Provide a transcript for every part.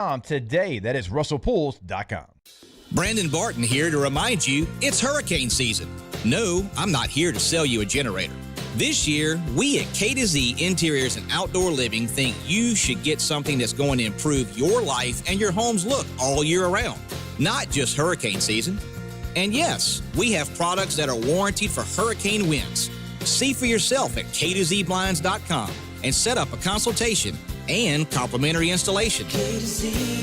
Today. That is russellpools.com. Brandon Barton here to remind you it's hurricane season. No, I'm not here to sell you a generator. This year, we at K to Z Interiors and Outdoor Living think you should get something that's going to improve your life and your home's look all year around, not just hurricane season. And yes, we have products that are warranted for hurricane winds. See for yourself at K2ZBlinds.com and set up a consultation and complimentary installation.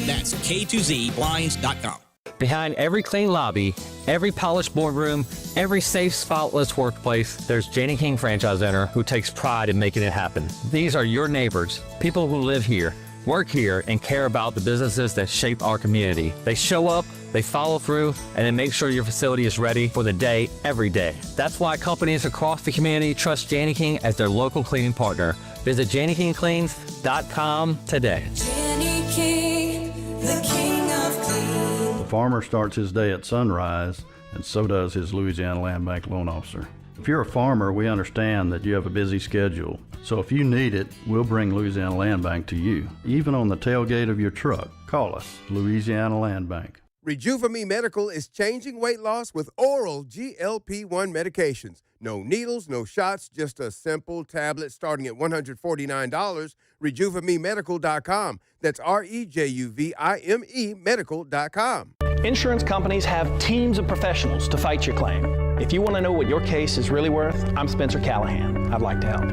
That's K2ZBlinds.com. Behind every clean lobby, every polished boardroom, every safe, spotless workplace, there's Janie King Franchise Owner who takes pride in making it happen. These are your neighbors, people who live here, work here, and care about the businesses that shape our community. They show up, they follow through, and they make sure your facility is ready for the day, every day. That's why companies across the community trust Janie King as their local cleaning partner. Visit JannieKingCleans.com today. Janie King, the king of clean. The farmer starts his day at sunrise, and so does his Louisiana Land Bank loan officer. If you're a farmer, we understand that you have a busy schedule. So if you need it, we'll bring Louisiana Land Bank to you, even on the tailgate of your truck. Call us, Louisiana Land Bank. Rejuva-Me Medical is changing weight loss with oral GLP-1 medications. No needles, no shots, just a simple tablet starting at $149. RejuvaMeMedical.com. That's REJUVIME Medical.com. Insurance companies have teams of professionals to fight your claim. If you want to know what your case is really worth, I'm Spencer Callahan. I'd like to help.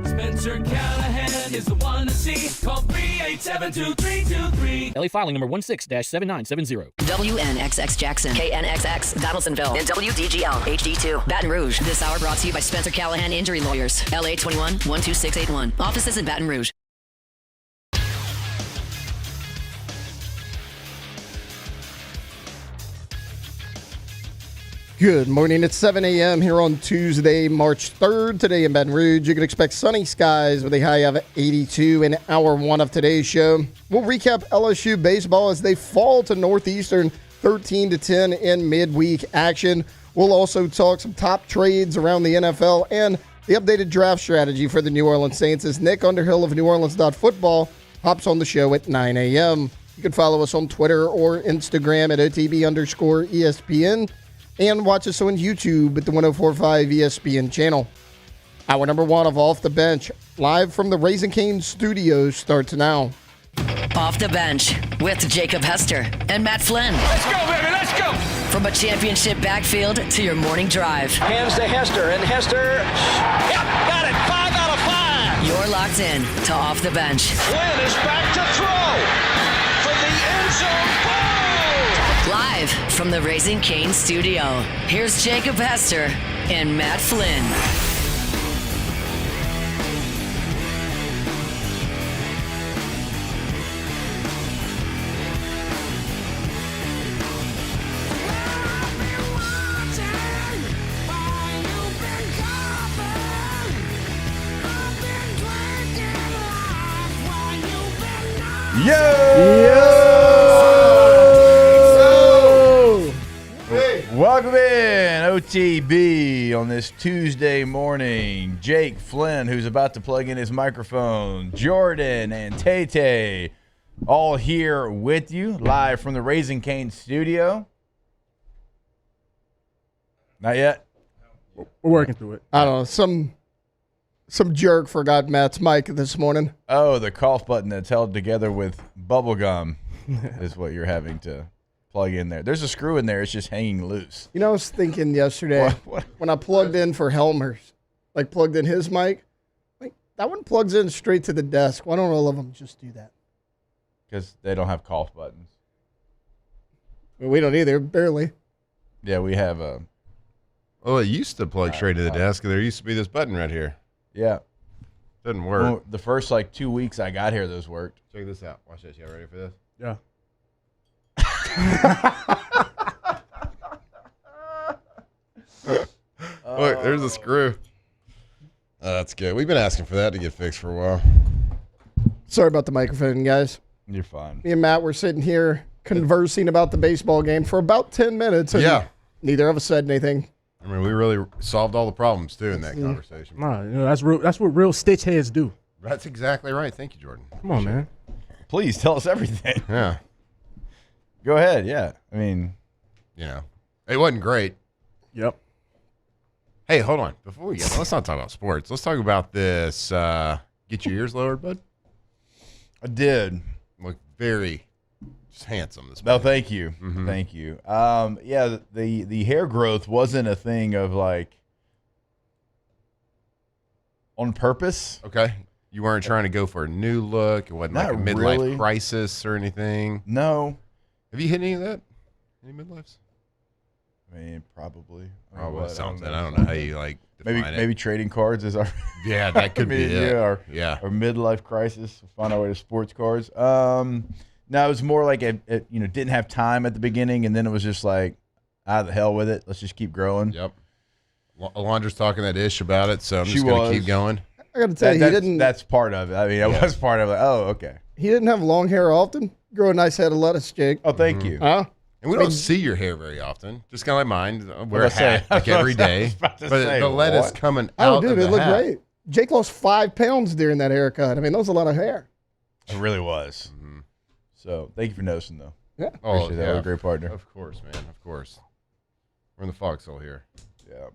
Spencer Callahan is the one to see. Call 387-2323. LA filing number 16-7970. WNXX Jackson, KNXX Donaldsonville, and WDGL HD2 Baton Rouge. This hour brought to you by Spencer Callahan Injury Lawyers. LA 21-12681. Offices in Baton Rouge. Good morning. It's 7 a.m. here on Tuesday, March 3rd. Today in Baton Rouge, you can expect sunny skies with a high of 82 in hour one of today's show. We'll recap LSU baseball as they fall to Northeastern 13-10 in midweek action. We'll also talk some top trades around the NFL and the updated draft strategy for the New Orleans Saints as Nick Underhill of NewOrleans.football hops on the show at 9 a.m. You can follow us on Twitter or Instagram at OTB_ESPN. And watch us on YouTube at the 104.5 ESPN channel. Hour number one of Off the Bench, live from the Raising Cane's studios, starts now. Off the Bench with Jacob Hester and Matt Flynn. Let's go, baby, let's go. From a championship backfield to your morning drive. Hands to Hester, and Hester, Yep, got it. 5 out of 5. You're locked in to Off the Bench. Flynn is back to throw for the end zone. Live from the Raising Cane studio, here's Jacob Hester and Matt Flynn. Welcome in, OTB, on this Tuesday morning. Jake Flynn, who's about to plug in his microphone, Jordan and Tay-Tay, all here with you, live from the Raising Cane studio. Not yet? We're working through it. I don't know, some jerk forgot Matt's mic this morning. Oh, the cough button that's held together with bubble gum is what you're having to plug in there. There's a screw in there. It's just hanging loose. You know, I was thinking yesterday when I plugged in for Helmer's, like plugged in his mic, like that one plugs in straight to the desk. Why don't all of them just do that? Because they don't have cough buttons. Well, we don't either, barely. Yeah, we have a... Well, it used to plug straight to the desk. There used to be this button right here. Yeah. Doesn't work. Well, the first, 2 weeks I got here, those worked. Check this out. Watch this. Y'all ready for this? Yeah. Look, there's a screw. That's good. We've been asking for that to get fixed for a while. Sorry about the microphone, guys. You're fine. Me and Matt were sitting here conversing about the baseball game for about 10 minutes. And yeah. Neither of us said anything. I mean, we really solved all the problems, too, in that conversation. Nah, that's what real stitch heads do. That's exactly right. Thank you, Jordan. Come on, man. Please tell us everything. Yeah. Go ahead. Yeah. I mean, it wasn't great. Yep. Hey, hold on. Before we get, let's not talk about sports. Let's talk about this. Get your ears lowered, bud. I did. Look very handsome this No, morning. thank you. Mm-hmm. Thank you. Yeah, the hair growth wasn't a thing of like on purpose. Okay. You weren't trying to go for a new look. It wasn't like a Not midlife really. crisis or anything. No. Have you hit any of that? Any midlives? I mean, probably. Well, something. I don't know how you like define it. Maybe trading cards is our Yeah, that could be it. our midlife crisis. We'll find our way to sports cards. No, it was more like it didn't have time at the beginning, and then it was just like, out of the hell with it. Let's just keep growing. Yep. Alondra's talking that ish about it, so I'm She just going to was. keep going. I got to tell you, he didn't. That's part of it. I mean, it was part of it. Oh, okay. He didn't have long hair often. Grow a nice head of lettuce, Jake. Oh, thank you. Huh? And we don't see your hair very often. Just kind of like mine. I wear a hat like every day. But the lettuce coming out dude, of the it looked hat. great. Jake lost 5 pounds during that haircut. I mean, that was a lot of hair. It really was. Mm-hmm. So thank you for noticing, though. Yeah. Appreciate that. What a great partner. Of course, man. Of course. We're in the foxhole here. Yeah.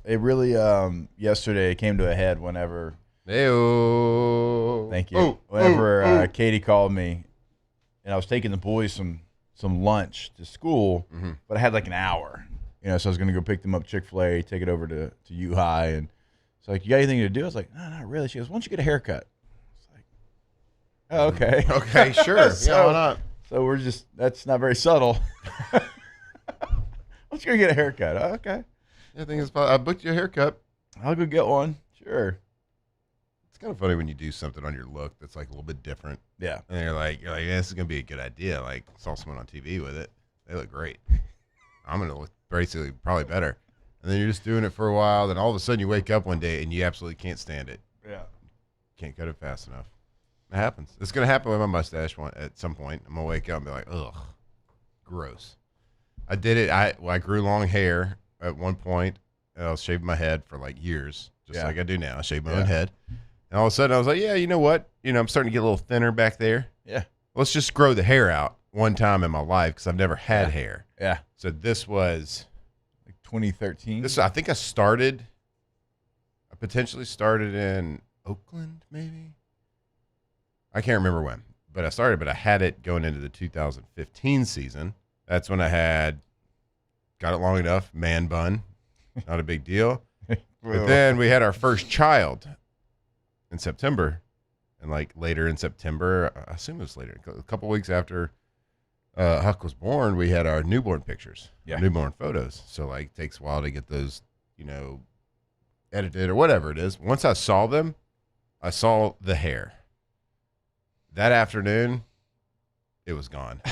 It really, yesterday it came to a head whenever. Hey-o. Thank you. Whenever Katie called me, and I was taking the boys some lunch to school, but I had like an hour, so I was going to go pick them up Chick-fil-A, take it over to U-High, and it's like, you got anything to do? I was like, no, not really. She goes, why don't you get a haircut? I was like, oh, okay. Okay, sure. Yeah, why not? So that's not very subtle. Why don't you go get a haircut? Oh, okay. Yeah, I think I booked you a haircut. I'll go get one. Sure. It's kind of funny when you do something on your look that's like a little bit different. Yeah. And you're like, yeah, this is going to be a good idea. Like, saw someone on TV with it. They look great. I'm going to look basically probably better. And then you're just doing it for a while. Then all of a sudden you wake up one day and you absolutely can't stand it. Yeah. Can't cut it fast enough. It happens. It's going to happen with my mustache at some point. I'm going to wake up and be like, ugh, gross. I did it. I grew long hair at one point. And I was shaving my head for like years, just like I do now. I shave my own head. And all of a sudden I was like, yeah, you know what? I'm starting to get a little thinner back there. Yeah. Let's just grow the hair out one time in my life because I've never had hair. Yeah. So this was like 2013. I think I potentially started in Oakland, maybe. I can't remember when, but I started, but I had it going into the 2015 season. That's when I got it long enough, man bun, not a big deal. But then we had our first child in September, and like later in September, I assume it was later, a couple weeks after Huck was born, we had our newborn pictures, newborn photos. So like it takes a while to get those, edited or whatever it is. Once I saw them, I saw the hair. That afternoon, it was gone.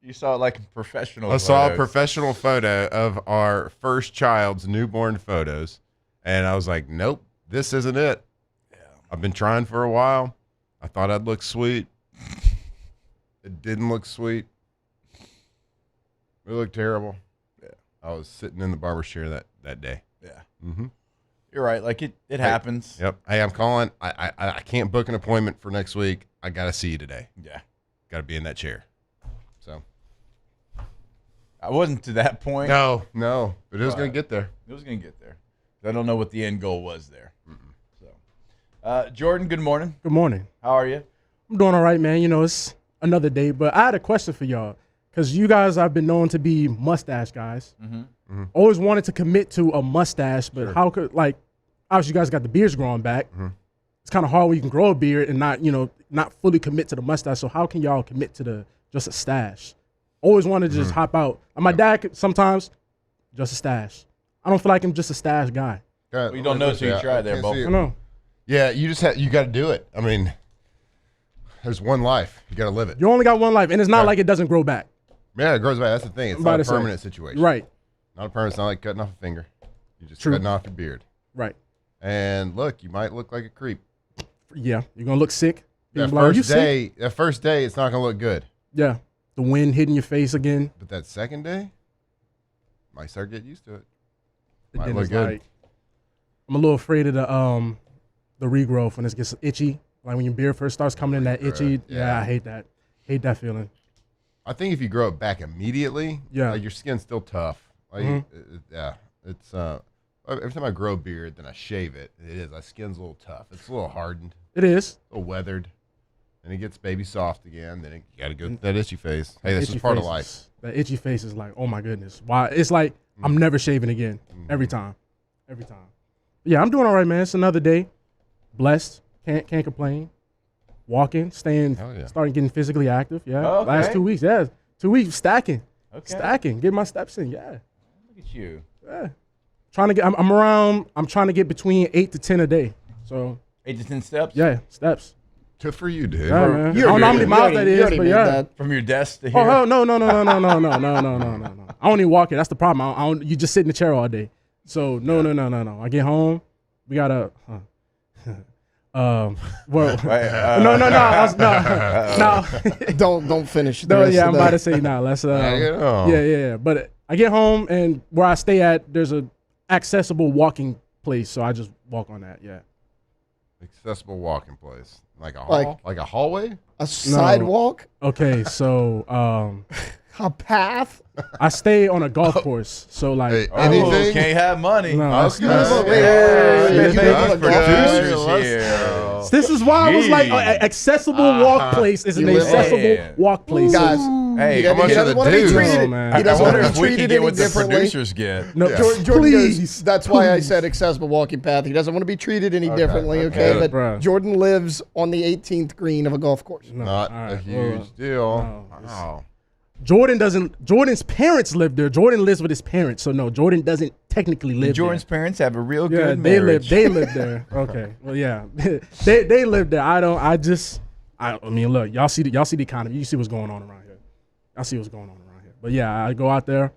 You saw it like a professional. I saw a professional photo of our first child's newborn photos, and I was like, nope, this isn't it. Yeah. I've been trying for a while. I thought I'd look sweet. It didn't look sweet. It looked terrible. Yeah. I was sitting in the barber's chair that day. Yeah. Mm-hmm. You're right. Like it happens. Yep. Hey, I'm calling. I can't book an appointment for next week. I got to see you today. Yeah. Got to be in that chair. So. I wasn't to that point. No. But it was going to get there. It was going to get there. I don't know what the end goal was there. So, Jordan, good morning. Good morning. How are you? I'm doing all right, man. It's another day, but I had a question for y'all because you guys have been known to be mustache guys. Mm-hmm. Always wanted to commit to a mustache, but how could, obviously you guys got the beards growing back. Mm-hmm. It's kind of hard when you can grow a beard and not fully commit to the mustache. So how can y'all commit to just a stash? Always wanted to just hop out. And my dad sometimes just a stash. I don't feel like I'm just a stash guy. Well, you don't know until you try there, Bo. I know. Yeah, you got to do it. I mean, there's one life. You got to live it. You only got one life, and it's not like it doesn't grow back. Yeah, it grows back. That's the thing. It's not a permanent situation. Right. Not a permanent. It's not like cutting off a finger. You're just cutting off your beard. Right. And look, you might look like a creep. Yeah, you're going to look sick. That first day, it's not going to look good. Yeah. The wind hitting your face again. But that second day, might start getting used to it. Might look good. I'm a little afraid of the regrowth when it gets itchy Like when your beard first starts coming in, that itchy. Yeah, I hate that. Hate that feeling. I think if you grow it back immediately, Yeah. like your skin's still tough. Like, yeah, it's every time I grow a beard, then I shave it. My skin's a little tough. It's a little hardened. It is. A little weathered. And it gets baby soft again. Then you got to go through that itchy face. Hey, this is part of life. That itchy face is like, oh my goodness. Why? It's like I'm never shaving again. Every time. Yeah, I'm doing all right, man. It's another day. Blessed. Can't complain. Walking, starting getting physically active. Yeah. Okay. Last 2 weeks. Yeah. 2 weeks stacking. Okay. Stacking. Get my steps in. Yeah. Look at you. Yeah. Trying to get. I'm trying to get between 8 to 10 a day. So 8 to 10 steps. Yeah, steps. Good for you, dude. Yeah, man. I don't know how many miles that is, but yeah. From your desk to here. Oh no. I don't even walk it. That's the problem. You just sit in the chair all day. So no. I get home. We gotta. No. Don't finish. No, yeah, I'm about to say now. Let's. Yeah. But I get home and where I stay at, there's a accessible walking place, so I just walk on that. Yeah. Accessible walking place, like a hall, like a hallway, a sidewalk. Okay, so a path. I stay on a golf course, so like anything. Can't have money. No, this is why I was like, accessible walk place is an accessible walk place. Guys, hey, he doesn't want to be treated. He doesn't want to be treated any what the differently. producers get. No, Jordan goes, that's why I said accessible walking path. He doesn't want to be treated any differently. Okay, but Jordan lives on the 18th green of a golf course. Not a huge deal. Wow. Jordan's parents live there. Jordan lives with his parents, so no, Jordan doesn't technically live there. Jordan's parents have a real good marriage. They live there. Okay. Well, yeah. they live there. I don't. I mean, look, y'all see the economy. You see what's going on around here. I see what's going on around here. But yeah, I go out there,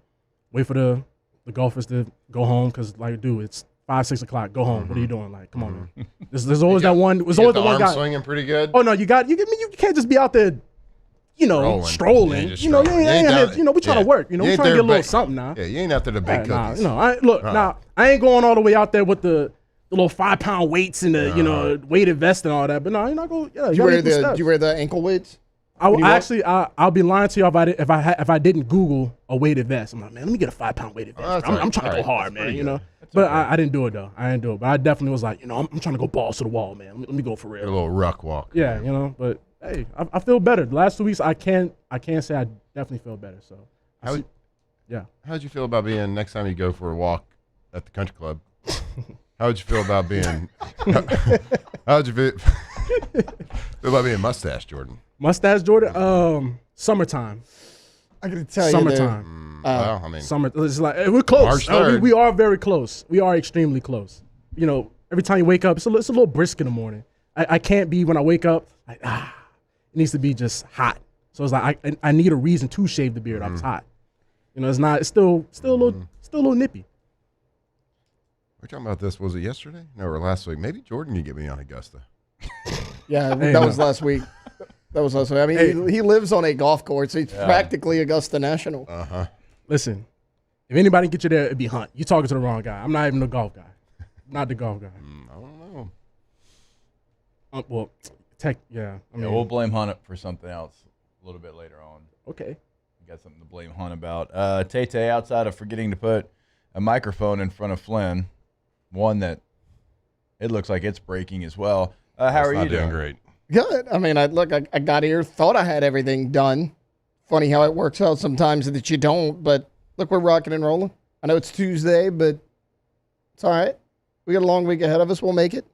wait for the golfers to go home because like, dude, it's 5, 6 o'clock. Go home. What are you doing? Like, come on, man. There's always that one. There's always the one guy swinging pretty good. Oh no, you can't just be out there. Strolling. We trying to work. We trying to get a little something now. Yeah, you ain't out there to bake cookies. I ain't going all the way out there with the little 5-pound weights and the weighted vest and all that. But no, you're not going. Yeah, do you wear the ankle weights? I'll be lying to you if I didn't Google a weighted vest. I'm like, man, let me get a 5-pound weighted vest. I'm trying to go hard, man. But I didn't do it though. I didn't do it. But I definitely was like, I'm trying to go balls to the wall, man. Let me go for real. A little ruck walk. Yeah, but. Hey, I feel better. The last 2 weeks, I can't say I definitely feel better. So, how'd you feel about being next time you go for a walk at the country club? How'd you feel about being? How'd you feel about being mustache Jordan? Mustache Jordan. Summertime. I gotta tell summertime. Well, I mean, summer. It's like we're close. March 3rd. We are very close. We are extremely close. Every time you wake up, it's a little brisk in the morning. I can't be when I wake up like It needs to be just hot. So it's like I need a reason to shave the beard. It's hot. It's still a little nippy. We're talking about this. Was it yesterday? No, or last week? Maybe Jordan can get me on Augusta. Yeah, that was last week. I mean, he lives on a golf course. It's practically Augusta National. Listen, if anybody can get you there, it'd be Hunt. You're talking to the wrong guy. I'm not even the golf guy. Not the golf guy. I don't know. We'll blame Hunt for something else a little bit later on. Okay. We got something to blame Hunt about. Tay, outside of forgetting to put a microphone in front of Flynn, one that it looks like it's breaking as well. How are you doing? Great. Good. I mean, I got here, thought I had everything done. Funny how it works out sometimes that you don't, but look, we're rocking and rolling. I know it's Tuesday, but it's all right. We got a long week ahead of us. We'll make it.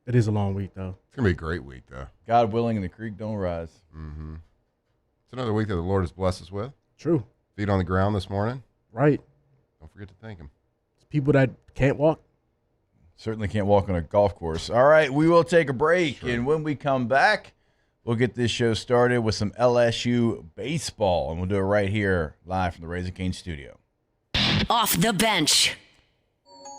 It is a long week, though. It's going to be a great week, though. God willing, and the creek don't rise. Mm-hmm. It's another week that the Lord has blessed us with. True. Feet on the ground this morning. Right. Don't forget to thank him. It's people that can't walk. Certainly can't walk on a golf course. All right, we will take a break, and when we come back, we'll get this show started with some LSU baseball, and we'll do it right here live from the Raising Cane studio. Off the bench.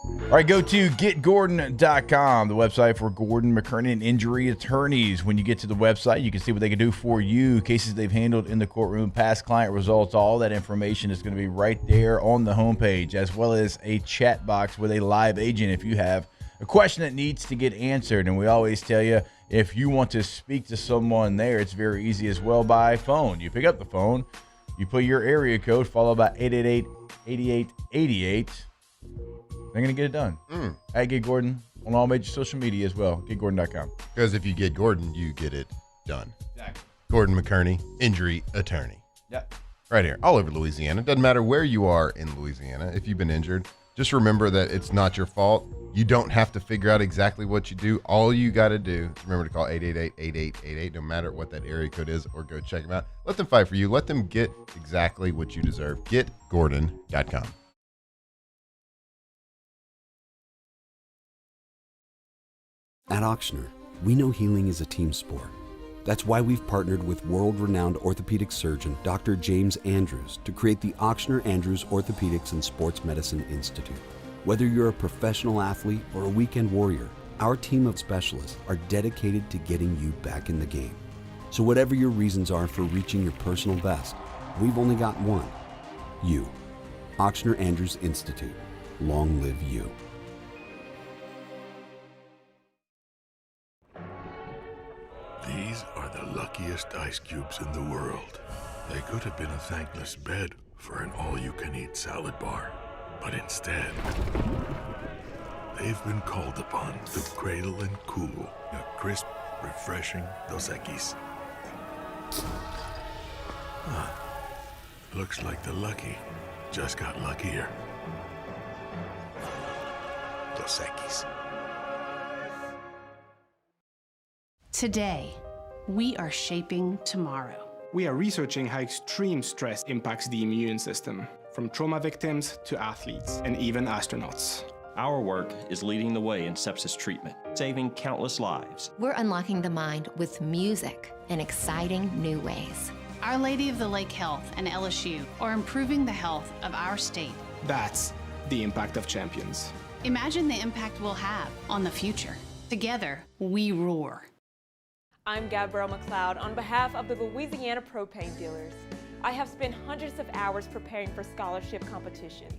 All right, go to getgordon.com, the website for Gordon McKernan injury attorneys. When you get to the website, you can see what they can do for you, cases they've handled in the courtroom, past client results. All that information is going to be right there on the homepage, as well as a chat box with a live agent if you have a question that needs to get answered. And we always tell you, if you want to speak to someone there, it's very easy as well by phone. You pick up the phone, you put your area code, followed by 888-8888. They're going to get it done. At Get Gordon on all major social media as well. GetGordon.com. Because if you get Gordon, you get it done. Exactly. Gordon McKerney, injury attorney. Yep. Right here, all over Louisiana. Doesn't matter where you are in Louisiana. If you've been injured, just remember that it's not your fault. You don't have to figure out exactly what you do. All you got to do is remember to call 888-8888, no matter what that area code is, or go check them out. Let them fight for you. Let them get exactly what you deserve. GetGordon.com. At Auctioner, we know healing is a team sport. That's why we've partnered with world-renowned orthopedic surgeon Dr. James Andrews to create the Auctioner Andrews Orthopedics and Sports Medicine Institute. Whether you're a professional athlete or a weekend warrior, our team of specialists are dedicated to getting you back in the game. So whatever your reasons are for reaching your personal best, we've only got one. You. Auctioner Andrews Institute. Long live you. These are the luckiest ice cubes in the world. They could have been a thankless bed for an all-you-can-eat salad bar. But instead, they've been called upon to cradle and cool a crisp, refreshing Dos Equis. Looks like the lucky just got luckier. Dos Equis. Today, we are shaping tomorrow. We are researching how extreme stress impacts the immune system, from trauma victims to athletes and even astronauts. Our work is leading the way in sepsis treatment, saving countless lives. We're unlocking the mind with music in exciting new ways. Our Lady of the Lake Health and LSU are improving the health of our state. That's the impact of champions. Imagine the impact we'll have on the future. Together, we roar. I'm Gabrielle McLeod on behalf of the Louisiana Propane Dealers. I have spent hundreds of hours preparing for scholarship competitions.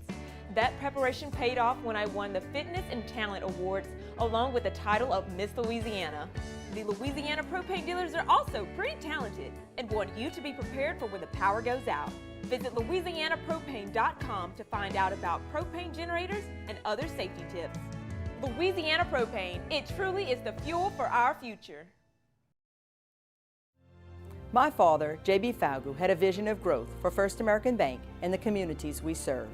That preparation paid off when I won the Fitness and Talent Awards along with the title of Miss Louisiana. The Louisiana Propane Dealers are also pretty talented and want you to be prepared for when the power goes out. Visit LouisianaPropane.com to find out about propane generators and other safety tips. Louisiana Propane, it truly is the fuel for our future. My father, J.B. Falgu, had a vision of growth for First American Bank and the communities we serve.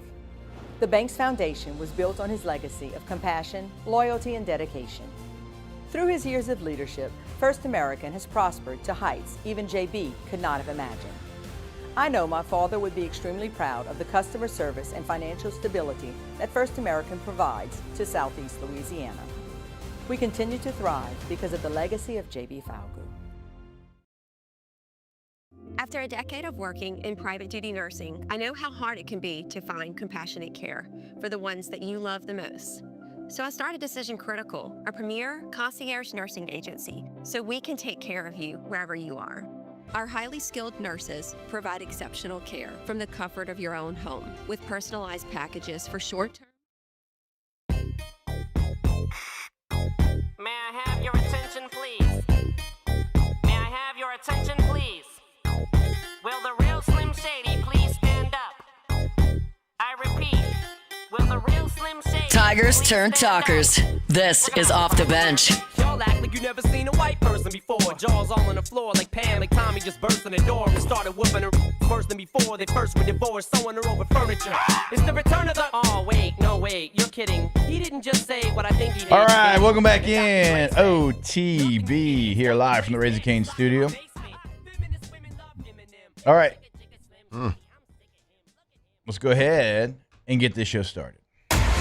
The bank's foundation was built on his legacy of compassion, loyalty, and dedication. Through his years of leadership, First American has prospered to heights even J.B. could not have imagined. I know my father would be extremely proud of the customer service and financial stability that First American provides to Southeast Louisiana. We continue to thrive because of the legacy of J.B. Falgu. After a decade of working in private duty nursing, I know how hard it can be to find compassionate care for the ones that you love the most. So I started Decision Critical, a premier concierge nursing agency, so we can take care of you wherever you are. Our highly skilled nurses provide exceptional care from the comfort of your own home with personalized packages for short-term. May I have your attention, please? May I have your attention, please? Will the real Slim Shady please stand up? I repeat, will the real Slim Shady... Tigers turn talkers. This is Off the Bench. Y'all act like you never seen a white person before. Jaws all on the floor like Pam, like Tommy just burst in the door and started whooping her worse than before. They first were divorced, sewing her over furniture. It's the return of the... Oh, wait, no, wait, you're kidding. He didn't just say what I think he did. All right, welcome back in. OTB here live from the Raising Cane studio. All right. Let's go ahead and get this show started.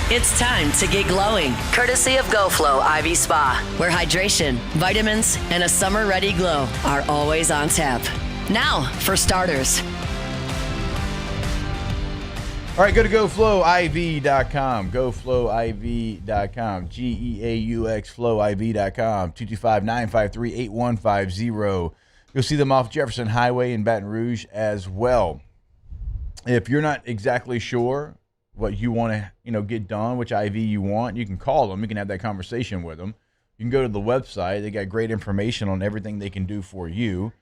It's time to get glowing, courtesy of GoFlow IV Spa, where hydration, vitamins, and a summer-ready glow are always on tap. Now, for starters. All right, go to GoFlowIV.com, GoFlowIV.com, GEAUX FlowIV.com, 225-953-8150. You'll see them off Jefferson Highway in Baton Rouge as well. If you're not exactly sure what you want to, get done, which IV you want, you can call them. You can have that conversation with them. You can go to the website. They got great information on everything they can do for you.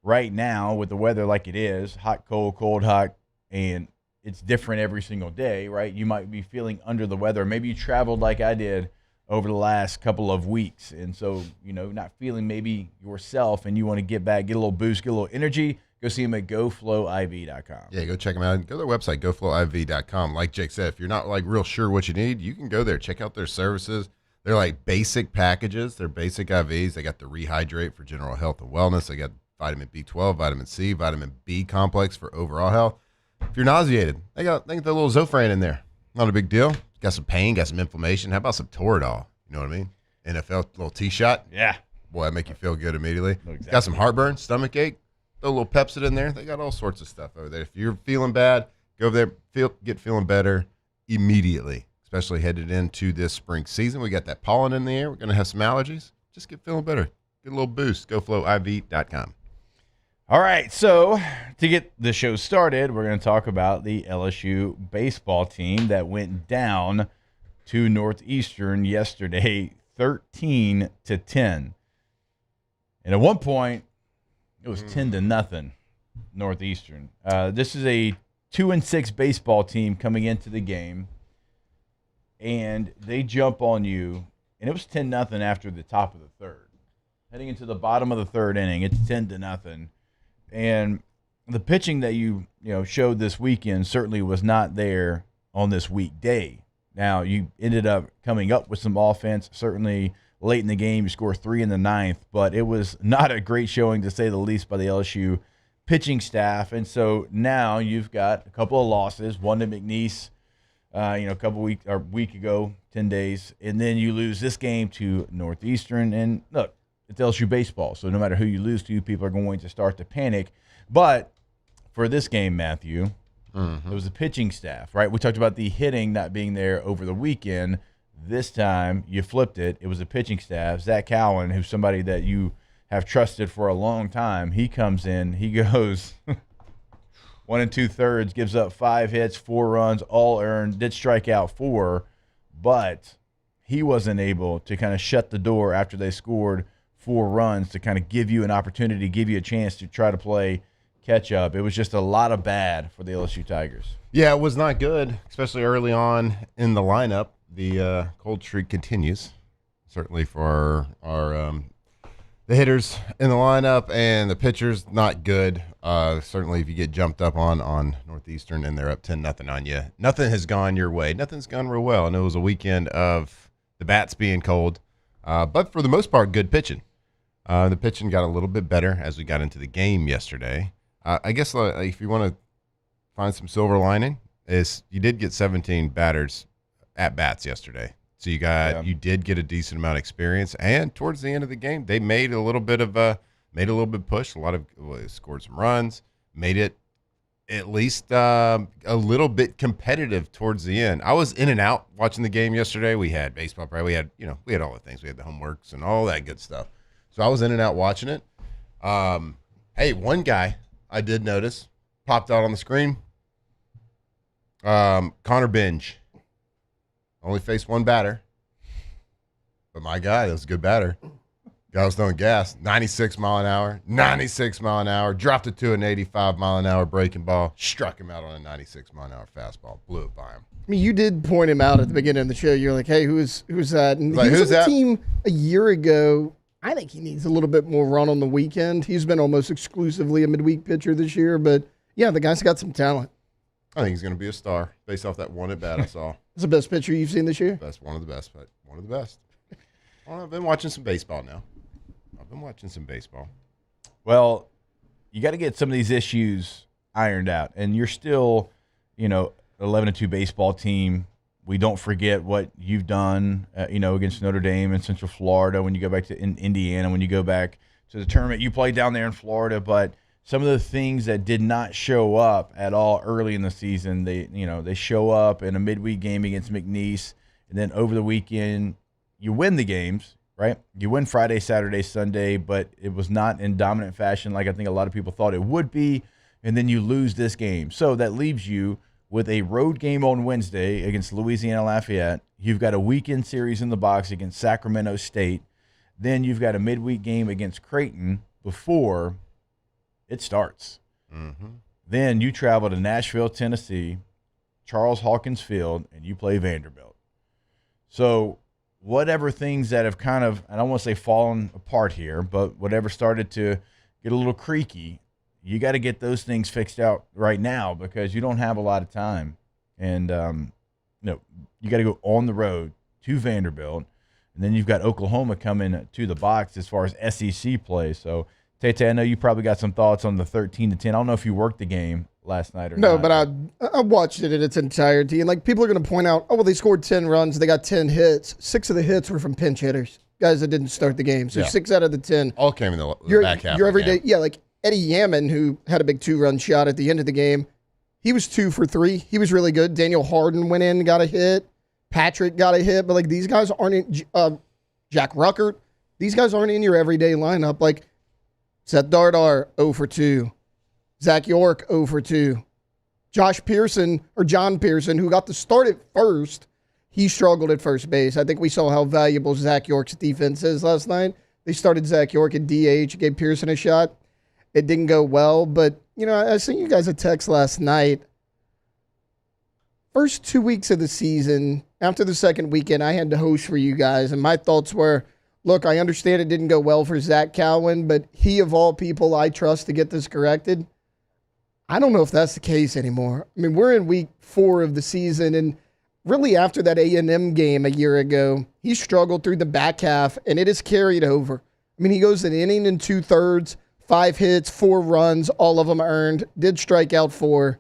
Right now, with the weather like it is, hot, cold, hot, and it's different every single day, right? You might be feeling under the weather. Maybe you traveled like I did over the last couple of weeks, and so, not feeling maybe yourself, and you want to get back, get a little boost, get a little energy. Go see them at goflowiv.com. Yeah, go check them out. Go to their website, goflowiv.com. Like Jake said, if you're not real sure what you need, you can go there, check out their services. They're like basic packages. They're basic IVs. They got the Rehydrate for general health and wellness. They got vitamin B12, vitamin C, vitamin B complex for overall health. If you're nauseated, they got the little Zofran in there. Not a big deal. Got some pain, got some inflammation. How about some Toradol? You know what I mean? NFL little T-shot. Yeah. Boy, that make you feel good immediately. Exactly. Got some heartburn, stomach ache. Throw a little Pepsid in there. They got all sorts of stuff over there. If you're feeling bad, go over there, get feeling better immediately, especially headed into this spring season. We got that pollen in the air. We're going to have some allergies. Just get feeling better. Get a little boost. GoFlowIV.com. All right, so to get the show started, we're going to talk about the LSU baseball team that went down to Northeastern yesterday, 13-10. And at one point, it was 10-0 Northeastern. This is a 2-6 baseball team coming into the game, and they jump on you, and it was 10-0 after the top of the third. Heading into the bottom of the third inning, it's 10-0. And the pitching that you showed this weekend certainly was not there on this weekday. Now, you ended up coming up with some offense, certainly late in the game. You score 3 in the ninth, but it was not a great showing, to say the least, by the LSU pitching staff. And so now you've got a couple of losses, one to McNeese, a week ago, 10 days, and then you lose this game to Northeastern. And look, it's LSU baseball, so no matter who you lose to, people are going to start to panic. But for this game, Matthew, it was the pitching staff, right? We talked about the hitting not being there over the weekend. This time, you flipped it. It was the pitching staff. Zach Cowan, who's somebody that you have trusted for a long time, he comes in. He goes 1 2/3, gives up 5 hits, 4 runs, all earned, did strike out 4, but he wasn't able to kind of shut the door after they scored 4 runs to kind of give you an opportunity, give you a chance to try to play catch up. It was just a lot of bad for the LSU Tigers. Yeah, it was not good, especially early on in the lineup. The cold streak continues, certainly for our the hitters in the lineup, and the pitchers not good. Certainly, if you get jumped up on Northeastern and they're up 10-0 on you, nothing has gone your way. Nothing's gone real well, and it was a weekend of the bats being cold, but for the most part, good pitching. The pitching got a little bit better as we got into the game yesterday. I guess if you want to find some silver lining, is you did get 17 batters at bats yesterday, so you did get a decent amount of experience. And towards the end of the game, they made a little bit of push. Scored some runs, made it at least a little bit competitive towards the end. I was in and out watching the game yesterday. We had baseball practice, we had all the things, we had the homeworks and all that good stuff. So I was in and out watching it. Hey, one guy I did notice popped out on the screen. Connor Binge. Only faced one batter. But my guy, that was a good batter. Guy was throwing gas. 96 mile an hour. Dropped it to an 85 mile an hour breaking ball. Struck him out on a 96 mile an hour fastball. Blew it by him. I mean, you did point him out at the beginning of the show. You're like, hey, who's that? And like, he was who's on the that? team a year ago. I think he needs a little bit more run on the weekend. He's been almost exclusively a midweek pitcher this year. But, yeah, the guy's got some talent. I think he's going to be a star based off that one at bat I saw. It's the best pitcher you've seen this year? One of the best. I've been watching some baseball now. Well, you got to get some of these issues ironed out. And you're still, 11-2 baseball team. We don't forget what you've done, against Notre Dame and Central Florida when you go back to Indiana, when you go back to the tournament. You played down there in Florida, but some of the things that did not show up at all early in the season, they show up in a midweek game against McNeese, and then over the weekend you win the games, right? You win Friday, Saturday, Sunday, but it was not in dominant fashion like I think a lot of people thought it would be, and then you lose this game. So that leaves you with a road game on Wednesday against Louisiana Lafayette. You've got a weekend series in the box against Sacramento State. Then you've got a midweek game against Creighton before it starts. Mm-hmm. Then you travel to Nashville, Tennessee, Charles Hawkins Field, and you play Vanderbilt. So whatever things that have kind of, I don't want to say fallen apart here, but whatever started to get a little creaky, you got to get those things fixed out right now because you don't have a lot of time. And, you got to go on the road to Vanderbilt. And then you've got Oklahoma coming to the box as far as SEC play. So, Tate, I know you probably got some thoughts on the 13-10. I don't know if you worked the game last night or not. No, but I watched it in its entirety. And, like, people are going to point out, they scored 10 runs. They got 10 hits. 6 of the hits were from pinch hitters, guys that didn't start the game. So 6 out of the 10. All came in the back half. Your everyday, like Eddie Yaman, who had a big 2-run shot at the end of the game, he was 2 for 3. He was really good. Daniel Harden went in, got a hit. Patrick got a hit. But, like, these guys aren't in Jack Ruckert. These guys aren't in your everyday lineup. Like, Seth Dardar, 0 for 2. Zach York, 0 for 2. John Pearson, who got the start at first, he struggled at first base. I think we saw how valuable Zach York's defense is last night. They started Zach York at DH, gave Pearson a shot. It didn't go well, but, I sent you guys a text last night. First 2 weeks of the season, after the second weekend, I had to host for you guys, and my thoughts were, look, I understand it didn't go well for Zach Cowan, but he, of all people, I trust to get this corrected. I don't know if that's the case anymore. I mean, we're in week 4 of the season, and really after that A&M game a year ago, he struggled through the back half, and it has carried over. I mean, he goes an inning and 2/3, 5 hits, 4 runs, all of them earned, did strike out 4.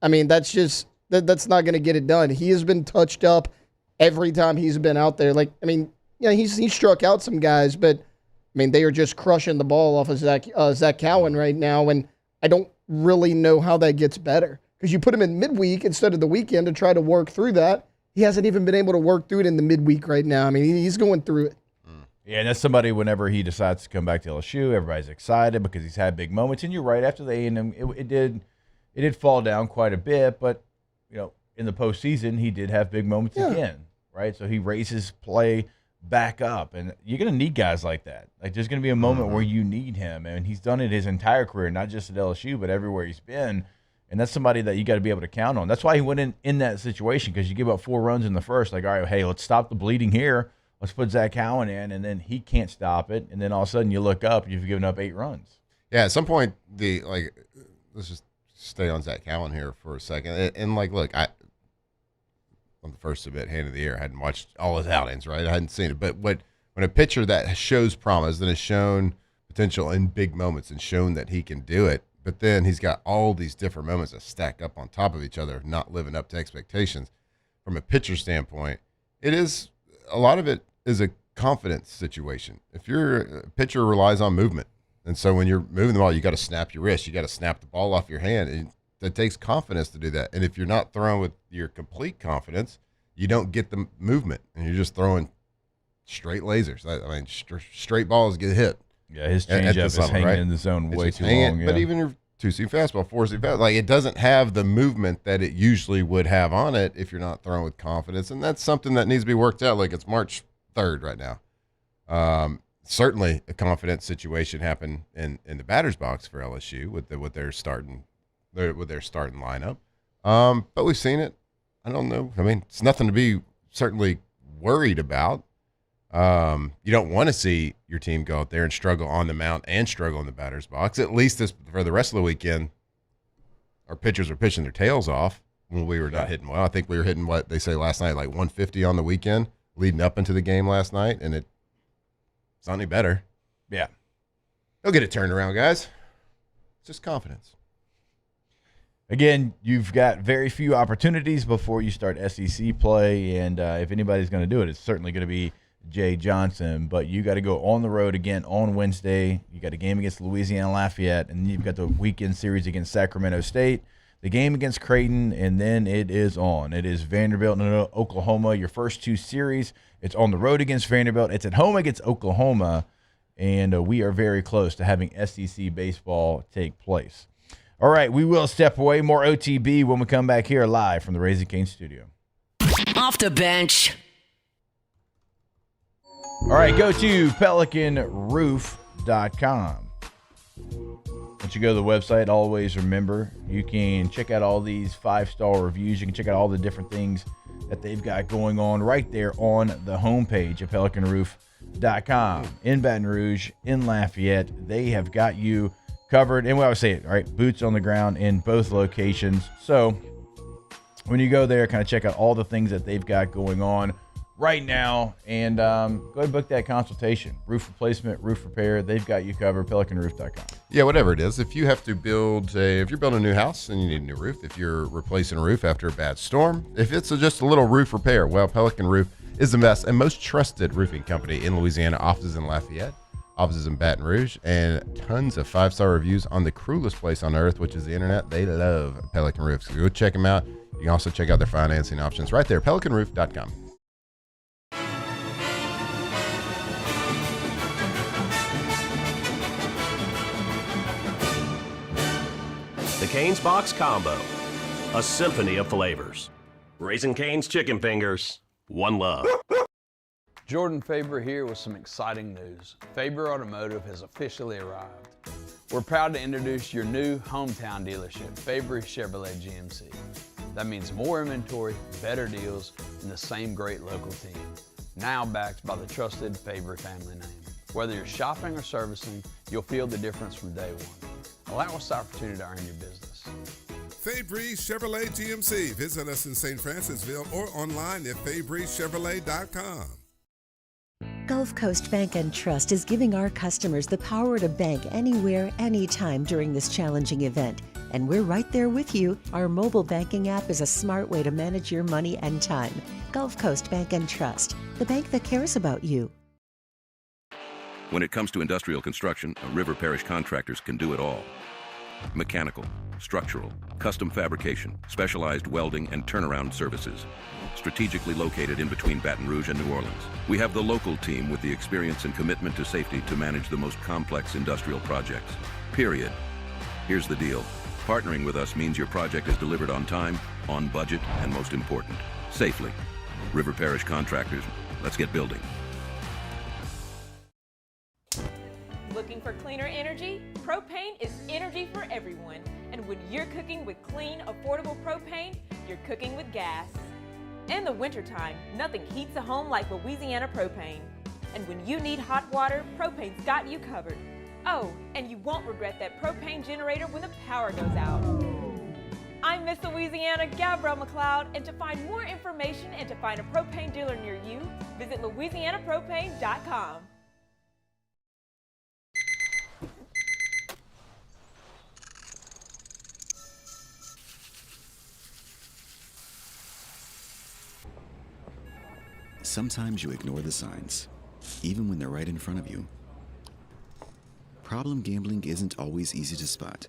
I mean, that's just that's not going to get it done. He has been touched up every time he's been out there. Like, I mean, he struck out some guys, but, I mean, they are just crushing the ball off of Zach Cowan right now, and I don't really know how that gets better because you put him in midweek instead of the weekend to try to work through that. He hasn't even been able to work through it in the midweek right now. I mean, he's going through it. Yeah, and that's somebody whenever he decides to come back to LSU, everybody's excited because he's had big moments. And you're right, after the A&M, it did fall down quite a bit, but in the postseason, he did have big moments again, right? So he raises play back up, and you're going to need guys like that. Like, there's going to be a moment where you need him, and he's done it his entire career, not just at LSU, but everywhere he's been. And that's somebody that you got to be able to count on. That's why he went in that situation, because you give up 4 runs in the first. Like, all right, hey, let's stop the bleeding here. Let's put Zach Cowan in, and then he can't stop it. And then all of a sudden you look up, you've given up 8 runs. Yeah, at some point, let's just stay on Zach Cowan here for a second. And look, I'm the first to admit, hand of the year, I hadn't watched all his outings, right? I hadn't seen it. But when a pitcher that shows promise and has shown potential in big moments and shown that he can do it, but then he's got all these different moments that stack up on top of each other, not living up to expectations. From a pitcher standpoint, a lot of it is a confidence situation. If a pitcher relies on movement, and so when you're moving the ball, you got to snap your wrist, you got to snap the ball off your hand, and that takes confidence to do that. And if you're not throwing with your complete confidence, you don't get the movement, and you're just throwing straight lasers. I mean, straight balls get hit. Yeah, his changeup is hanging in the zone way too long. But even your 2-seam fastball, 4-seam fastball, it doesn't have the movement that it usually would have on it if you're not throwing with confidence. And that's something that needs to be worked out. Like, it's March 3rd right now. Certainly a confidence situation happened in the batter's box for LSU with their starting lineup. But we've seen it. I don't know. I mean, it's nothing to be certainly worried about. You don't want to see your team go out there and struggle on the mound and struggle in the batter's box. At least for the rest of the weekend, our pitchers were pitching their tails off when we were not hitting well. I think we were hitting what they say last night, like 150 on the weekend leading up into the game last night, and it's not any better. Yeah. They'll get it turned around, guys. It's just confidence. Again, you've got very few opportunities before you start SEC play, and if anybody's going to do it, it's certainly going to be Jay Johnson. But you got to go on the road again on Wednesday. You got a game against Louisiana Lafayette, and then you've got the weekend series against Sacramento State, the game against Creighton, and then it is on. It is Vanderbilt and Oklahoma, your first 2 series. It's on the road against Vanderbilt. It's at home against Oklahoma, and we are very close to having SEC baseball take place. All right, we will step away. More OTB when we come back here live from the Raising Cane's studio. Off the bench. All right, go to pelicanroof.com. Once you go to the website, always remember, you can check out all these 5-star reviews. You can check out all the different things that they've got going on right there on the homepage of pelicanroof.com. In Baton Rouge, in Lafayette, they have got you covered. And we always say it, all right, boots on the ground in both locations. So when you go there, kind of check out all the things that they've got going on right now, and go ahead and book that consultation. Roof replacement, roof repair, they've got you covered. Pelicanroof.com. Yeah, whatever it is. If you have to if you're building a new house and you need a new roof, if you're replacing a roof after a bad storm, if it's just a little roof repair, well, Pelican Roof is the best and most trusted roofing company in Louisiana. Offices in Lafayette, offices in Baton Rouge, and tons of 5-star reviews on the cruelest place on earth, which is the internet. They love Pelican Roof. So go check them out. You can also check out their financing options right there, pelicanroof.com. The Cane's Box Combo, a symphony of flavors. Raising Cane's Chicken Fingers, one love. Jordan Faber here with some exciting news. Faber Automotive has officially arrived. We're proud to introduce your new hometown dealership, Faber Chevrolet GMC. That means more inventory, better deals, and the same great local team. Now backed by the trusted Faber family name. Whether you're shopping or servicing, you'll feel the difference from day one. Allow us the opportunity to earn your business. Fabry Chevrolet GMC. Visit us in St. Francisville or online at FabryChevrolet.com. Gulf Coast Bank and Trust is giving our customers the power to bank anywhere, anytime during this challenging event. And we're right there with you. Our mobile banking app is a smart way to manage your money and time. Gulf Coast Bank and Trust, the bank that cares about you. When it comes to industrial construction, River Parish Contractors can do it all. Mechanical, structural, custom fabrication, specialized welding, and turnaround services. Strategically located in between Baton Rouge and New Orleans, we have the local team with the experience and commitment to safety to manage the most complex industrial projects. Period. Here's the deal. Partnering with us means your project is delivered on time, on budget, and most important, safely. River Parish Contractors, let's get building. Looking for cleaner energy? Propane is energy for everyone. And when you're cooking with clean, affordable propane, you're cooking with gas. In the wintertime, nothing heats a home like Louisiana propane. And when you need hot water, Propane's got you covered. Oh, and you won't regret that propane generator when the power goes out. I'm Miss Louisiana, Gabrielle McLeod, and to find more information and to find a propane dealer near you, visit LouisianaPropane.com. Sometimes you ignore the signs, even when they're right in front of you. Problem gambling isn't always easy to spot.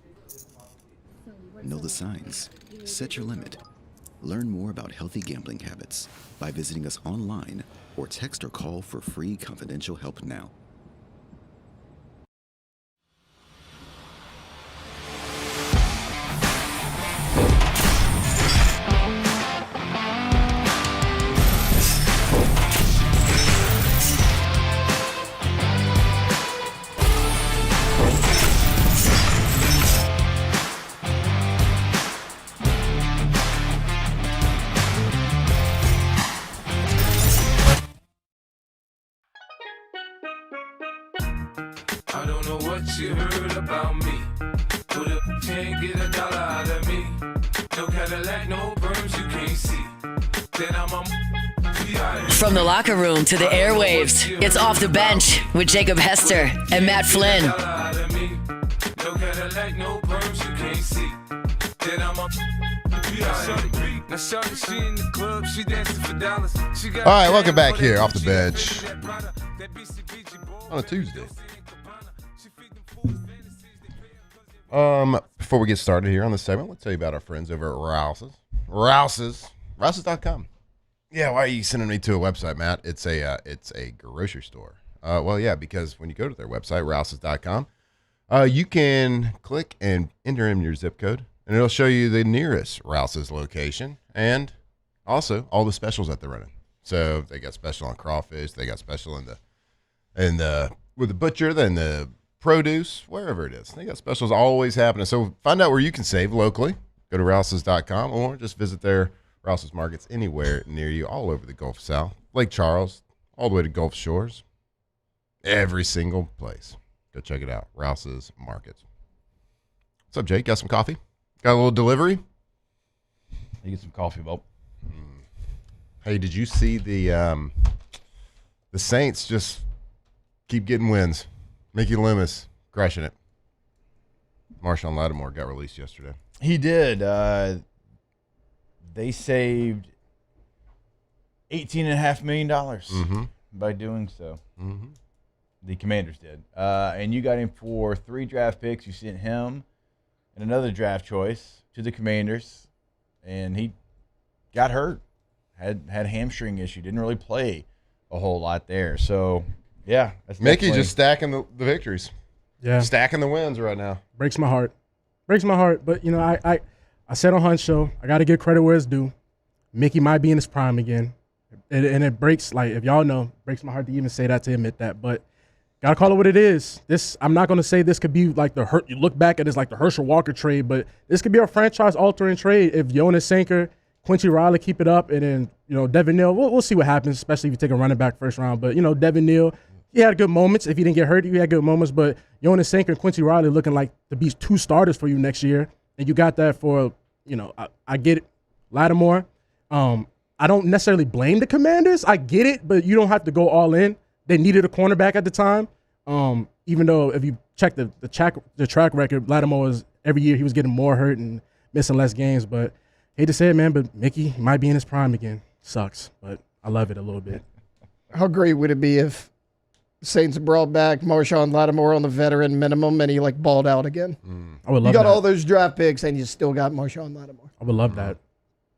Know the signs. Set your limit. Learn more about healthy gambling habits by visiting us online or text or call for free confidential help now. I don't know what you heard about me, but if you can't get $1 out of me, no Cadillac, no perms you can't see, then I'm a From the locker room to the airwaves, it's Off the Bench with Jacob Hester and Matt Flynn. No Cadillac, no perms you can't see, then I'm a now shorty, she in the club, she dancing for dollars. All right, welcome back here, Off the Bench on a Tuesday. Before we get started here on the segment, let's tell you about our friends over at Rouse's. Rouse's.com. Yeah, why are you sending me to a website, Matt? It's a grocery store. Well, yeah, because when you go to their website, Rouse's.com, You can click and enter in your zip code, and it'll show you the nearest Rouse's location and also all the specials that they're running. So they got special on crawfish, they got special in the with the butcher, then the produce, wherever it is. They got specials always happening. So find out where you can save locally. Go to rouses.com or just visit their Rouse's Markets anywhere near you, all over the Gulf South, Lake Charles, all the way to Gulf Shores. Every single place. Go check it out. Rouse's Markets. What's up, Jake? Got some coffee? Got a little delivery? You get some coffee, Bob. Hey, did you see the Saints just keep getting wins? Mickey Loomis crushing it. Marshawn Lattimore got released yesterday. He did. They saved $18.5 million by doing so. Mm-hmm. The Commanders did. And you got him for 3 draft picks. You sent him and another draft choice to the Commanders, and he got hurt. Had a hamstring issue. Didn't really play a whole lot there. So, yeah. That's Mickey just stacking the victories. Yeah. Stacking the wins right now. Breaks my heart. But, you know, I said on Hunt's show, I got to give credit where it's due. Mickey might be in his prime again. And it breaks, like, if y'all know, breaks my heart to even say that, to admit that. But got to call it what it is. I'm not going to say this could be like you look back at it as like the Herschel Walker trade, but this could be a franchise-altering trade if Jonas Sanker, Quincy Riley keep it up, and then, you know, Devin Neal, we'll see what happens, especially if you take a running back first round. But, you know, Devin Neal, he had good moments. If he didn't get hurt, he had good moments. But Jonas Sanker and Quincy Riley looking like to be 2 starters for you next year. And you got that for, you know, I get it. Lattimore. I don't necessarily blame the Commanders. I get it, but you don't have to go all in. They needed a cornerback at the time. Even though if you check the track record, Lattimore was every year he was getting more hurt and missing less games. But hate to say it, man, but Mickey might be in his prime again. Sucks, but I love it a little bit. How great would it be if Saints brought back Marshawn Lattimore on the veteran minimum and he like balled out again? I would love you got that. all those draft picks and you still got Marshawn Lattimore. I would love that.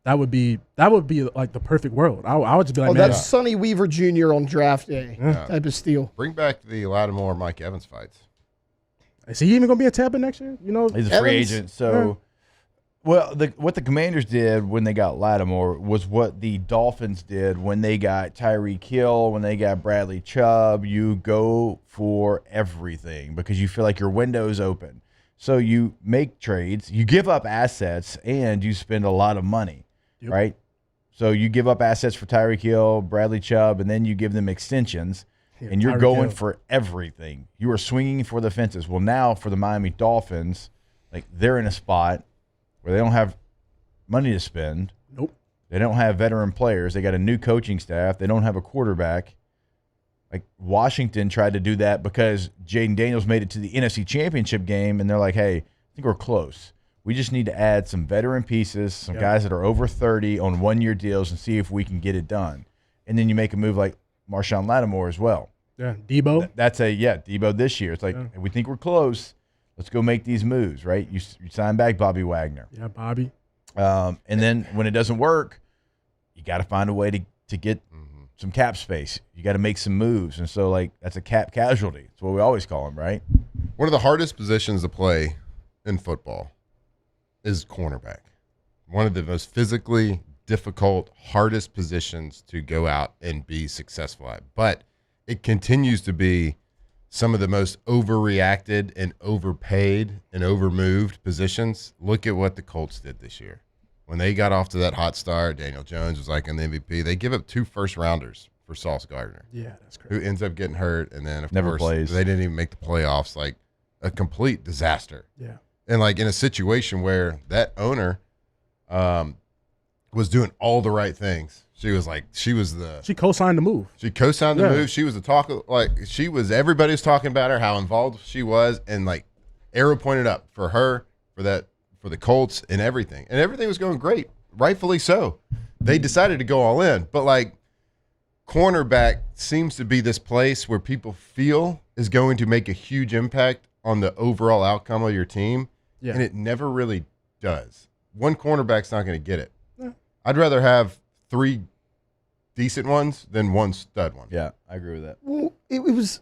That would be like the perfect world. I would just be like, man. That's Sonny Weaver Jr. on draft day type of steal. Bring back the Lattimore Mike Evans fights. Is he even going to be in Tampa next year? You know, he's a free agent. So, well, what the Commanders did when they got Lattimore was what the Dolphins did when they got Tyreek Hill, when they got Bradley Chubb. You go for everything because you feel like your window's open. So you make trades, you give up assets, and you spend a lot of money, right? So you give up assets for Tyreek Hill, Bradley Chubb, and then you give them extensions, and you're going for everything. You are swinging for the fences. Well, now for the Miami Dolphins, like they're in a spot where they don't have money to spend. Nope. They don't have veteran players. They got a new coaching staff. They don't have a quarterback. Like Washington tried to do that because Jaden Daniels made it to the NFC Championship game, and they're like, hey, I think we're close. We just need to add some veteran pieces, some guys that are over 30 on 1-year deals and see if we can get it done. And then you make a move like Marshawn Lattimore as well. Yeah, Debo. That's Debo this year. It's like, hey, we think we're close. Let's go make these moves, right? You sign back Bobby Wagner. Yeah, Bobby. And then when it doesn't work, you got to find a way to get some cap space. You got to make some moves. And so, like, that's a cap casualty. That's what we always call them, right? One of the hardest positions to play in football is cornerback. One of the most physically difficult, hardest positions to go out and be successful at. But it continues to be some of the most overreacted and overpaid and overmoved positions. Look at what the Colts did this year. When they got off to that hot start, Daniel Jones was like an MVP. They give up 2 first-rounders for Sauce Gardner. Yeah, that's crazy. Who ends up getting hurt, and then, of Never course, plays. They didn't even make the playoffs. Like, a complete disaster. Yeah. And, like, in a situation where that owner was doing all the right things. She co-signed the move. She co-signed the move. She was the talk. Like, everybody was talking about her, how involved she was, and, like, arrow pointed up for her, for the Colts and everything. And everything was going great, rightfully so. They decided to go all in. But, like, cornerback seems to be this place where people feel is going to make a huge impact on the overall outcome of your team, and it never really does. One cornerback's not going to get it. Yeah. I'd rather have 3 decent ones than 1 stud one. Yeah, I agree with that. Well, it was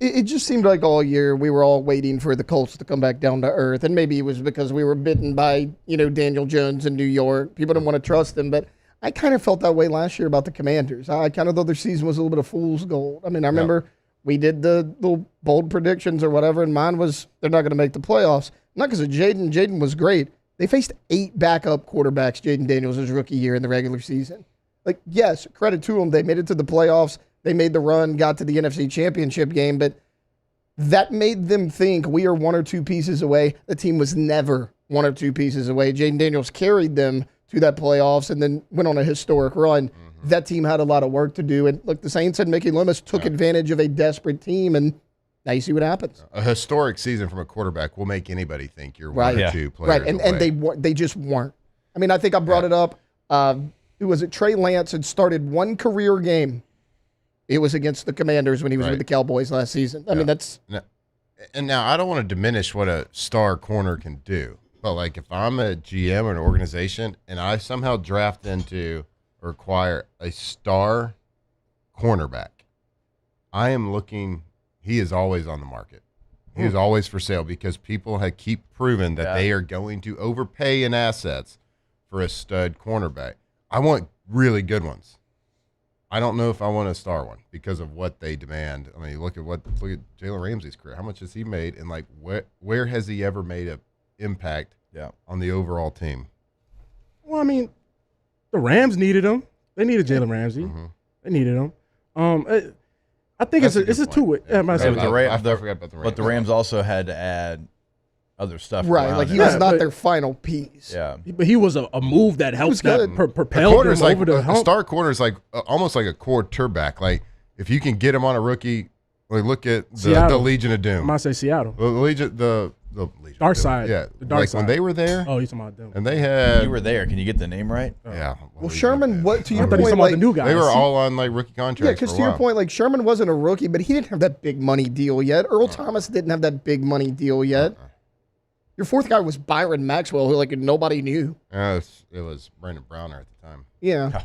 It just seemed like all year we were all waiting for the Colts to come back down to earth, and maybe it was because we were bitten by Daniel Jones in New York. People didn't want to trust him, but I kind of felt that way last year about the Commanders. I kind of thought their season was a little bit of fool's gold. I mean, I remember we did the little bold predictions or whatever, and mine was they're not going to make the playoffs. Not because of Jaden. Jaden was great. They faced 8 backup quarterbacks, Jaden Daniels' his rookie year in the regular season. Like, yes, credit to them. They made it to the playoffs. They made the run, got to the NFC Championship game, but that made them think we are 1 or 2 pieces away. The team was never 1 or 2 pieces away. Jaden Daniels carried them to that playoffs and then went on a historic run. Mm-hmm. That team had a lot of work to do. And look, the Saints and Mickey Loomis took advantage of a desperate team, and now you see what happens. A historic season from a quarterback will make anybody think you're 1 or 2 players Right, and they just weren't. I mean, I think I brought it up. Who was it? Trey Lance had started 1 career game. It was against the Commanders when he was with the Cowboys last season. I mean, that's... And now, I don't want to diminish what a star corner can do, but, like, if I'm a GM or an organization and I somehow draft into or acquire a star cornerback, I am looking... He is always on the market. He is always for sale because people keep proving that they are going to overpay in assets for a stud cornerback. I want really good ones. I don't know if I want a star one because of what they demand. I mean, look at Jalen Ramsey's career. How much has he made, and like where has he ever made an impact on the overall team? Well, I mean, the Rams needed him. They needed Jalen Ramsey. Mm-hmm. They needed him. I think it's a two-way. But the Rams also had to add other stuff. Right, like he was not their final piece. Yeah, but he was a move that helped propel them over the hump. A star corner is like almost like a quarterback. Like if you can get him on a rookie, like look at the Legion of Doom. I might say Seattle. The Legion, the Dark Side. Yeah, the dark side. When they were there. Oh, you're talking about them. And they had. You were there. Can you get the name right? Yeah. Well, Sherman. What to your point? Like the new guys. They were all on like rookie contracts. Yeah, because to your point, like Sherman wasn't a rookie, but he didn't have that big money deal yet. Earl Thomas didn't have that big money deal yet. Your 4th guy was Byron Maxwell, who like nobody knew. It was Brandon Browner at the time. Yeah.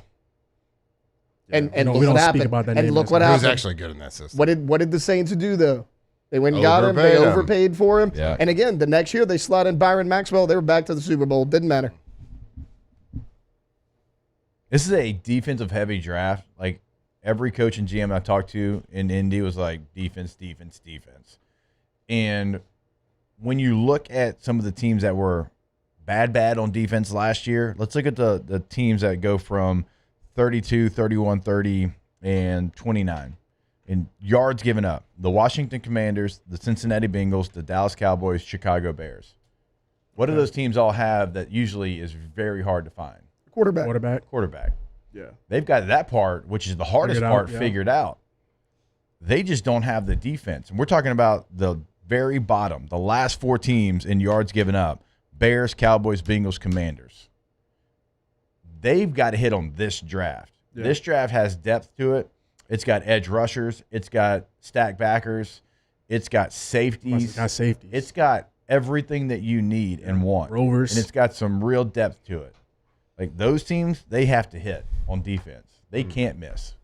And we look don't what speak happened. about that and name look what happened. He was actually good in that system. What did the Saints do though? They went and got him. They overpaid for him. Yeah. And again, the next year they slot in Byron Maxwell. They were back to the Super Bowl. Didn't matter. This is a defensive heavy draft. Like every coach and GM I talked to in Indy was like defense, defense, defense. And when you look at some of the teams that were bad on defense last year, let's look at the teams that go from 32, 31, 30, and 29 in yards given up. The Washington Commanders, the Cincinnati Bengals, the Dallas Cowboys, Chicago Bears. What do those teams all have that usually is very hard to find? Quarterback. Yeah. They've got that part, which is the hardest part, figured out. They just don't have the defense. And we're talking about the very bottom, the last 4 teams in yards given up: Bears, Cowboys, Bengals, Commanders. They've got to hit on this draft. Yeah. This draft has depth to it. It's got edge rushers. It's got stack backers. It's got safeties. It's got everything that you need and want. Rovers. And it's got some real depth to it. Like those teams, they have to hit on defense. They can't miss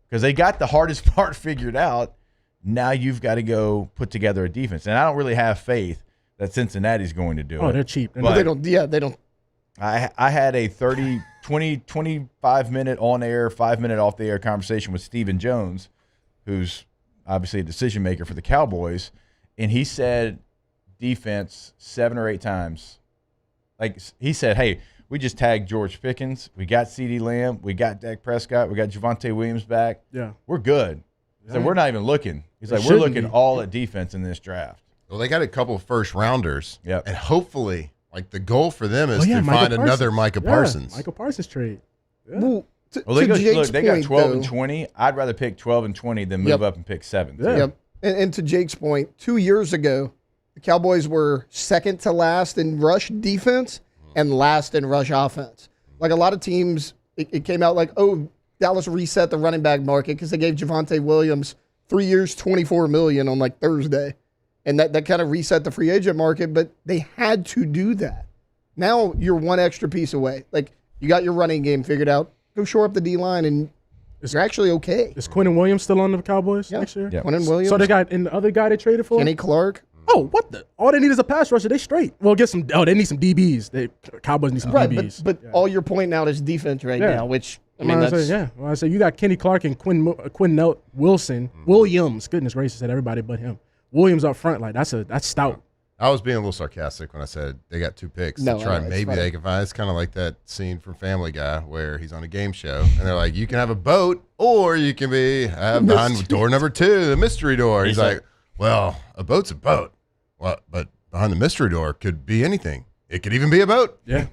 because they got the hardest part figured out. Now you've got to go put together a defense. And I don't really have faith that Cincinnati's going to do it. Oh, they're cheap. They don't. Yeah, they don't. I had a 25-minute on-air, 5-minute off-the-air conversation with Stephen Jones, who's obviously a decision maker for the Cowboys, and he said defense 7 or 8 times. Like he said, hey, we just tagged George Pickens. We got CeeDee Lamb. We got Dak Prescott. We got Javonte Williams back. Yeah. We're good. So we're not even looking. He's like, we're looking all at defense in this draft. Well, they got a couple of first-rounders. Yep. And hopefully, like the goal for them is to find another Micah Parsons. Michael Parsons trade. Yeah. Well, they got 12 and 20. I'd rather pick 12 and 20 than move up and pick 7. Yeah. Yep. And to Jake's point, 2 years ago, the Cowboys were second to last in rush defense and last in rush offense. Like a lot of teams, it came out like, oh, Dallas reset the running back market because they gave Javonte Williams 3 years, $24 million on like Thursday. And that kind of reset the free agent market, but they had to do that. Now you're one extra piece away. Like you got your running game figured out. Go shore up the D-line and You're actually okay. Is Quinnen Williams still on the Cowboys next year? Yeah. Quinnen Williams. So they got and the other guy they traded for? Kenny Clark. Oh, what the? All they need is a pass rusher. They straight. Well, get some. Oh, they need some DBs. Cowboys need some DBs. But all you're pointing out is defense now, which I mean, that's Well, I say you got Kenny Clark and Quinn Williams. Goodness gracious, said everybody but him. Williams up front, like that's stout. I was being a little sarcastic when I said they got 2 picks. No, to try it's maybe funny. they can find. It's kind of like that scene from Family Guy where he's on a game show and they're like, "You can have a boat, or you can be behind door number 2, the mystery door." He's like, "Well, a boat's a boat. Well, but behind the mystery door could be anything. It could even be a boat. Yeah,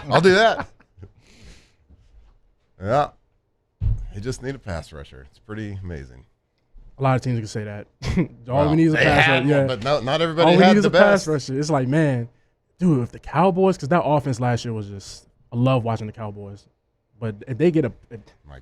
I'll do that." Yeah, they just need a pass rusher. It's pretty amazing. A lot of teams can say that. All we need is a pass rusher. Yeah, but not everybody all we had need is the a pass best. rusher. It's like, man, dude, if the Cowboys, because that offense last year was just, I love watching the Cowboys. But if they get I'm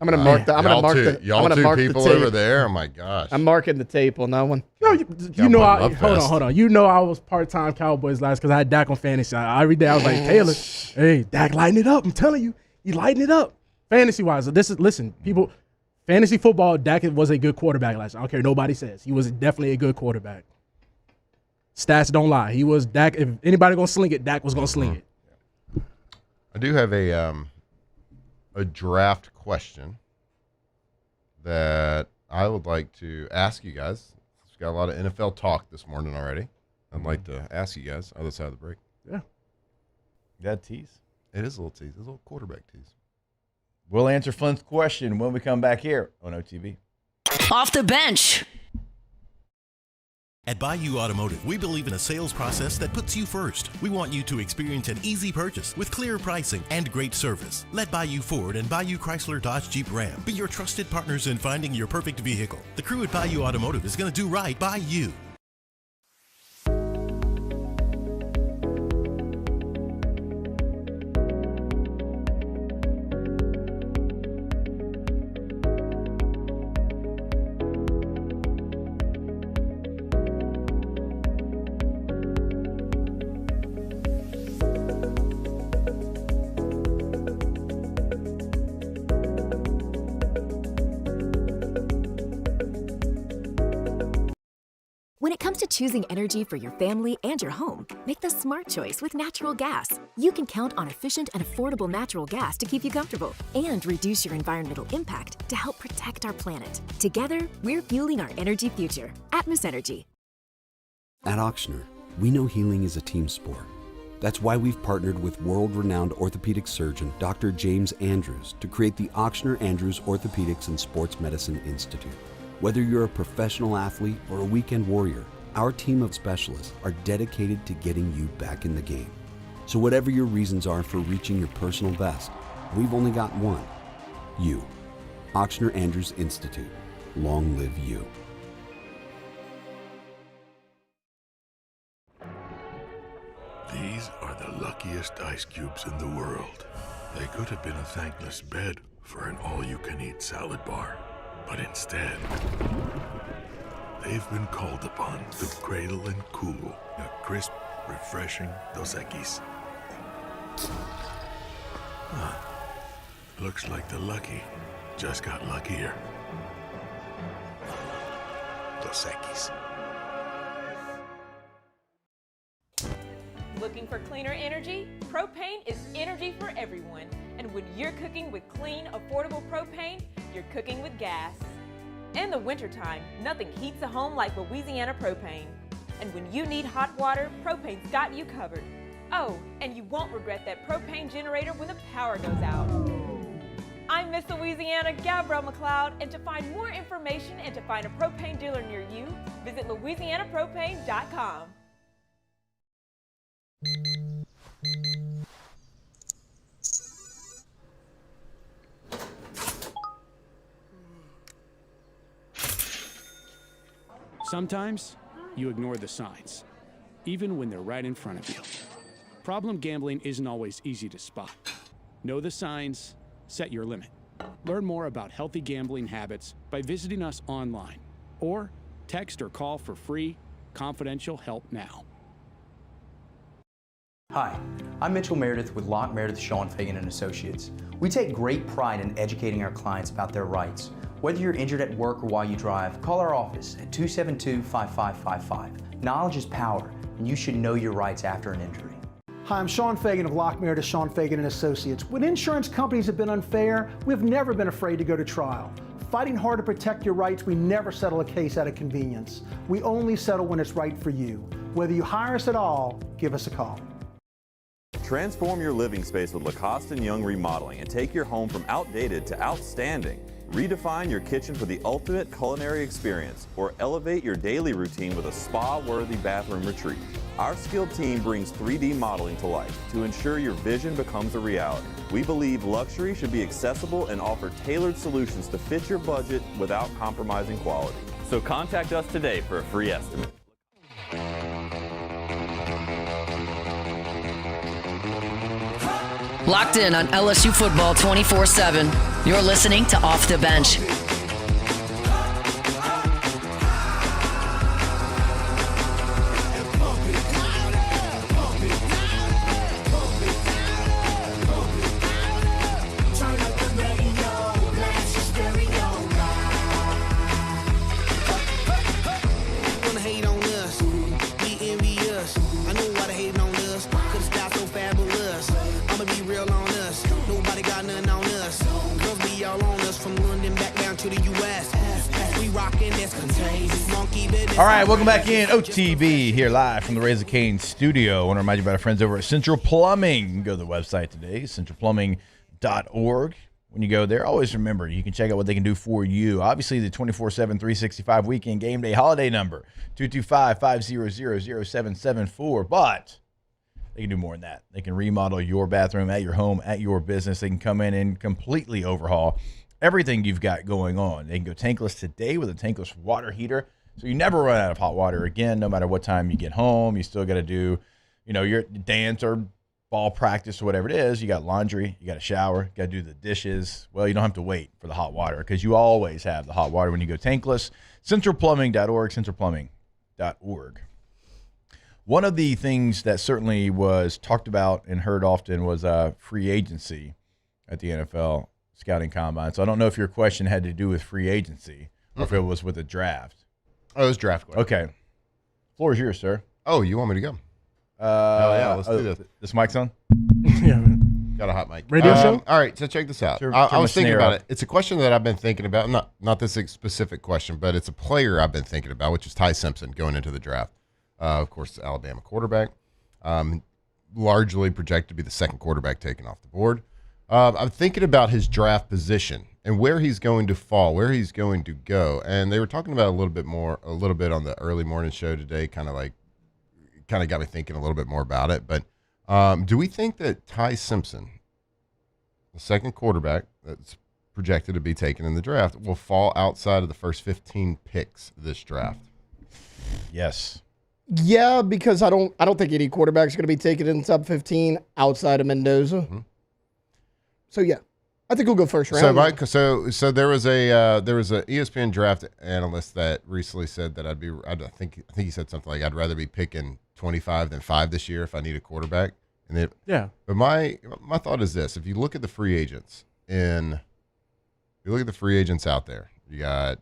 gonna mark the. I'm gonna mark the. Y'all I'm gonna two mark people the tape. over there. Oh my gosh. I'm marking the tape on that one. you know, hold on. You know, I was part-time Cowboys last because I had Dak on fantasy. Every day I was like, Taylor, hey, Dak, lighten it up. I'm telling you, he lighten it up. Fantasy-wise, listen, people, fantasy football, Dak was a good quarterback last year. I don't care what nobody says. He was definitely a good quarterback. Stats don't lie. He was Dak. If anybody gonna sling it, Dak was gonna sling it. I do have a draft question that I would like to ask you guys. We've got a lot of NFL talk this morning already. I'd like to ask you guys other side of the break. Yeah. You got a tease? It is a little tease. It's a little quarterback tease. We'll answer Flynn's question when we come back here on OTB. Off the bench. At Bayou Automotive, we believe in a sales process that puts you first. We want you to experience an easy purchase with clear pricing and great service. Let Bayou Ford and Bayou Chrysler Dodge Jeep Ram be your trusted partners in finding your perfect vehicle. The crew at Bayou Automotive is going to do right by you. When it comes to choosing energy for your family and your home, make the smart choice with natural gas. You can count on efficient and affordable natural gas to keep you comfortable and reduce your environmental impact to help protect our planet. Together, we're fueling our energy future. Atmos Energy. At Auctioner, we know healing is a team sport. That's why we've partnered with world-renowned orthopedic surgeon Dr. James Andrews to create the Auctioner Andrews Orthopedics and Sports Medicine Institute. Whether you're a professional athlete or a weekend warrior, our team of specialists are dedicated to getting you back in the game. So whatever your reasons are for reaching your personal best, we've only got one: you. Auctioner Andrews Institute. Long live you. These are the luckiest ice cubes in the world. They could have been a thankless bed for an all-you-can-eat salad bar. But instead, they've been called upon to cradle and cool a crisp, refreshing Dos Equis. Looks like the lucky just got luckier. Dos Equis. Looking for cleaner energy? Propane is energy for everyone. And when you're cooking with clean, affordable propane, you're cooking with gas. In the wintertime, nothing heats a home like Louisiana propane. And when you need hot water, propane's got you covered. Oh, and you won't regret that propane generator when the power goes out. I'm Miss Louisiana, Gabrielle McLeod, and to find more information and to find a propane dealer near you, visit louisianapropane.com. Sometimes you ignore the signs, even when they're right in front of you. Problem gambling isn't always easy to spot. Know the signs, set your limit. Learn more about healthy gambling habits by visiting us online or text or call for free, confidential help now. Hi, I'm Mitchell Meredith with Locke Meredith, Sean Fagan and Associates. We take great pride in educating our clients about their rights. Whether you're injured at work or while you drive, call our office at 272-5555. Knowledge is power, and you should know your rights after an injury. Hi, I'm Sean Fagan of Locke Meredith, Sean Fagan and Associates. When insurance companies have been unfair, we've never been afraid to go to trial. Fighting hard to protect your rights, we never settle a case out of convenience. We only settle when it's right for you. Whether you hire us at all, give us a call. Transform your living space with Lacoste & Young Remodeling and take your home from outdated to outstanding. Redefine your kitchen for the ultimate culinary experience, or elevate your daily routine with a spa-worthy bathroom retreat. Our skilled team brings 3D modeling to life to ensure your vision becomes a reality. We believe luxury should be accessible and offer tailored solutions to fit your budget without compromising quality. So contact us today for a free estimate. Locked in on LSU football 24/7. You're listening to Off the Bench. All right, welcome back in. OTB here live from the Raising Cane's studio. I want to remind you about our friends over at Central Plumbing. You can go to the website today, centralplumbing.org. When you go there, always remember, you can check out what they can do for you. Obviously, the 24/7, 365 weekend game day holiday number, 225-500-0774. But they can do more than that. They can remodel your bathroom at your home, at your business. They can come in and completely overhaul everything you've got going on. They can go tankless today with a tankless water heater. So you never run out of hot water again, no matter what time you get home. You still got to do, your dance or ball practice or whatever it is. You got laundry, you got to shower, you got to do the dishes. Well, you don't have to wait for the hot water because you always have the hot water when you go tankless. Centralplumbing.org, centralplumbing.org. One of the things that certainly was talked about and heard often was free agency at the NFL scouting combine. So I don't know if your question had to do with free agency or if it was with a draft. Oh, it was draft question. Okay. Floor is yours, sir. Oh, you want me to go? Hell yeah, let's do this. This mic's on? Yeah. Got a hot mic. Radio show? All right, so check this out. I was thinking about it. It's a question that I've been thinking about. Not this specific question, but it's a player I've been thinking about, which is Ty Simpson going into the draft. Of course, the Alabama quarterback. Largely projected to be the second quarterback taken off the board. I'm thinking about his draft position and where he's going to fall, where he's going to go. And they were talking about a little bit on the early morning show today, kind of got me thinking a little bit more about it. But do we think that Ty Simpson, the second quarterback that's projected to be taken in the draft, will fall outside of the first 15 picks this draft? Yes. Yeah, because I don't think any quarterback's going to be taken in sub 15 outside of Mendoza. Mm-hmm. So yeah, I think we'll go first round. So there was a ESPN draft analyst that recently said that I think he said something like I'd rather be picking 25 than 5 this year if I need a quarterback. But my thought is this: if you look at the free agents out there, you got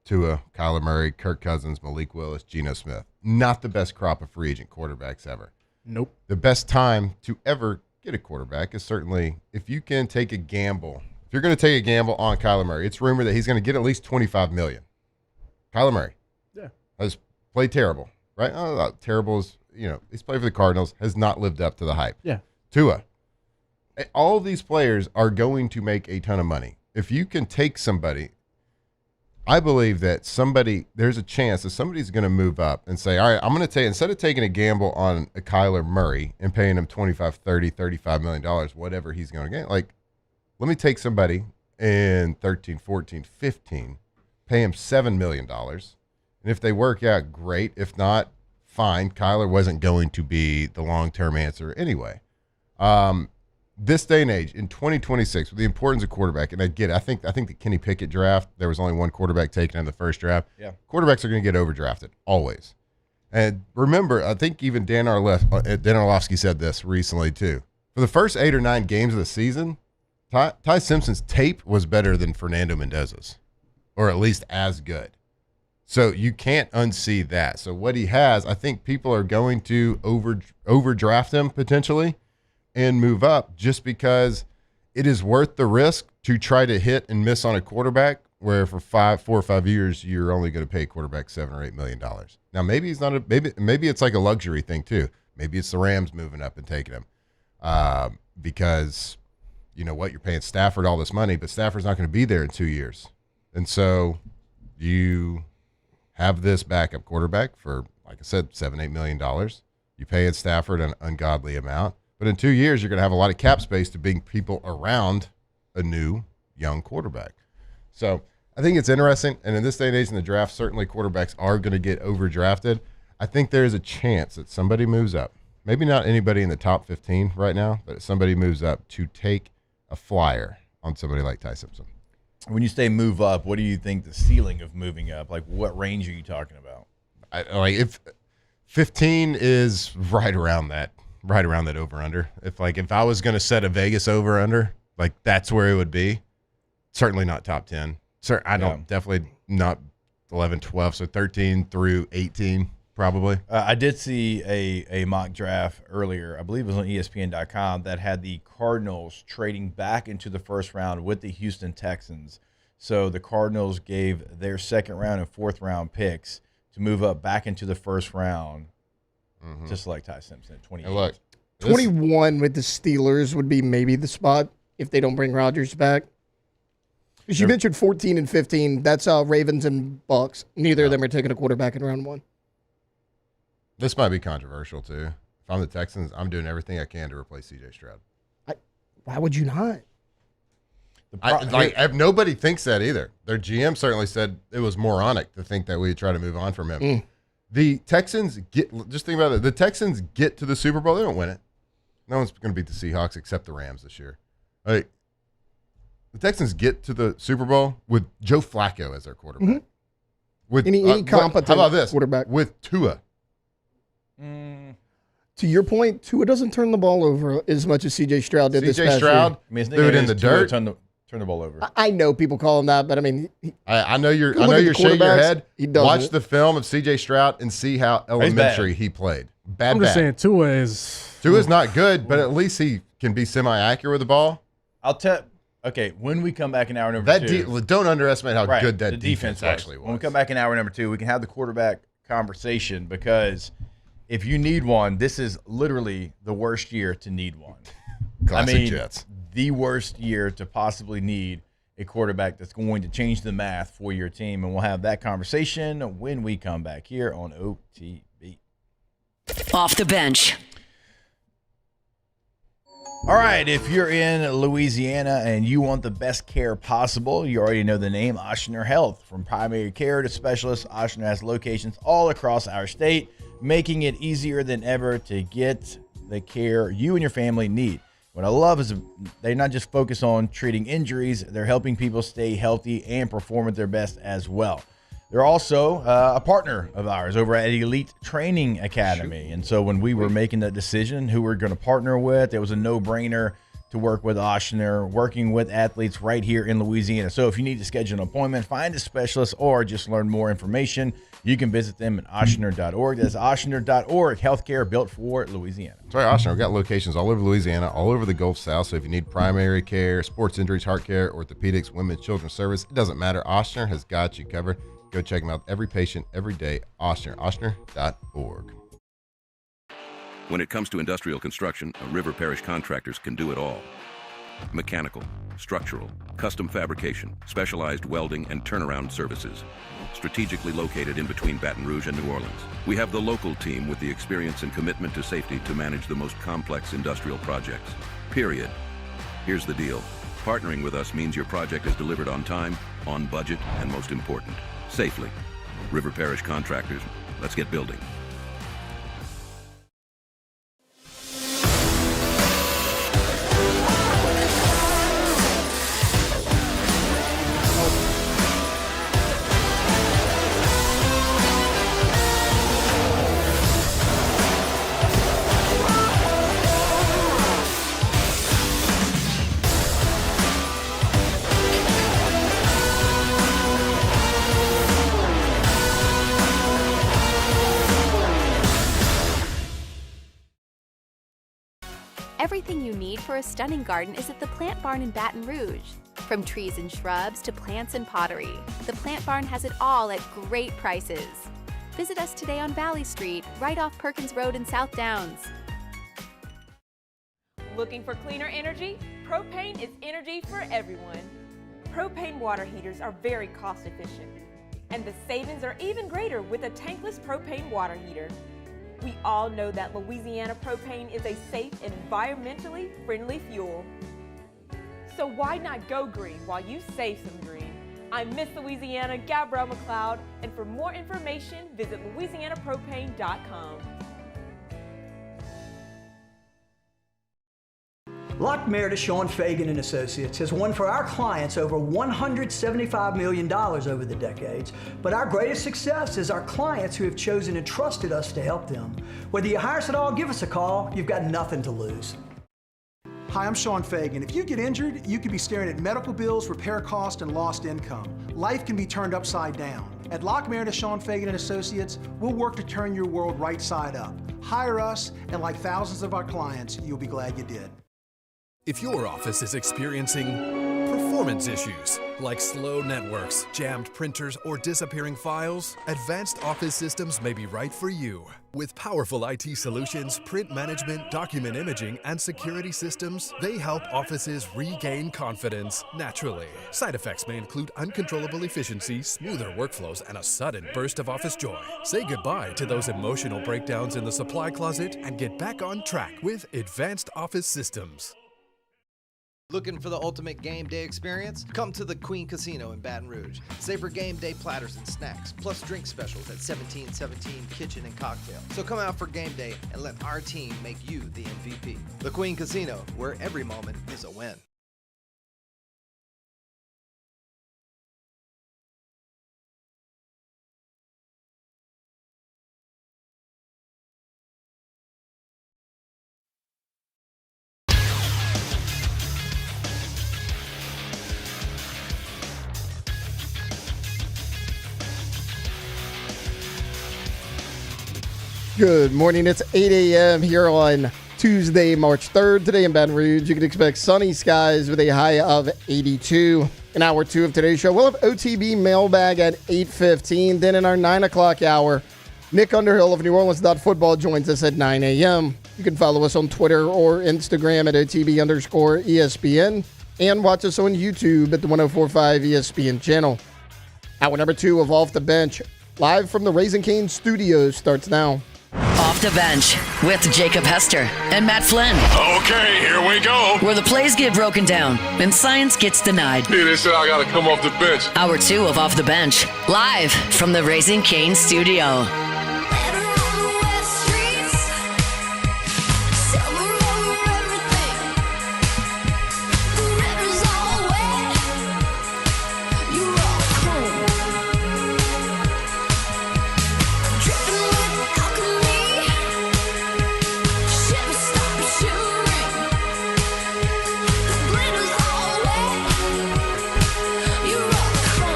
Tua, Kyler Murray, Kirk Cousins, Malik Willis, Geno Smith. Not the best crop of free agent quarterbacks ever. Nope. The best time to ever get a quarterback is certainly if you can take a gamble. If you're going to take a gamble on Kyler Murray, it's rumored that he's going to get at least $25 million. Kyler Murray. Yeah. Has played terrible, right? Terrible is, he's played for the Cardinals, has not lived up to the hype. Yeah. Tua. All of these players are going to make a ton of money. If you can take somebody, I believe that there's a chance that somebody's going to move up and say, all right, I'm going to take, instead of taking a gamble on a Kyler Murray and paying him $25, $30, $35 million, whatever he's going to get, let me take somebody in 13, 14, 15, pay him $7 million. And if they work out, great. If not, fine. Kyler wasn't going to be the long-term answer anyway. This day and age, in 2026, with the importance of quarterback, and I get it, I think the Kenny Pickett draft, there was only one quarterback taken in the first draft. Yeah. Quarterbacks are going to get overdrafted, always. And remember, I think even Dan Orlovsky said this recently too. For the first 8 or 9 games of the season, Ty Simpson's tape was better than Fernando Mendoza's, or at least as good. So you can't unsee that. So what he has, I think people are going to overdraft him potentially and move up just because it is worth the risk to try to hit and miss on a quarterback where for 4 or 5 years you're only going to pay a quarterback $7 or $8 million. Now maybe he's not maybe it's like a luxury thing too. Maybe it's the Rams moving up and taking him because you know what, you're paying Stafford all this money, but Stafford's not going to be there in 2 years, and so you have this backup quarterback for, like I said, $7-8 million. You pay Stafford an ungodly amount, but in 2 years you're going to have a lot of cap space to bring people around a new young quarterback. So I think it's interesting, and in this day and age in the draft, certainly quarterbacks are going to get overdrafted. I think there is a chance that somebody moves up. Maybe not anybody in the top 15 right now, but somebody moves up to take a flyer on somebody like Ty Simpson. When you say move up, what do you think the ceiling of moving up? Like, what range are you talking about? If 15 is right around that over-under. If I was going to set a Vegas over-under, like that's where it would be. Certainly not top 10. Sir, I don't. Definitely not 11, 12. So 13 through 18, probably. I did see a mock draft earlier. I believe it was on ESPN.com that had the Cardinals trading back into the first round with the Houston Texans. So the Cardinals gave their second round and fourth round picks to move up back into the first round to select Ty Simpson at 28. Look, 21 with the Steelers would be maybe the spot if they don't bring Rodgers back. Because you mentioned 14 and 15. That's Ravens and Bucks. Neither of them are taking a quarterback in round 1. This might be controversial, too. If I'm the Texans, I'm doing everything I can to replace C.J. Stroud. Why would you not? Nobody thinks that either. Their GM certainly said it was moronic to think that we'd try to move on from him. The Texans just think about it. The Texans get to the Super Bowl. They don't win it. No one's going to beat the Seahawks except the Rams this year. The Texans get to the Super Bowl with Joe Flacco as their quarterback. With any competent how about this? quarterback. With Tua. To your point, Tua doesn't turn the ball over as much as C.J. Stroud did this past Stroud, year. I mean, threw it in the dirt. Turn the ball over. I know people call him that, but I mean, I know you're shaking your head. Watch the film of C.J. Stroud and see how elementary he played. I'm just saying Tua's not good, but at least he can be semi-accurate with the ball. I'll tell. Okay, when we come back in hour number 2. Don't underestimate how good that defense actually was. When we come back in hour number 2, we can have the quarterback conversation because if you need one, this is literally the worst year to need one. Classic Jets. The worst year to possibly need a quarterback that's going to change the math for your team. And we'll have that conversation when we come back here on OTB. Off the bench. All right, if you're in Louisiana and you want the best care possible, you already know the name Ochsner Health. From primary care to specialists, Ochsner has locations all across our state, making it easier than ever to get the care you and your family need. What I love is they not just focus on treating injuries, they're helping people stay healthy and perform at their best as well. They're also a partner of ours over at Elite Training Academy. And so when we were making that decision who we're going to partner with, it was a no-brainer to work with Ochsner, working with athletes right here in Louisiana. So if you need to schedule an appointment, find a specialist, or just learn more information, you can visit them at ochsner.org. That's ochsner.org, healthcare built for Louisiana. Sorry, Ochsner, we've got locations all over Louisiana, all over the Gulf South. So if you need primary care, sports injuries, heart care, orthopedics, women's, children's service, it doesn't matter. Ochsner has got you covered. Go check them out. Every patient, every day. Ochsner, ochsner.org. When it comes to industrial construction, River Parish contractors can do it all. Mechanical, structural, custom fabrication, specialized welding, and turnaround services. Strategically located in between Baton Rouge and New Orleans, we have the local team with the experience and commitment to safety to manage the most complex industrial projects. Period. Here's the deal. Partnering with us means your project is delivered on time, on budget, and most important, safely. River Parish Contractors, let's get building. Everything you need for a stunning garden is at the Plant Barn in Baton Rouge. From trees and shrubs to plants and pottery, the Plant Barn has it all at great prices. Visit us today on Valley Street, right off Perkins Road in South Downs. Looking for cleaner energy? Propane is energy for everyone. Propane water heaters are very cost efficient, and the savings are even greater with a tankless propane water heater. We all know that Louisiana propane is a safe and environmentally friendly fuel. So why not go green while you save some green? I'm Miss Louisiana, Gabrielle McLeod, and for more information, visit louisianapropane.com. Lock Meredith, Sean Fagan and Associates has won for our clients over $175 million over the decades, but our greatest success is our clients who have chosen and trusted us to help them. Whether you hire us at all, give us a call. You've got nothing to lose. Hi, I'm Sean Fagan. If you get injured, you could be staring at medical bills, repair costs, and lost income. Life can be turned upside down. At Lock Meredith, Sean Fagan and Associates, we'll work to turn your world right side up. Hire us, and like thousands of our clients, you'll be glad you did. If your office is experiencing performance issues like slow networks, jammed printers, or disappearing files, Advanced Office Systems may be right for you. With powerful IT solutions, print management, document imaging, and security systems, they help offices regain confidence naturally. Side effects may include uncontrollable efficiency, smoother workflows, and a sudden burst of office joy. Say goodbye to those emotional breakdowns in the supply closet and get back on track with Advanced Office Systems. Looking for the ultimate game day experience? Come to the Queen Casino in Baton Rouge. Savor game day platters and snacks, plus drink specials at 1717 Kitchen and Cocktail. So come out for game day and let our team make you the MVP. The Queen Casino, where every moment is a win. Good morning. It's 8 a.m. here on Tuesday, March 3rd. Today in Baton Rouge, you can expect sunny skies with a high of 82. In hour 2 of today's show, we'll have OTB mailbag at 8:15. Then in our 9 o'clock hour, Nick Underhill of NewOrleans.football joins us at 9 a.m. You can follow us on Twitter or Instagram at OTB_ESPN and watch us on YouTube at the 104.5 ESPN channel. Hour number 2 of Off the Bench, live from the Raising Cane Studios, starts now. Off the Bench with Jacob Hester and Matt Flynn. Okay, here we go. Where the plays get broken down and science gets denied. Hey, they said I gotta come off the bench. Hour 2 of Off the Bench, live from the Raising Cane studio.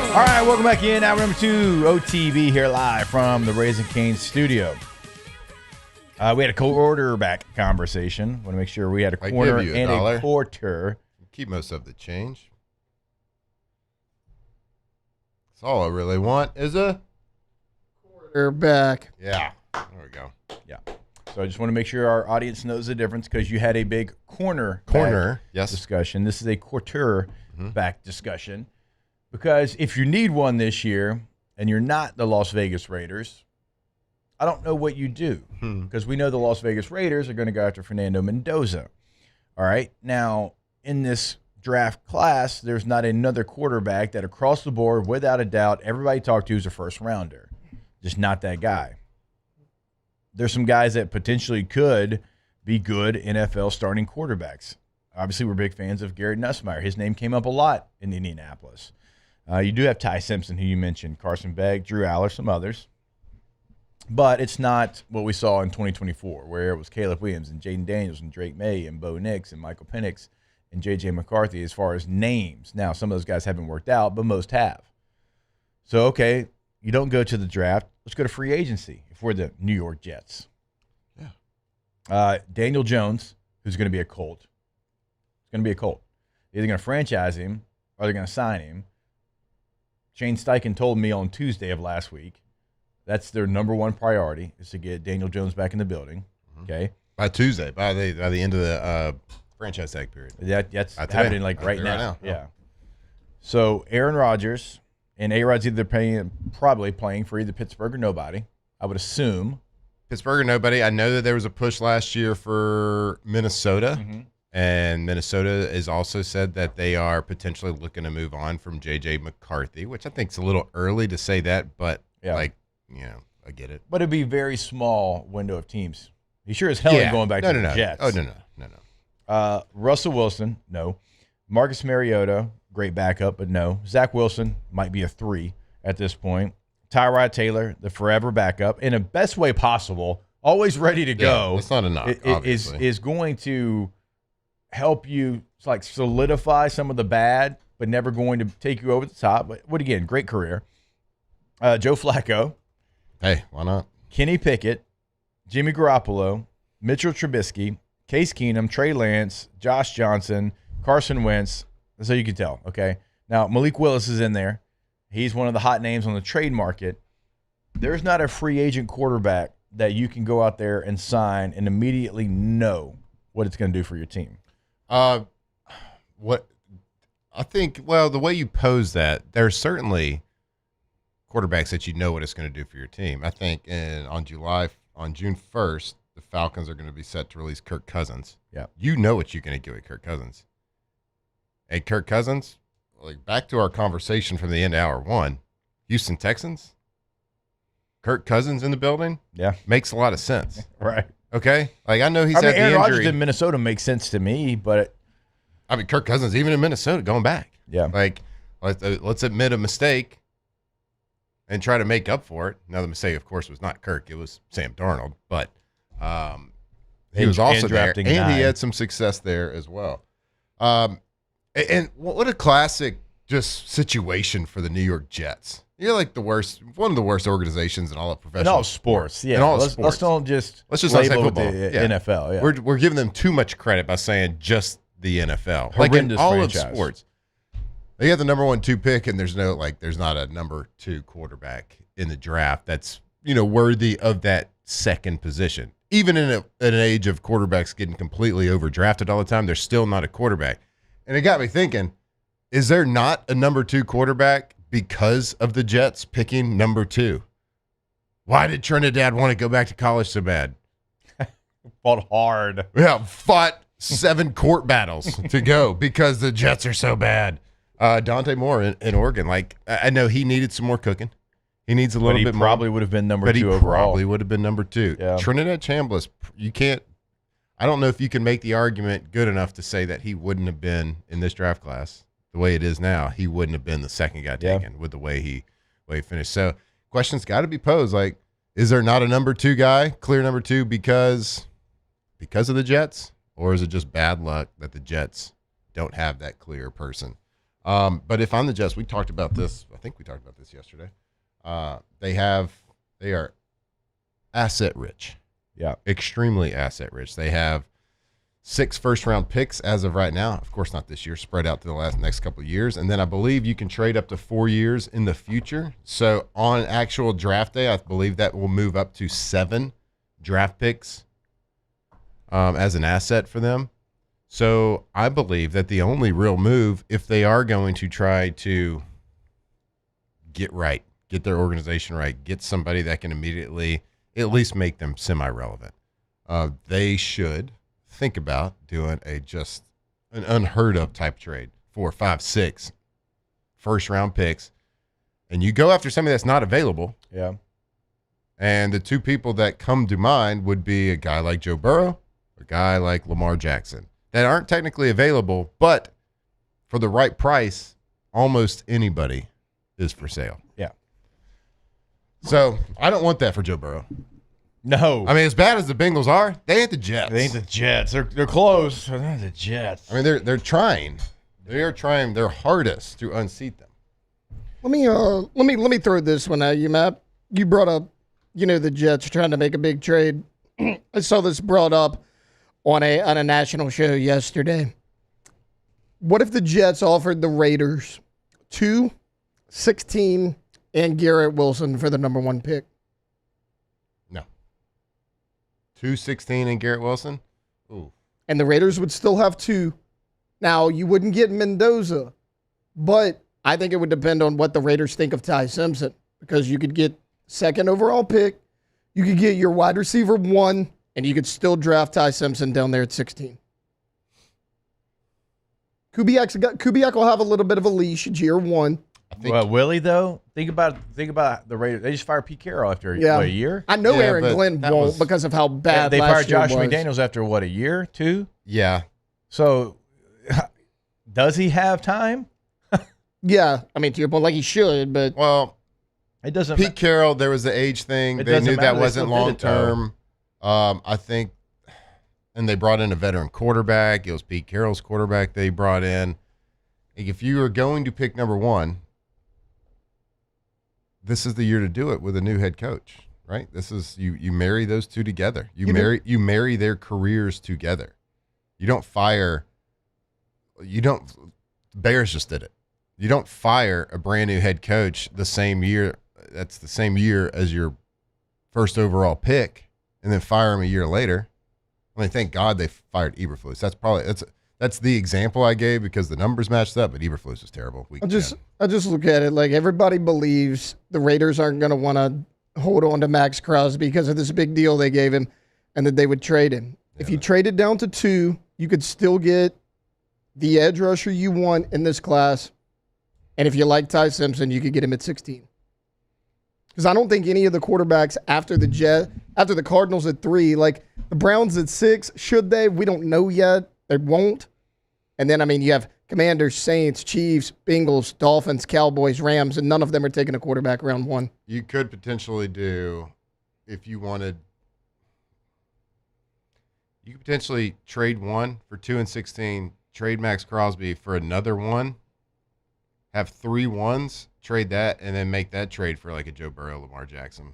All right, welcome back in. Hour number 2, OTB here live from the Raising Cane studio. We had a quarterback conversation. Want to make sure we had a corner and a quarter. Keep most of the change. That's all I really want is a quarterback. Yeah, there we go. Yeah. So I just want to make sure our audience knows the difference because you had a big corner yes discussion. This is a quarterback discussion. Because if you need one this year and you're not the Las Vegas Raiders, I don't know what you do. Because we know the Las Vegas Raiders are going to go after Fernando Mendoza. All right. Now, in this draft class, there's not another quarterback that across the board, without a doubt, everybody talked to is a first rounder. Just not that guy. There's some guys that potentially could be good NFL starting quarterbacks. Obviously, we're big fans of Garrett Nussmeier. His name came up a lot in Indianapolis. You do have Ty Simpson, who you mentioned, Carson Beck, Drew Aller, some others. But it's not what we saw in 2024, where it was Caleb Williams and Jaden Daniels and Drake May and Bo Nix and Michael Penix and J.J. McCarthy as far as names. Now, some of those guys haven't worked out, but most have. So, okay, you don't go to the draft. Let's go to free agency if we're the New York Jets. Yeah. Daniel Jones, who's going to be a Colt. It's going to be a Colt. They're either going to franchise him or they're going to sign him. Shane Steichen told me on Tuesday of last week that's their number one priority is to get Daniel Jones back in the building. Okay, by Tuesday, by the end of the franchise tag period. That's happening like right now. Yeah. So Aaron Rodgers and A-Rod's probably playing for either Pittsburgh or nobody. I would assume. Pittsburgh or nobody. I know that there was a push last year for Minnesota, and Minnesota has also said that they are potentially looking to move on from J.J. McCarthy, which I think is a little early to say that, but I get it. But it'd be a very small window of teams. He sure as hell ain't going back to the Jets. Oh, no. Russell Wilson, no. Marcus Mariota, great backup, but no. Zach Wilson might be a 3 at this point. Tyrod Taylor, the forever backup, in the best way possible, always ready to go. It's not a knock, obviously. Is going to help you solidify some of the bad, but never going to take you over the top. But again, great career. Joe Flacco. Hey, why not? Kenny Pickett, Jimmy Garoppolo, Mitchell Trubisky, Case Keenum, Trey Lance, Josh Johnson, Carson Wentz. That's how you can tell, okay? Now, Malik Willis is in there. He's one of the hot names on the trade market. There's not a free agent quarterback that you can go out there and sign and immediately know what it's going to do for your team. The way you pose that, there's certainly quarterbacks that you know what it's going to do for your team. I think on June 1st, the Falcons are going to be set to release Kirk Cousins. Yeah. You know what you're going to get with Kirk Cousins. Hey, Kirk Cousins, back to our conversation from the end of hour 1, Houston Texans, Kirk Cousins in the building, makes a lot of sense. Right. Okay? I know he's had the Aaron injury. Rodgers in Minnesota makes sense to me, but Kirk Cousins, even in Minnesota, going back. Yeah. Let's admit a mistake and try to make up for it. Now, the mistake, of course, was not Kirk. It was Sam Darnold. But he was also there, and he had some success there as well. And what a classic just situation for the New York Jets. You're one of the worst organizations in all of professional in all sports. Yeah, let's don't just let's just not say label football. The NFL. Yeah, we're giving them too much credit by saying just the NFL. Horrendous in all franchise. of sports. They have the number 1-2 pick, and there's not a number 2 quarterback in the draft that's worthy of that second position. Even in an age of quarterbacks getting completely overdrafted all the time, there's still not a quarterback. And it got me thinking, is there not a number 2 quarterback because of the Jets picking number 2? Why did Trinidad want to go back to college so bad? Fought hard. Yeah, fought 7 court battles to go because the Jets are so bad. Dante Moore in Oregon, I know he needed some more cooking. He needs a little bit more. Probably would have been number 2 overall. But he probably would have been number 2. Yeah. Trinidad Chambliss, you can't. I don't know if you can make the argument good enough to say that he wouldn't have been in this draft class the way it is now. He wouldn't have been the second guy taken with the way he finished. So questions got to be posed. Is there not a number 2 guy, clear number 2 because of the Jets, or is it just bad luck that the Jets don't have that clear person? But if I'm the Jets, we talked about this. I think we talked about this yesterday. They are asset rich. Yeah. Extremely asset rich. They have 6 first-round picks as of right now. Of course, not this year, spread out to the next couple of years. And then I believe you can trade up to 4 years in the future. So on actual draft day, I believe that will move up to 7 draft picks as an asset for them. So I believe that the only real move, if they are going to try to get their organization right, get somebody that can immediately at least make them semi-relevant, they should think about doing an unheard of type trade, 4, 5, 6 first-round picks, and you go after somebody that's not available. Yeah. And the 2 people that come to mind would be a guy like Joe Burrow, a guy like Lamar Jackson, that aren't technically available, but for the right price, almost anybody is for sale. Yeah. So I don't want that for Joe Burrow. No. I mean, as bad as the Bengals are, they ain't the Jets. They ain't the Jets. They're close. They're not the Jets. I mean, they're trying. They are trying their hardest to unseat them. Let me throw this one at you, Matt. You brought up, the Jets are trying to make a big trade. I saw this brought up on a national show yesterday. What if the Jets offered the Raiders 2, 16, and Garrett Wilson for the number 1 pick? No. 2, 16, and Garrett Wilson? Ooh. And the Raiders would still have 2. Now, you wouldn't get Mendoza, but I think it would depend on what the Raiders think of Ty Simpson, because you could get 2nd overall pick, you could get your wide receiver 1, and you could still draft Ty Simpson down there at 16. Kubiak will have a little bit of a leash at year 1. Well, will he though? Think about the Raiders. They just fired Pete Carroll after a year. I know Aaron Glenn won't because of how bad they last fired Josh year was. McDaniels after a year, 2? Yeah. So does he have time? Yeah, I mean, to your point, like he should, but it doesn't. Pete Carroll, there was the age thing. They knew that wasn't long term. I think, and they brought in a veteran quarterback. It was Pete Carroll's quarterback they brought in. If you are going to pick number 1, this is the year to do it with a new head coach, right? This is you marry those two together. You marry their careers together. You don't fire. Bears just did it. You don't fire a brand new head coach the same year. That's the same year as your first overall pick, and then fire him a year later. I mean, thank God they fired Eberflus. That's the example I gave because the numbers matched up, but Eberflus was terrible. I just look at it like everybody believes the Raiders aren't going to want to hold on to Max Crosby because of this big deal they gave him, and that they would trade him. Yeah. If you traded down to 2, you could still get the edge rusher you want in this class. And if you like Ty Simpson, you could get him at 16. Because I don't think any of the quarterbacks after the Cardinals at 3, like the Browns at 6, should they? We don't know yet. They won't. And then, I mean, you have Commanders, Saints, Chiefs, Bengals, Dolphins, Cowboys, Rams, and none of them are taking a quarterback round 1. You could potentially do, if you wanted, you could potentially trade 1 for 2 and 16, trade Max Crosby for another 1, have 3 1s, trade that, and then make that trade for like a Joe Burrow, Lamar Jackson.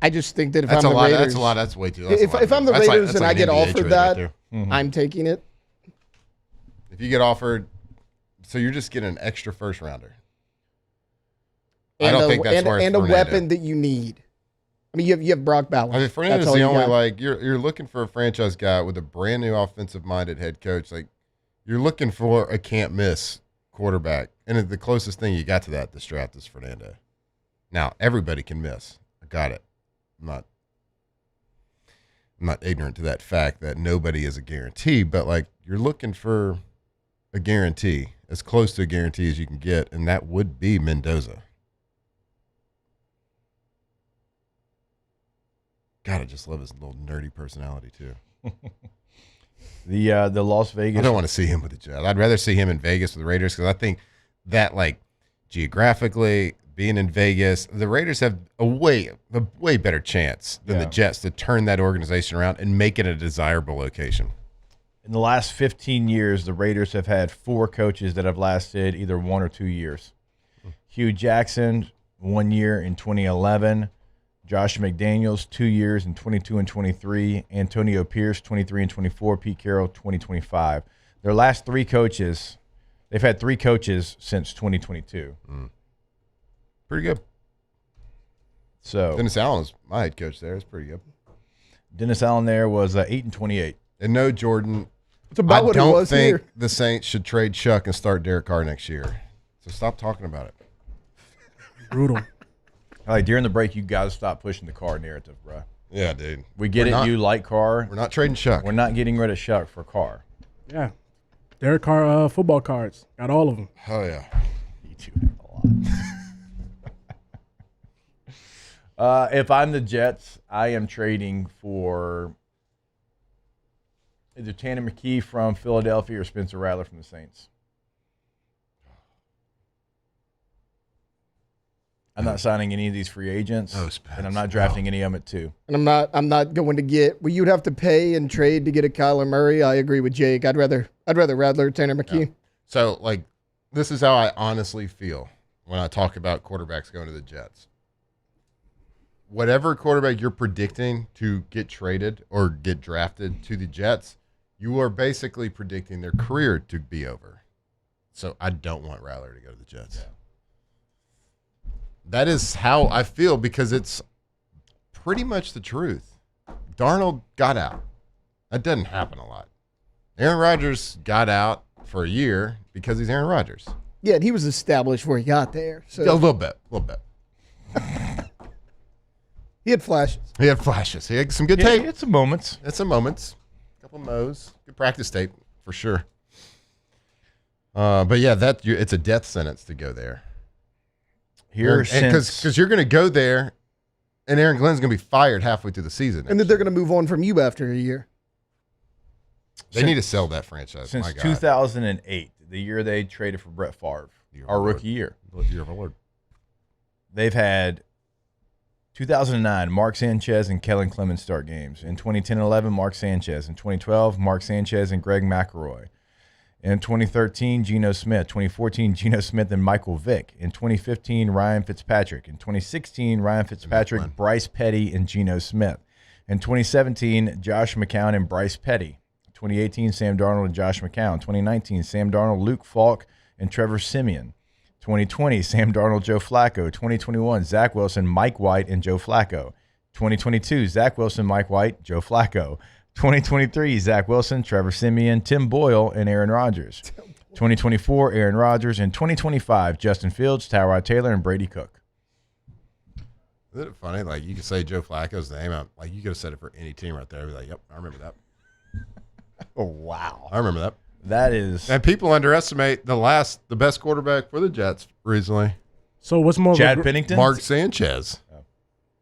I just think that if that's I'm the Raiders, that's a lot. That's way too. If I'm the Raiders and I get offered that, I'm taking it. If you get offered, so you're just getting an extra first rounder. And I don't think that's worth a weapon that you need. I mean, you have Brock Bowers. I mean, Fernando's the only you're looking for a franchise guy with a brand new offensive minded head coach. Like you're looking for a can't miss quarterback, and the closest thing you got to that this draft is Fernando. Now everybody can miss. I got it. I'm not ignorant to that fact that nobody is a guarantee, but like you're looking for a guarantee, as close to a guarantee as you can get, and that would be Mendoza. God, I just love his little nerdy personality too. The Las Vegas. I don't want to see him with the Jets. I'd rather see him in Vegas with the Raiders because I think that like geographically being in Vegas, the Raiders have a way better chance than the Jets to turn that organization around and make it a desirable location. In the last 15 years, the Raiders have had 4 coaches that have lasted either 1 or 2 years. Hugh Jackson, 1 year in 2011. Josh McDaniels, 2 years in 22 and 23. Antonio Pierce, 23 and 24. Pete Carroll, 2025. Their last 3 coaches, they've had 3 coaches since 2022. Pretty good. So Dennis Allen is my head coach there. It's pretty good. Dennis Allen there was 8 and 28. And no, Jordan. It's about what it was here. I don't think the Saints should trade Chuck and start Derek Carr next year. So stop talking about it. Brutal. Like during the break, you got to stop pushing the Carr narrative, bro. Yeah, dude. We get it. You like Carr. We're not trading Chuck. We're not getting rid of Chuck for Carr. Yeah. Derek Carr football cards. Got all of them. Oh, yeah. You two have a lot. If I'm the Jets, I am trading for either Tanner McKee from Philadelphia or Spencer Rattler from the Saints. I'm not signing any of these free agents, and I'm not drafting any of them at 2. And I'm not going to get. Well, you'd have to pay and trade to get a Kyler Murray. I agree with Jake. I'd rather Rattler, Tanner McKee. Yeah. So like, this is how I honestly feel when I talk about quarterbacks going to the Jets. whatever quarterback you're predicting to get traded or get drafted to the Jets, you are basically predicting their career to be over. So I don't want Rattler to go to the Jets. Yeah. That is how I feel because it's pretty much the truth. Darnold got out. That doesn't happen a lot. Aaron Rodgers got out for a year because he's Aaron Rodgers. Yeah, and he was established where he got there. So A little bit. He had flashes. He had some good tape. He had some moments. A couple mows. Good practice tape for sure. But yeah, it's a death sentence to go there. Because you're going to go there, and Aaron Glenn's going to be fired halfway through the season. And then they're going to move on from you after a year. They need to sell that franchise. Since 2008, the year they traded for Brett Favre, our rookie year. Year of our Lord. They've had 2009, Mark Sanchez and Kellen Clemens start games. In 2010 and 11, Mark Sanchez. In 2012, Mark Sanchez and Greg McElroy. In 2013, Geno Smith. 2014, Geno Smith and Michael Vick. In 2015, Ryan Fitzpatrick. In 2016, Ryan Fitzpatrick, Bryce Petty, and Geno Smith. In 2017, Josh McCown and Bryce Petty. 2018, Sam Darnold and Josh McCown. 2019, Sam Darnold, Luke Falk, and Trevor Siemian. 2020, Sam Darnold, Joe Flacco. 2021, Zach Wilson, Mike White, and Joe Flacco. 2022, Zach Wilson, Mike White, Joe Flacco. 2023, Zach Wilson, Trevor Siemian, Tim Boyle, and Aaron Rodgers. 2024, Aaron Rodgers. And 2025, Justin Fields, Tyrod Taylor, and Brady Cook. Isn't it funny? Like, you could say Joe Flacco's name. Like, you could have said it for any team right there. I'd be like, yep, I remember that. Oh, wow. I remember that. That is. And people underestimate the best quarterback for the Jets recently. So what's more Chad Pennington? Mark Sanchez.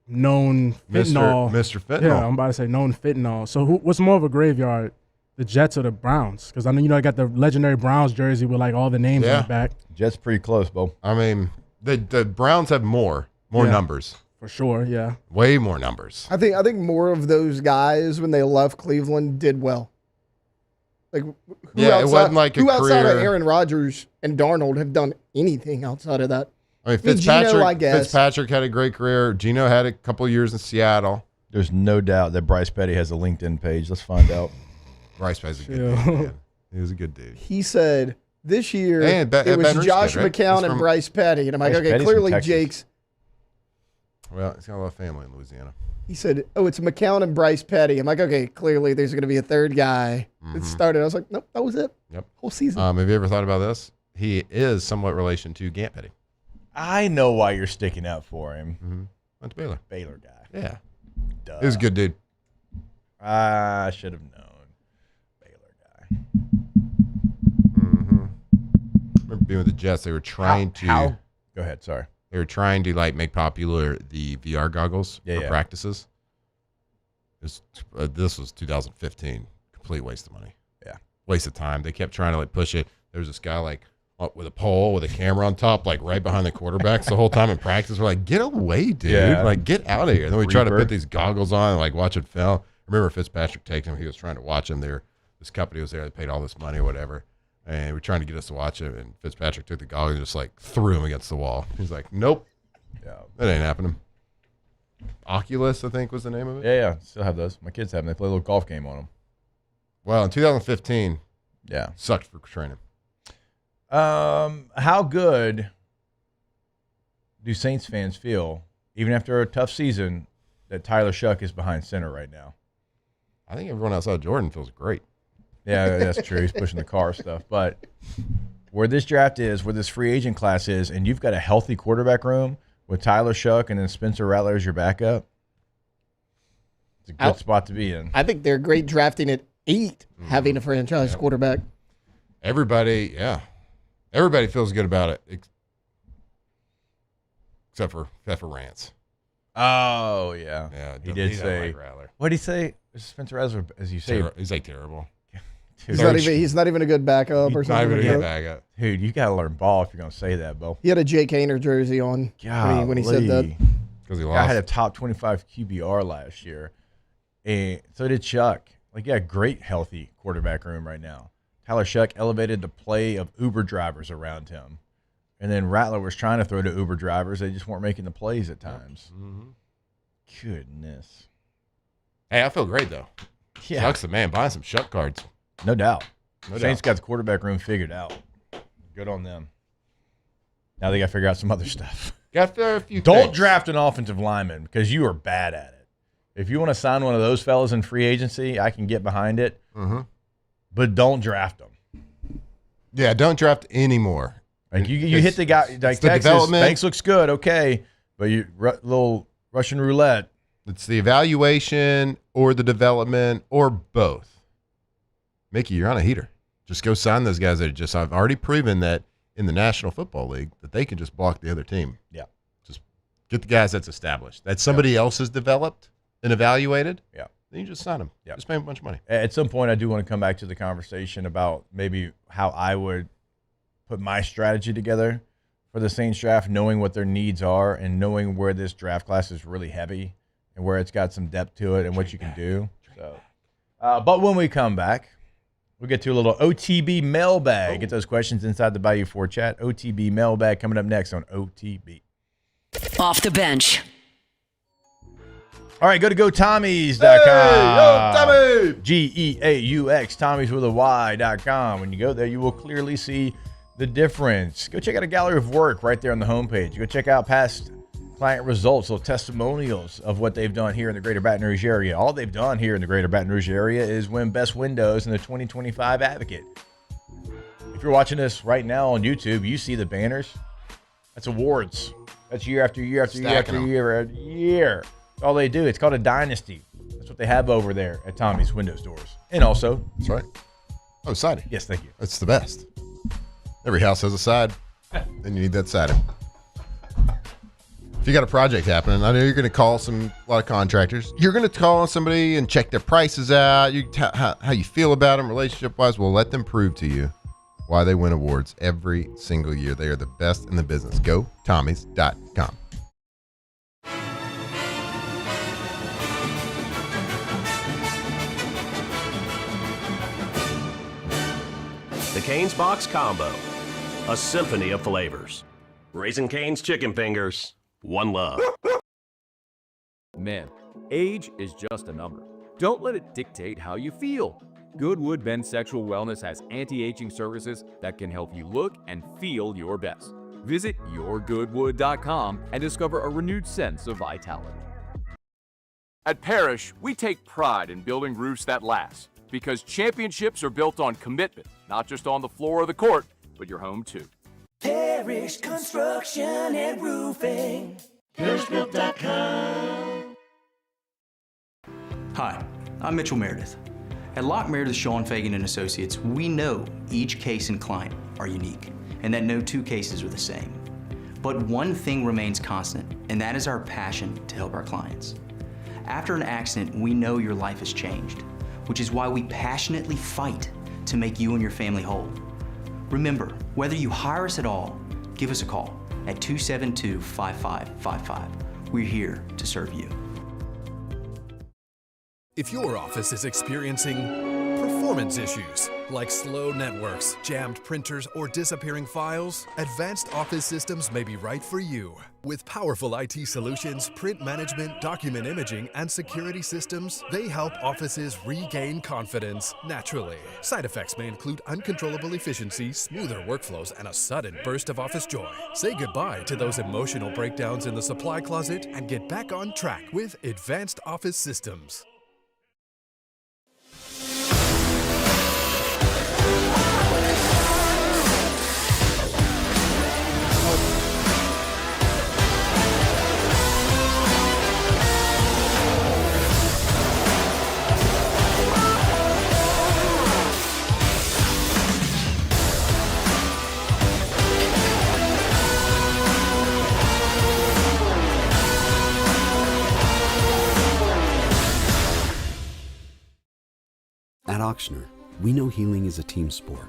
Known fentanyl. Mr. Fentanyl. Yeah, I'm about to say known fentanyl. So what's more of a graveyard, the Jets or the Browns? Because I know, I got the legendary Browns jersey with like all the names on the back. Jets pretty close, Bo. I mean, the Browns have more numbers. For sure, yeah. Way more numbers. I think more of those guys when they left Cleveland did well. Like it wasn't like who outside of career. Aaron Rodgers and Darnold have done anything outside of that? I mean, Geno, Fitzpatrick had a great career. Geno had a couple of years in Seattle. There's no doubt that Bryce Petty has a LinkedIn page. Let's find out. Bryce Petty's a good dude, man. He was a good dude. He said this year And it was Baton Rouge Josh kid, right? McCown He's and from- Bryce Petty. And I'm like, Bryce okay, Petty's clearly from Texas. Jake's. Well, he's got a lot of family in Louisiana. He said, oh, it's McCown and Bryce Petty. I'm like, okay, clearly there's going to be a third guy that started. I was like, nope, that was it. Yep. Whole season. Have you ever thought about this? He is somewhat relation to Gant Petty. I know why you're sticking out for him. Went to Baylor. Baylor guy. Yeah. Duh. He was a good dude. I should have known. Baylor guy. Remember being with the Jets, they were trying to. Go ahead, sorry. They were trying to make popular the VR goggles for practices. This was 2015. Complete waste of money. Yeah. Waste of time. They kept trying to push it. There was this guy with a pole with a camera on top, right behind the quarterbacks the whole time in practice. We're like, get away, dude. Yeah. Get out of here. And then we tried to Reaper. put these goggles on and watch it film. I remember Fitzpatrick taking him. He was trying to watch him there. This company was there. They paid all this money or whatever. And we were trying to get us to watch him. And Fitzpatrick took the goggles and just threw him against the wall. He's like, nope. Yeah. That ain't happening. Oculus, I think, was the name of it. Yeah. Still have those. My kids have them. They play a little golf game on them. Well, in 2015, yeah, sucked for training. How good do Saints fans feel, even after a tough season, that Tyler Shuck is behind center right now? I think everyone outside Jordan feels great. Yeah, that's true. He's pushing the car stuff. But where this draft is, where this free agent class is, and you've got a healthy quarterback room with Tyler Shuck and then Spencer Rattler as your backup, it's a good spot to be in. I think they're great drafting at 8, having a franchise quarterback. Everybody feels good about it, except for Rance. Oh, yeah. Yeah, he did say. What did he say? Spencer Rattler, as you say. He's terrible. He's not even a good backup or something. Not even a good backup. Dude, you got to learn ball if you're going to say that, Bo. He had a Jake Haener jersey on when he said that. Because he lost. I had a top 25 QBR last year. And so did Chuck. Great healthy quarterback room right now. Tyler Shuck elevated the play of Uber drivers around him. And then Rattler was trying to throw to Uber drivers. They just weren't making the plays at times. Goodness. Hey, I feel great, though. Yeah. Sucks the man buying some shuck cards. No doubt. No Saints doubt. got the quarterback room figured out. Good on them. Now they got to figure out some other stuff. Got a few Don't things. draft an offensive lineman because you are bad at it. If you want to sign one of those fellas in free agency, I can get behind it. Mm-hmm. But don't draft them. Yeah, don't draft anymore. Like you hit the guy like the Texas. development. Banks looks good, okay, but you little Russian roulette. It's the evaluation or the development or both. Mickey, you're on a heater. Just go sign those guys that I've already proven that in the National Football League that they can just block the other team. Yeah. Just get the guys that's established. That somebody else has developed and evaluated. Yeah. Then you just sign them. Yeah. Just pay them a bunch of money. At some point, I do want to come back to the conversation about maybe how I would put my strategy together for the Saints draft, knowing what their needs are and knowing where this draft class is really heavy and where it's got some depth to it and what you can do. So, but when we come back, we'll get to a little OTB mailbag. Get those questions inside the Bayou 4 chat. OTB mailbag coming up next on OTB. Off the bench. All right, go to GoTommies.com. Hey, Tommy! Geaux, Tommies with a Y.com. When you go there, you will clearly see the difference. Go check out a gallery of work right there on the homepage. Go check out past client results, little testimonials of what they've done here in the greater Baton Rouge area. All they've done here in the greater Baton Rouge area is win Best Windows in the 2025 Advocate. If you're watching this right now on YouTube, you see the banners. That's awards. That's year after year after year after year after year. That's all they do. It's called a dynasty. That's what they have over there at Tommy's Windows Doors. And also, that's right. Oh, siding. Yes, thank you. That's the best. Every house has a side, and you need that siding. If you got a project happening, I know you're going to call a lot of contractors. You're going to call on somebody and check their prices out, how you feel about them relationship-wise. Well, let them prove to you why they win awards every single year. They are the best in the business. Go Tommies.com. The Cane's Box Combo, a symphony of flavors. Raising Cane's Chicken Fingers, one love. Man, age is just a number. Don't let it dictate how you feel. Goodwood Men's Sexual Wellness has anti-aging services that can help you look and feel your best. Visit yourgoodwood.com and discover a renewed sense of vitality. At Parrish, we take pride in building roofs that last, because championships are built on commitment, not just on the floor of the court, but your home too. Parrish Construction and Roofing. ParrishBuilt.com. Hi, I'm Mitchell Meredith. At Locke Meredith, Sean Fagan and Associates, we know each case and client are unique, and that no two cases are the same. But one thing remains constant, and that is our passion to help our clients. After an accident, we know your life has changed, which is why we passionately fight to make you and your family whole. Remember, whether you hire us at all, give us a call at 272-5555. We're here to serve you. If your office is experiencing performance issues like slow networks, jammed printers, or disappearing files, Advanced Office Systems may be right for you. With powerful IT solutions, print management, document imaging, and security systems, they help offices regain confidence naturally. Side effects may include uncontrollable efficiency, smoother workflows, and a sudden burst of office joy. Say goodbye to those emotional breakdowns in the supply closet and get back on track with Advanced Office Systems. At Auctioner, we know healing is a team sport.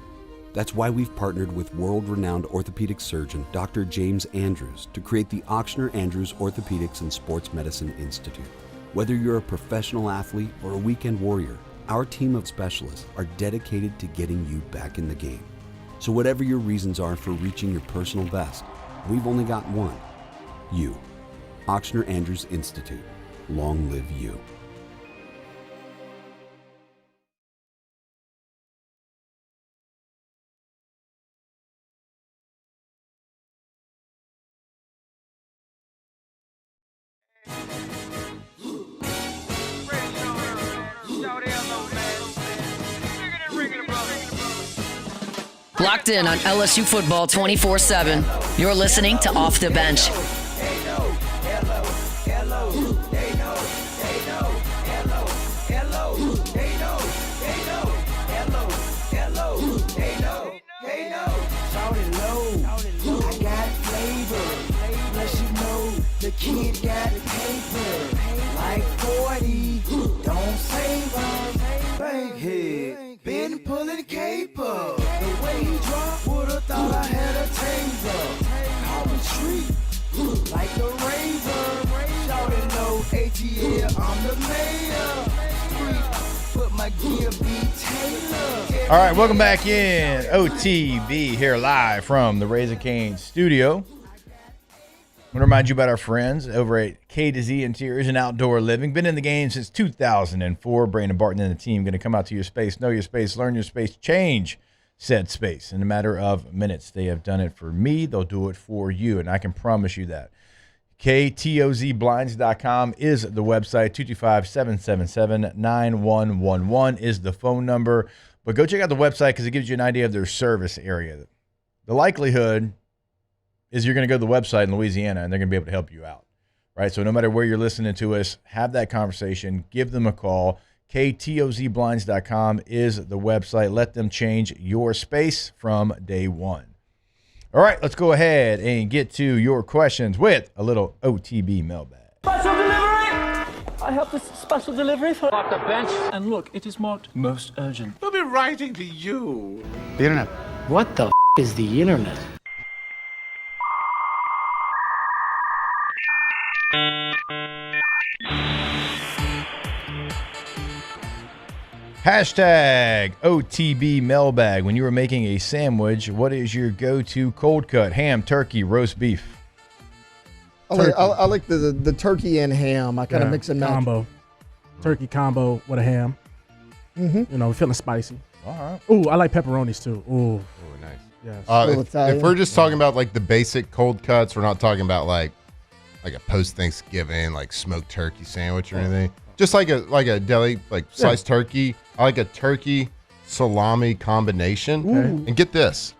That's why we've partnered with world-renowned orthopedic surgeon Dr. James Andrews to create the Auctioner Andrews Orthopedics and Sports Medicine Institute. Whether you're a professional athlete or a weekend warrior, our team of specialists are dedicated to getting you back in the game. So whatever your reasons are for reaching your personal best, we've only got one: you. Auctioner Andrews Institute. long live you. Locked in on LSU football 24/7. You're listening to Off the Bench. The kid got paper, like 40, don't save her. Bankhead, been pulling caper. The way he dropped, would've thought I had a taser. Call me street, like the razor. Shoutin' no ATL, I'm the mayor. Street, put my gear, be Taylor. All right, welcome back in. OTB here live from the Raising Cane's studio. I want to remind you about our friends over at K to Z Interiors and Outdoor Living. Been in the game since 2004. Brandon Barton and the team going to come out to your space, know your space, learn your space, change said space in a matter of minutes. They have done it for me. They'll do it for you, and I can promise you that. KTOZBlinds.com is the website. 225-777-9111 is the phone number. But go check out the website because it gives you an idea of their service area. The likelihood is you're going to go to the website in Louisiana and they're going to be able to help you out, right? So no matter where you're listening to us, have that conversation, give them a call. KTOZBlinds.com is the website. Let them change your space from day one. All right, let's go ahead and get to your questions with a little OTB mailbag. Special delivery! I have this special delivery for Off the Bench. And look, it is marked most urgent. We'll be writing to you. The internet. What the is the internet? Hashtag OTB mailbag. When you are making a sandwich, what is your go-to cold cut? Ham, turkey, roast beef? I like the turkey and ham. I kind of mix and match. Combo. Turkey combo with a ham. Mm-hmm. You know, feeling spicy. All right. Ooh, I like pepperonis too. Ooh. Nice. Yes. If we're just talking about like the basic cold cuts, we're not talking about like a post-Thanksgiving like smoked turkey sandwich or anything. Just like a deli, like sliced turkey. I like a turkey salami combination. Okay. And get this,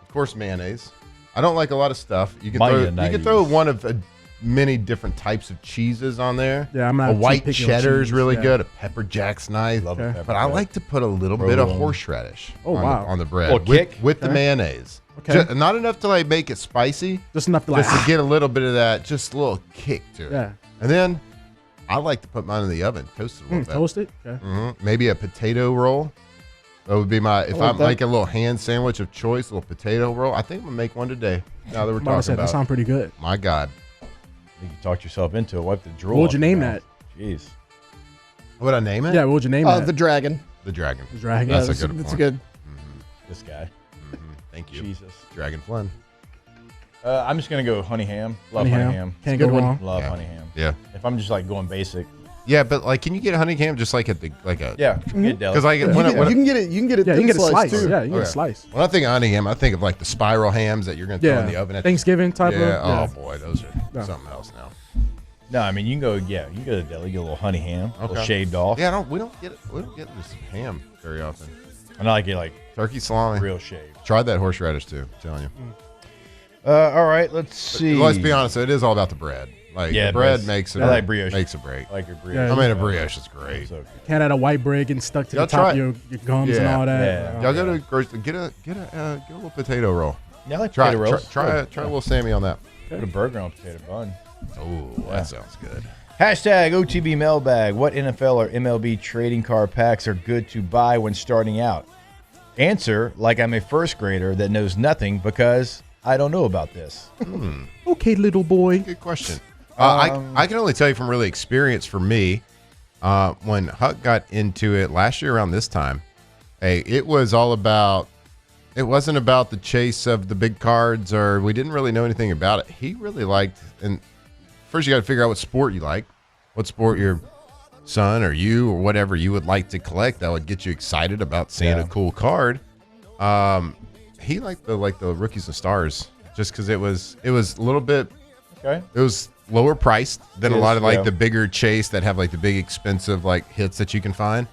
of course, mayonnaise. I don't like a lot of stuff. You can throw one of many different types of cheeses on there. Yeah, I'm not a too white picky on cheddar is cheese, really yeah. good. A pepper jack's nice. Love a pepper But I jack. like to put a little bit of horseradish on the bread Little kick? with the mayonnaise. Okay. Not enough to like make it spicy. Just enough to like Just to get a little bit of that, just a little kick to it. Yeah. And then I like to put mine in the oven, toast it a little bit. Toast it? Okay. Mm-hmm. Maybe a potato roll. That would be my, if I'm making a little hand sandwich of choice, a little potato roll. I think I'm going to make one today. Now that we're talking about that sounds pretty good. My God. I think you talked yourself into it. Wipe the drool. What would off you your name mouth. that? Jeez. What would I name it? Yeah, what would you name that? The dragon. The dragon. The dragon. That's Yeah, a good it's one. good. This guy. Thank you. Jesus. Dragon Flynn. I'm just going to go honey ham. Love Honey honey ham. ham. Can't It's a go good one. wrong. Love Yeah. honey ham. Yeah. If I'm just like going basic. Yeah, but like, can you get honey ham just like at the Yeah, get deli. Because like You can get it. You can get it. Yeah, you can get a thin slice. too. Yeah, you can get a Okay. slice. When I think of honey ham, I think of like the spiral hams that you're going to throw Yeah. in the oven. At Thanksgiving type yeah. of. Yeah. Oh boy, those are Yeah. something else now. No, I mean you can go. Yeah, you can go to the deli, get a little honey ham, a little Okay. shaved off. Yeah, we don't get this ham very often. And I like it like Turkey salami, real shaved. Tried that horseradish too. I'm telling you. All right, let's see. Let's be honest. It is all about the bread. Like Yeah, the bread but makes it. I like brioche. Makes a break. I like your brioche. Yeah, I mean, a brioche is great. So good. Can't add a white bread getting stuck to Y'all the top try of it. your gums and all that. Yeah. Y'all go to grocery. Get a little potato roll. Yeah, I like Try potato rolls. try a little Sammy on that. Put a burger on a potato bun. Oh, that sounds good. Hashtag OTB mailbag. What NFL or MLB trading card packs are good to buy when starting out? Answer like I'm a first grader that knows nothing because I don't know about this. Okay, little boy. Good question. I can only tell you from really experience for me, when Huck got into it last year around this time, hey, it was all about, it wasn't about the chase of the big cards or we didn't really know anything about it. He really liked, and first you got to figure out what sport you like. what sport your son or you or whatever you would like to collect that would get you excited about seeing a cool card. He liked the Rookies and Stars just because it was a little bit. Okay. It was lower priced than a lot of the bigger chase that have like the big expensive like hits that you can find.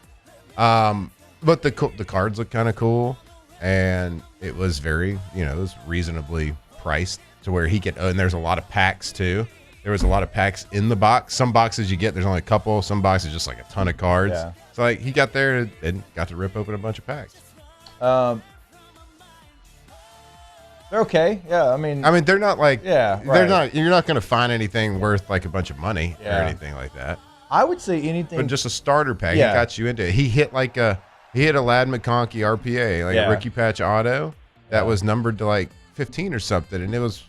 But the cards look kind of cool, and it was very, it was reasonably priced to where he could. And there's a lot of packs too. There was a lot of packs in the box. Some boxes you get, there's only a couple. Some boxes just like a ton of cards. Yeah. So like he got there and got to rip open a bunch of packs. They're okay. Yeah, I mean, they're not like they're not. You're not going to find anything worth like a bunch of money or anything like that. I would say anything, but just a starter pack. He got you into it. He hit a Ladd McConkey RPA, like a rookie patch auto that was numbered to like 15 or something, and it was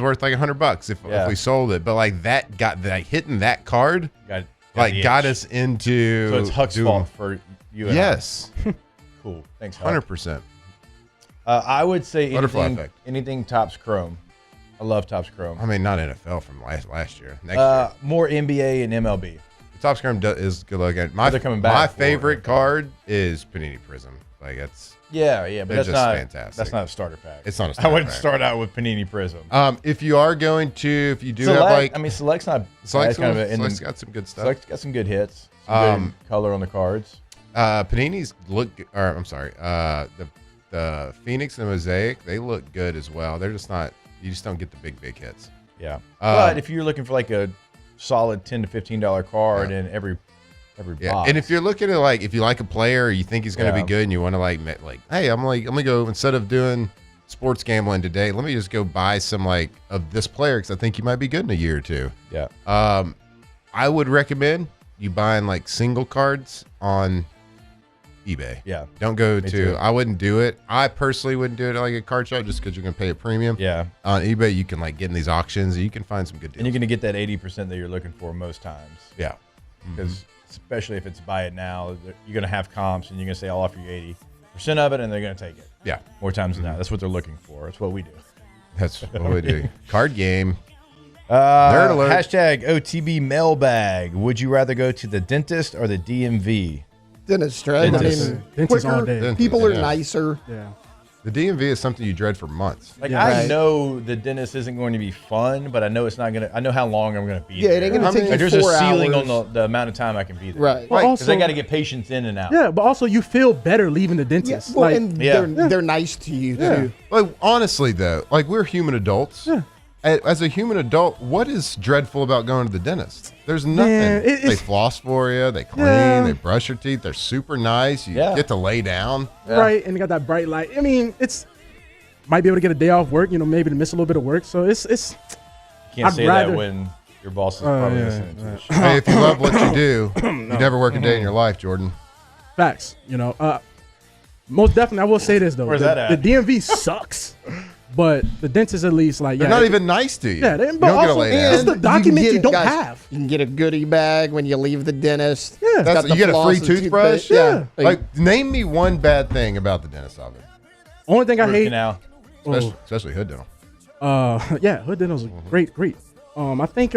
worth like $100 if we sold it. But like that got hitting that card got us into. So it's Huck's fault for you. And yes. Cool. Thanks, Huck. 100%. I would say anything Topps Chrome. I love Topps Chrome. I mean, not NFL from last year. Next year. More NBA and MLB. The Topps Chrome is good looking. They're coming back. My favorite card is Panini Prism. Like it's but that's not fantastic. That's not a starter pack. It's not a starter I wouldn't pack. start out with Panini Prism. If you are going to, if you do Select, have like, Select's not. Select's Select's got some good stuff. Select's got some good hits. Some good color on the cards. Panini's look. Or I'm sorry. The Phoenix and Mosaic, they look good as well. They're just not. You just don't get the big hits. Yeah. But if you're looking for like a solid $10 to $15 card in every box. And if you're looking at like, if you like a player, or you think he's going to be good, and you want to like, hey, I'm gonna go, instead of doing sports gambling today, let me just go buy some like of this player because I think he might be good in a year or two. Yeah. I would recommend you buying like single cards on eBay. Yeah. Don't go Me to. too. I wouldn't do it. I personally wouldn't do it at like a card shop just because you're gonna pay a premium. Yeah. On eBay, you can like get in these auctions and you can find some good deals. And you're going to get that 80% that you're looking for most times. Yeah. Because especially if it's buy it now, you're going to have comps and you're going to say, I'll offer you 80% of it, and they're going to take it. Yeah. More times than not. That's what they're looking for. That's what we do. That's what we do. Card game. Nerd alert. Hashtag OTB mailbag. Would you rather go to the dentist or the DMV? Dentist, right? Dentist. I mean, Dentist all quicker, day. people are Yeah. nicer. Yeah. The DMV is something you dread for months. Like Yeah. I Right. know the dentist isn't going to be fun, but I know it's not going to. I know how long I'm going to be. Yeah, it ain't there. gonna take you Like, there's 4 a ceiling hours. on the amount of time I can be there. Right. Well, Because they also- got to get patients in and out. Yeah, but also you feel better leaving the Yeah, dentist. well, like, and Yeah. they're nice to you too. Like honestly though, like we're human adults. Yeah. As a human adult, what is dreadful about going to the dentist? There's nothing. Man, They it's- floss for you. They clean. Yeah. They brush your teeth. They're super nice. You get to lay down. Yeah. right, and they got that bright light. I mean, it's might be able to get a day off work. Maybe to miss a little bit of work. So it's. You can't I'd say rather- that when your boss is probably yeah, listening to yeah. the show. Hey, if you love what you do, you never work a day in your life, Jordan. Facts. Most definitely, I will say this though. Where's the, that at? The DMV sucks, but the dentist at least like They're not even nice to you. Yeah, you but don't get to also lay it's down. the document you don't guys, have. You can get a goodie bag when you leave the dentist. Yeah. It's got You the get a floss free and toothbrush. Yeah. Like, name me one bad thing about the dentist office, Only thing I Root hate. canal. especially hood dental. Yeah, hood dental's great. I think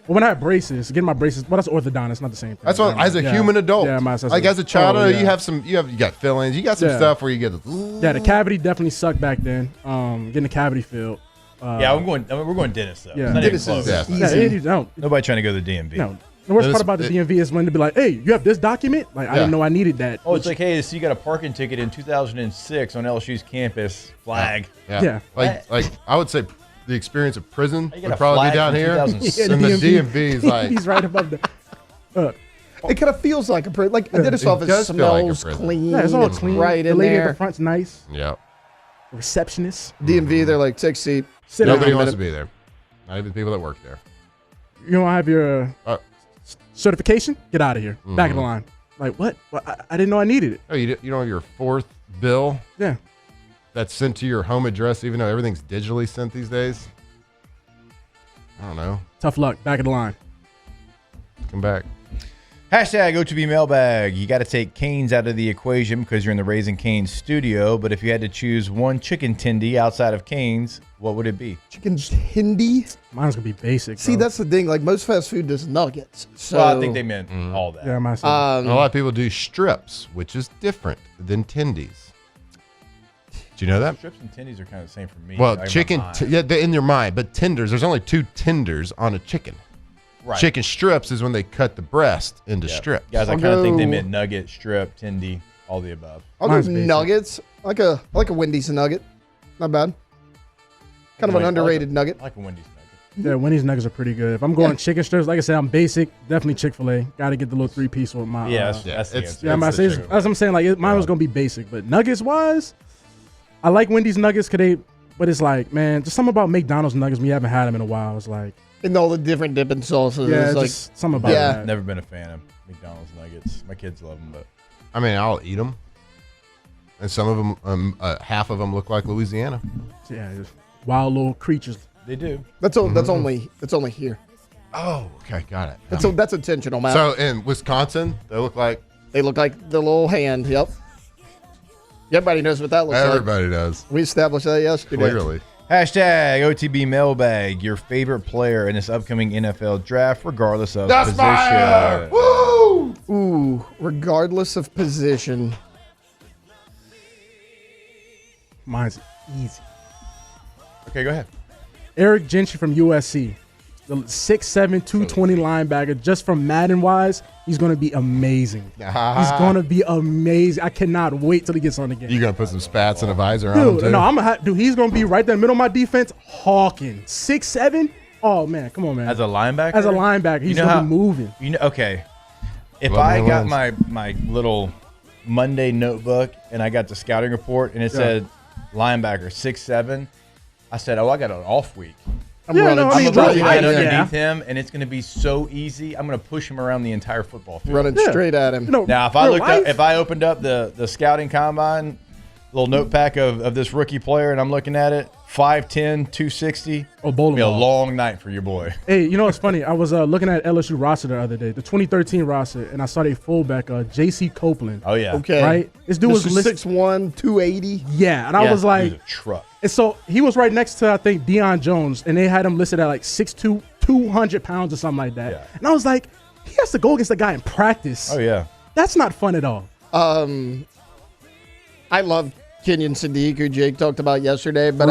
when I have braces, getting my braces, well, that's orthodontist, not the same thing. That's what, as a human adult. Yeah, like as a child, yeah. you got fillings. You got some Yeah. stuff where you get. Yeah, the cavity definitely sucked back then. Getting the cavity filled. Yeah, we're going dentist though. Yeah. It's not even Dentist close. is Yeah. easy. Yeah, no, Nobody trying to go to the DMV. no. The worst It part is- about the DMV is when they be like, "Hey, you have this document? Like, I didn't know I needed that." Oh, it's like, hey, so you got a parking ticket in 2006 on LSU's campus. Flag. Yeah. Like I would say, the experience of prison You got would a probably flag be down from here, 2006. and the DMV is like. he's right above the. It kind of feels like a prison. Like a dentist It office does feel like a smells prison. clean. Yeah, it's all It's clean. right the in lady at there. the front's nice. Yeah. The receptionist. DMV, they're like, take a seat. Sit Nobody down. wants to be there. Not even people that work there. You don't have your certification? Get out of here. Back of the Mhm. line. Like what? I didn't know I needed it. Oh, you don't have your fourth bill? Yeah. That's sent to your home address, even though everything's digitally sent these days. I don't know. Tough luck. Back of the line. Come back. Hashtag OTB mailbag. You got to take Canes out of the equation because you're in the Raising Canes studio. But if you had to choose one chicken tendy outside of Canes, what would it be? Chicken tendy? Mine's going to be basic. See, that's the thing. Like, most fast food does nuggets. So, well, I think they meant all that. Yeah, a lot of people do strips, which is different than tendies. Do you know that? Strips and tendies are kind of the same for me. Well, like chicken, they're in your mind, but tenders, there's only 2 tenders on a chicken. Right. Chicken strips is when they cut the breast into strips. Guys, I kind of think they meant nugget, strip, tendy, all the above. I'll go nuggets. I like a Wendy's nugget. Not bad. Kind of an underrated nugget. I like a Wendy's nugget. Yeah, Wendy's nuggets are pretty good. If I'm going chicken strips, like I said, I'm basic. Definitely Chick-fil-A. Got to get the little 3-piece with my. That's that's what I'm saying. Like mine was gonna be basic, but nuggets wise, I like Wendy's nuggets but it's like, man, just something about McDonald's nuggets. We haven't had them in a while. It's like. And all the different dipping sauces. Yeah, it's like, just something about that. Never been a fan of McDonald's nuggets. My kids love them, but I mean, I'll eat them. And some of them, half of them look like Louisiana. Yeah, just wild little creatures. They do. That's only here. Oh, okay, got it. That's intentional, Matt. So in Wisconsin, they look like the little hand. Yep. Everybody knows what that looks like. Everybody does. We established that yesterday. Clearly. Hashtag OTB mailbag. Your favorite player in this upcoming NFL draft, regardless of position. Woo! Ooh, regardless of position. Mine's easy. Okay, go ahead. Eric Gentry from USC. The 6'7", 220 linebacker. Just from Madden-wise, he's going to be amazing. He's going to be amazing. I cannot wait till he gets on the game. You going to put some spats and a visor on him, too? No, he's going to be right there in the middle of my defense, hawking. 6'7"? Oh, man, come on, man. As a linebacker? As a linebacker, he's going to be moving. Okay. If I got my little Monday notebook and I got the scouting report and it said linebacker 6'7", I said, I got an off week. I'm about to get underneath him, and it's going to be so easy. I'm going to push him around the entire football field. Running straight at him. Now, if I opened up the scouting combine, little notepad of this rookie player, and I'm looking at it, 5'10", 260. Oh, bowling ball. Be a long night for your boy. Hey, you know what's funny? I was looking at LSU roster the other day, the 2013 roster, and I saw their fullback, J.C. Copeland. Oh, yeah. Okay. Right? This dude was 6'1", 280. Yeah, and I was like. He was a truck. And so he was right next to, I think, Deion Jones, and they had him listed at like 6'2", 200 pounds or something like that. Yeah. And I was like, he has to go against the guy in practice. Oh, yeah. That's not fun at all. I love Kenyon Sadiq, who Jake talked about yesterday, but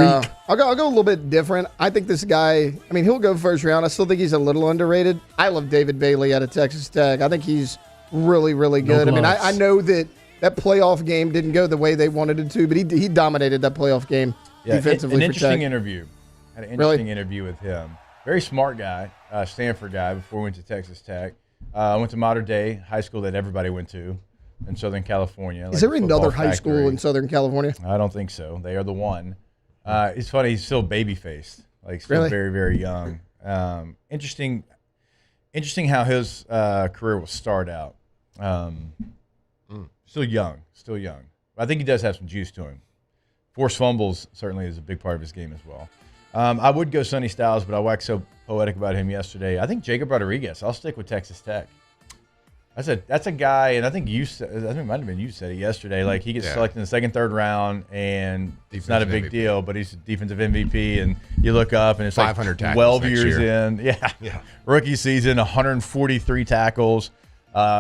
I'll go a little bit different. I think this guy, he'll go first round. I still think he's a little underrated. I love David Bailey out of Texas Tech. I think he's really, really good. I know that playoff game didn't go the way they wanted it to, but he dominated that playoff game defensively. An interesting interview. Had an interesting interview with him. Very smart guy, Stanford guy before he went to Texas Tech. Went to Mater Dei High School that everybody went to in Southern California. Is there another high school in Southern California? I don't think so. They are the one. It's funny. He's still baby-faced, still very, very young. Interesting how his career will start out. Still young. I think he does have some juice to him. Forced fumbles certainly is a big part of his game as well. I would go Sonny Styles, but I waxed so poetic about him yesterday. I think Jacob Rodriguez. I'll stick with Texas Tech. That's a guy, and I think it might have been you said it yesterday. Like he gets selected in the second, third round, and it's not a big deal, but he's a defensive MVP. And you look up, and it's 500 like 12 years in. Yeah, rookie season, 143 tackles,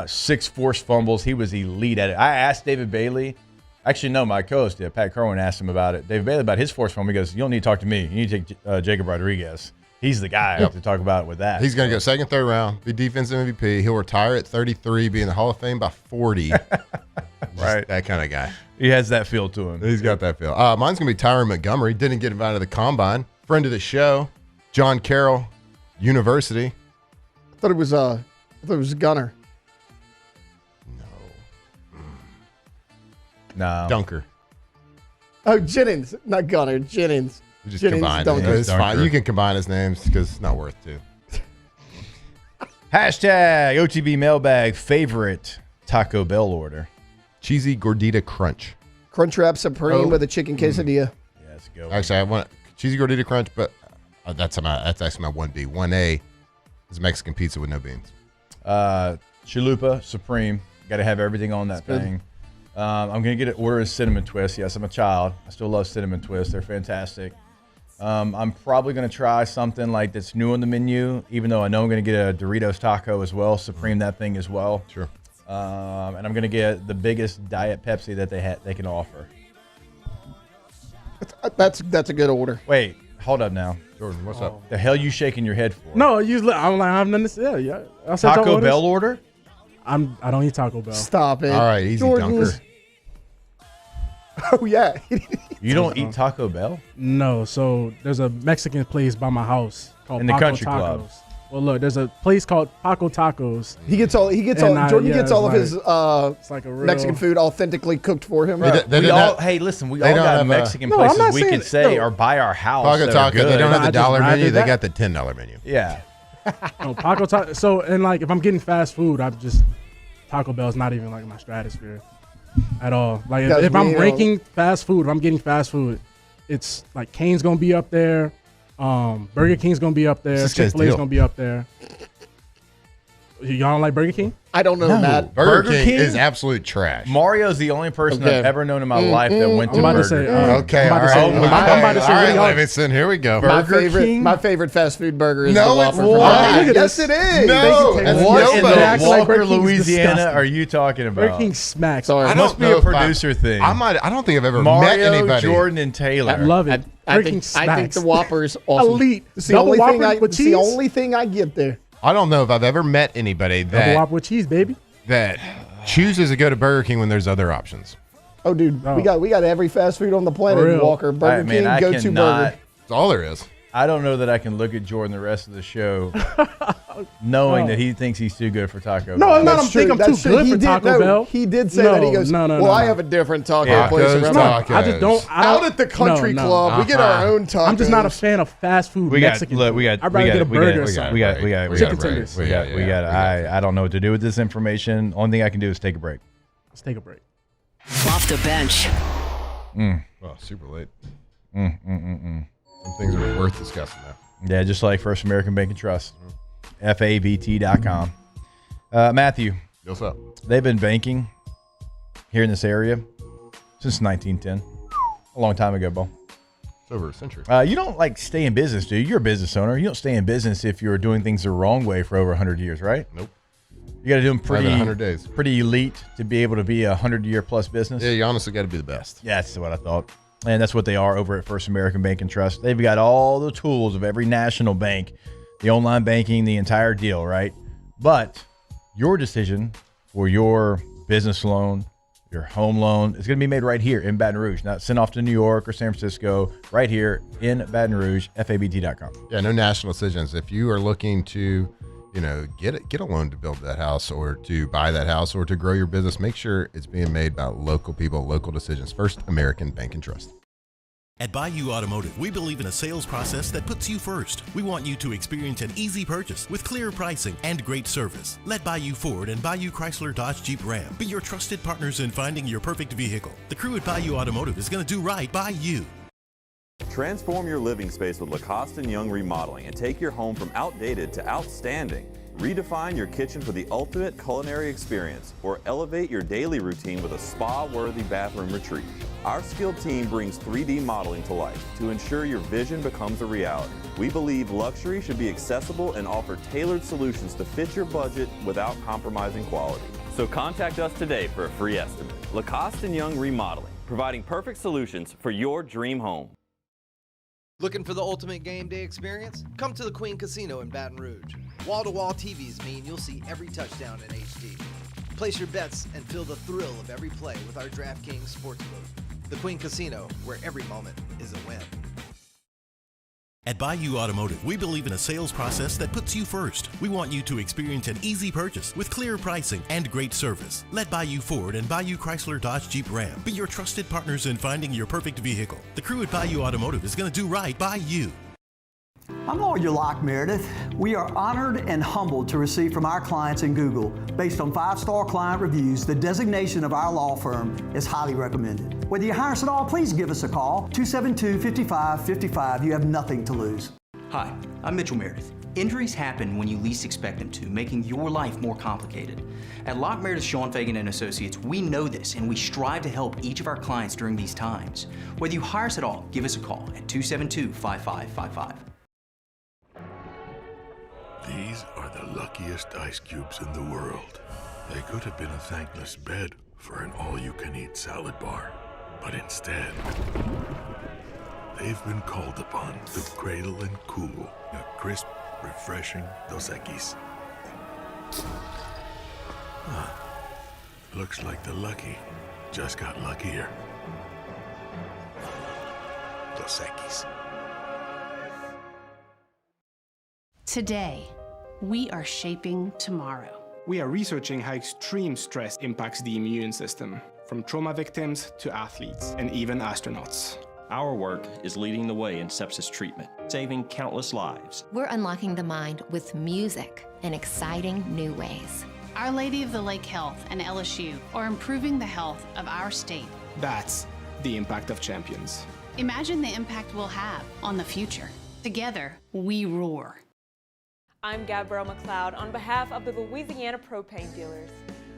6 forced fumbles. He was elite at it. I asked David Bailey. Actually, no, my co-host did. Pat Kerwin asked him about it. David Bailey about his forced fumble. He goes, "You don't need to talk to me. You need to take Jacob Rodriguez. He's the guy to talk about it with that." He's going to go second, third round, be defensive MVP. He'll retire at 33, be in the Hall of Fame by 40. Right. That kind of guy. He has that feel to him. He's got that feel. Mine's going to be Tyron Montgomery. Didn't get invited to the Combine. Friend of the show, John Carroll University. I thought it was Gunner. No. Dunker. Oh, Jennings. Not Gunner. Jennings. You just Jennings combine Dunker. it's fine. You can combine his names because it's not worth to. Hashtag OTB mailbag favorite Taco Bell order. Cheesy Gordita Crunch. Crunchwrap Supreme with a chicken quesadilla. Yeah, that's a good one. Actually, I want Cheesy Gordita Crunch, but that's actually my 1B. 1A is Mexican pizza with no beans. Chalupa Supreme. Got to have everything on that thing. I'm going to order a cinnamon twist. Yes, I'm a child. I still love cinnamon twists. They're fantastic. I'm probably going to try something like that's new on the menu, even though I know I'm going to get a Doritos taco as well. Supreme that thing as well. Sure. And I'm going to get the biggest Diet Pepsi that they can offer. That's a good order. Wait, hold up now. Jordan, what's up? The hell you shaking your head for? No, usually I'm like, I'm nothing to say. Yeah. I said Taco Bell order? I don't eat Taco Bell. Stop it. All right, easy Jordan's- dunker. Oh, yeah. You don't eat Taco Bell? No. So there's a Mexican place by my house called In the Paco country Tacos. club. Well, look, there's a place called Paco Tacos. Jordan gets all of his it's like a real Mexican food authentically cooked for him. Hey, listen, we all got Mexican places we could say are by our house. Paco that are Taco. They good. don't have the dollar menu. They that. got the $10 menu. Yeah. No, Paco Taco. So, and like, if I'm getting fast food, Taco Bell's not even like my stratosphere at all. Like, if I'm ranking fast food, if I'm getting fast food, it's like Cane's gonna be up there. Burger King's gonna be up there. Chick-fil-A's gonna be up there. Y'all don't like Burger King? I don't know, Matt. Burger King is absolute trash. Mario's the only person I've ever known in my life that went to Burger King. Okay, all right. All right, Livingston, here we go. My favorite fast food burger is the No, Whopper. it's not. Yes, it is. No, What in nobody. Walker, Louisiana are you talking about? Burger King smacks. It must be a producer thing. I don't think I've ever Mario, met anybody. Jordan, and Taylor. I love it. I think the Whopper's awesome. Elite. It's the Double only thing Whopper with it's the cheese? only thing I get there. I don't know if I've ever met anybody Double that Whopper with cheese, baby. chooses to go to Burger King when there's other options. Oh, dude, we got every fast food on the planet. Walker, Burger King, go-to burger. That's all there is. I don't know that I can look at Jordan the rest of the show knowing that he thinks he's too good for Taco Bell. No, I'm not. I'm thinking I'm too good for Taco Bell. He did say that. He goes, well, I have a different taco place around. I just don't. Out at the country club, we get our own tacos. I'm just not a fan of fast food Mexican food. I'd rather get a burger or something. We got chicken tenders. I don't know what to do with this information. Only thing I can do is take a break. Let's take a break. Off the bench. Oh, super late. Some things are worth discussing now. Yeah, just like First American Bank and Trust. FABT.com. Matthew. What's up? They've been banking here in this area since 1910. A long time ago, Bo. It's over a century. You don't stay in business, do you? You're a business owner. You don't stay in business if you're doing things the wrong way for over 100 years, right? Nope. You got to do them pretty 100 days. Pretty elite to be able to be a 100-year plus business. Yeah, you honestly got to be the best. Yeah, that's what I thought. And that's what they are over at First American Bank and Trust. They've got all the tools of every national bank, the online banking, the entire deal, right? But your decision for your business loan, your home loan, is going to be made right here in Baton Rouge, not sent off to New York or San Francisco, right here in Baton Rouge, FABT.com. Yeah, no national decisions. If you are looking to, get a loan to build that house or to buy that house or to grow your business, make sure it's being made by local people, local decisions. First American Bank and Trust. At Bayou Automotive, we believe in a sales process that puts you first. We want you to experience an easy purchase with clear pricing and great service. Let Bayou Ford and Bayou Chrysler Dodge Jeep Ram be your trusted partners in finding your perfect vehicle. The crew at Bayou Automotive is going to do right by you. Transform your living space with Lacoste & Young Remodeling and take your home from outdated to outstanding. Redefine your kitchen for the ultimate culinary experience or elevate your daily routine with a spa-worthy bathroom retreat. Our skilled team brings 3D modeling to life to ensure your vision becomes a reality. We believe luxury should be accessible and offer tailored solutions to fit your budget without compromising quality. So contact us today for a free estimate. Lacoste & Young Remodeling, providing perfect solutions for your dream home. Looking for the ultimate game day experience? Come to the Queen Casino in Baton Rouge. Wall-to-wall TVs mean you'll see every touchdown in HD. Place your bets and feel the thrill of every play with our DraftKings Sportsbook. The Queen Casino, where every moment is a win. At Bayou Automotive, we believe in a sales process that puts you first. We want you to experience an easy purchase with clear pricing and great service. Let Bayou Ford and Bayou Chrysler Dodge Jeep Ram be your trusted partners in finding your perfect vehicle. The crew at Bayou Automotive is going to do right by you. I'm Lawyer Locke Meredith. We are honored and humbled to receive from our clients in Google. Based on 5-star client reviews, the designation of our law firm is highly recommended. Whether you hire us at all, please give us a call, 272-5555. You have nothing to lose. Hi, I'm Mitchell Meredith. Injuries happen when you least expect them to, making your life more complicated. At Lock Meredith Sean Fagan and Associates, we know this and we strive to help each of our clients during these times. Whether you hire us at all, give us a call at 272-5555. These are the luckiest ice cubes in the world. They could have been a thankless bed for an all-you-can-eat salad bar. But instead, they've been called upon to cradle and cool a crisp, refreshing Dos Equis. Looks like the lucky just got luckier. Dos Equis. Today, we are shaping tomorrow. We are researching how extreme stress impacts the immune system, from trauma victims to athletes and even astronauts. Our work is leading the way in sepsis treatment, saving countless lives. We're unlocking the mind with music in exciting new ways. Our Lady of the Lake Health and LSU are improving the health of our state. That's the impact of champions. Imagine the impact we'll have on the future. Together, we roar. I'm Gabrielle McLeod on behalf of the Louisiana Propane Dealers.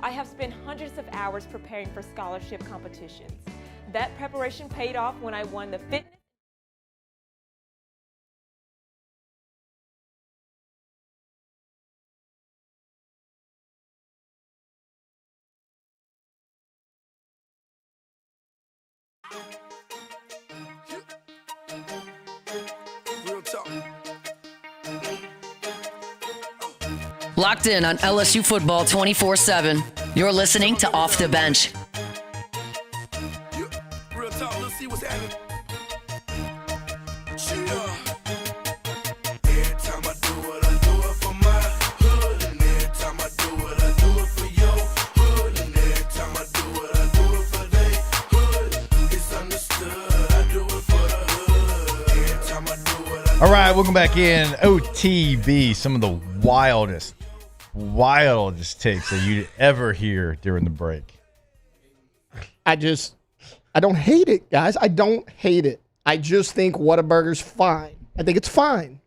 I have spent hundreds of hours preparing for scholarship competitions. That preparation paid off when I won the fitness. Real talk. Locked in on LSU football 24/7. You're listening to Off the Bench. Real talk, let's see what's happening. Yeah. Every time I do it, I do it for my hood. And every time I do it, I do it for your hood. And every time I do it, I do it for they hood. It's understood, I do it for the hood. Every time I do it, All right, welcome back in. OTB, some of the wildest takes that you'd ever hear during the break. I don't hate it, guys. I don't hate it. I just think Whataburger's fine. I think it's fine.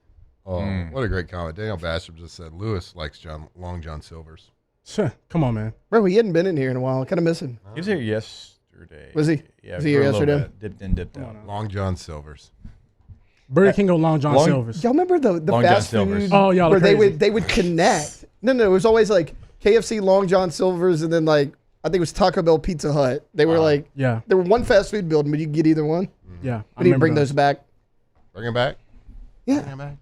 Oh, what a great comment. Daniel Basham just said Lewis likes Long John Silver's. Sure. Come on, man. Bro, he hadn't been in here in a while. I kind of miss him. He was here yesterday. Was he? Yeah, Was he here for a little yesterday? bit. Dipped in, dipped out. Long John Silver's. Burger King or Long John Silver's? Y'all remember the Long John fast Silver's. food Oh, y'all are where crazy. they would connect? No, it was always like KFC, Long John Silver's, and then like I think it was Taco Bell, Pizza Hut. They were like, yeah, they were one fast food building, but you could get either one. Yeah, we need to bring those back. Bring them back? Yeah. Bring 'em back.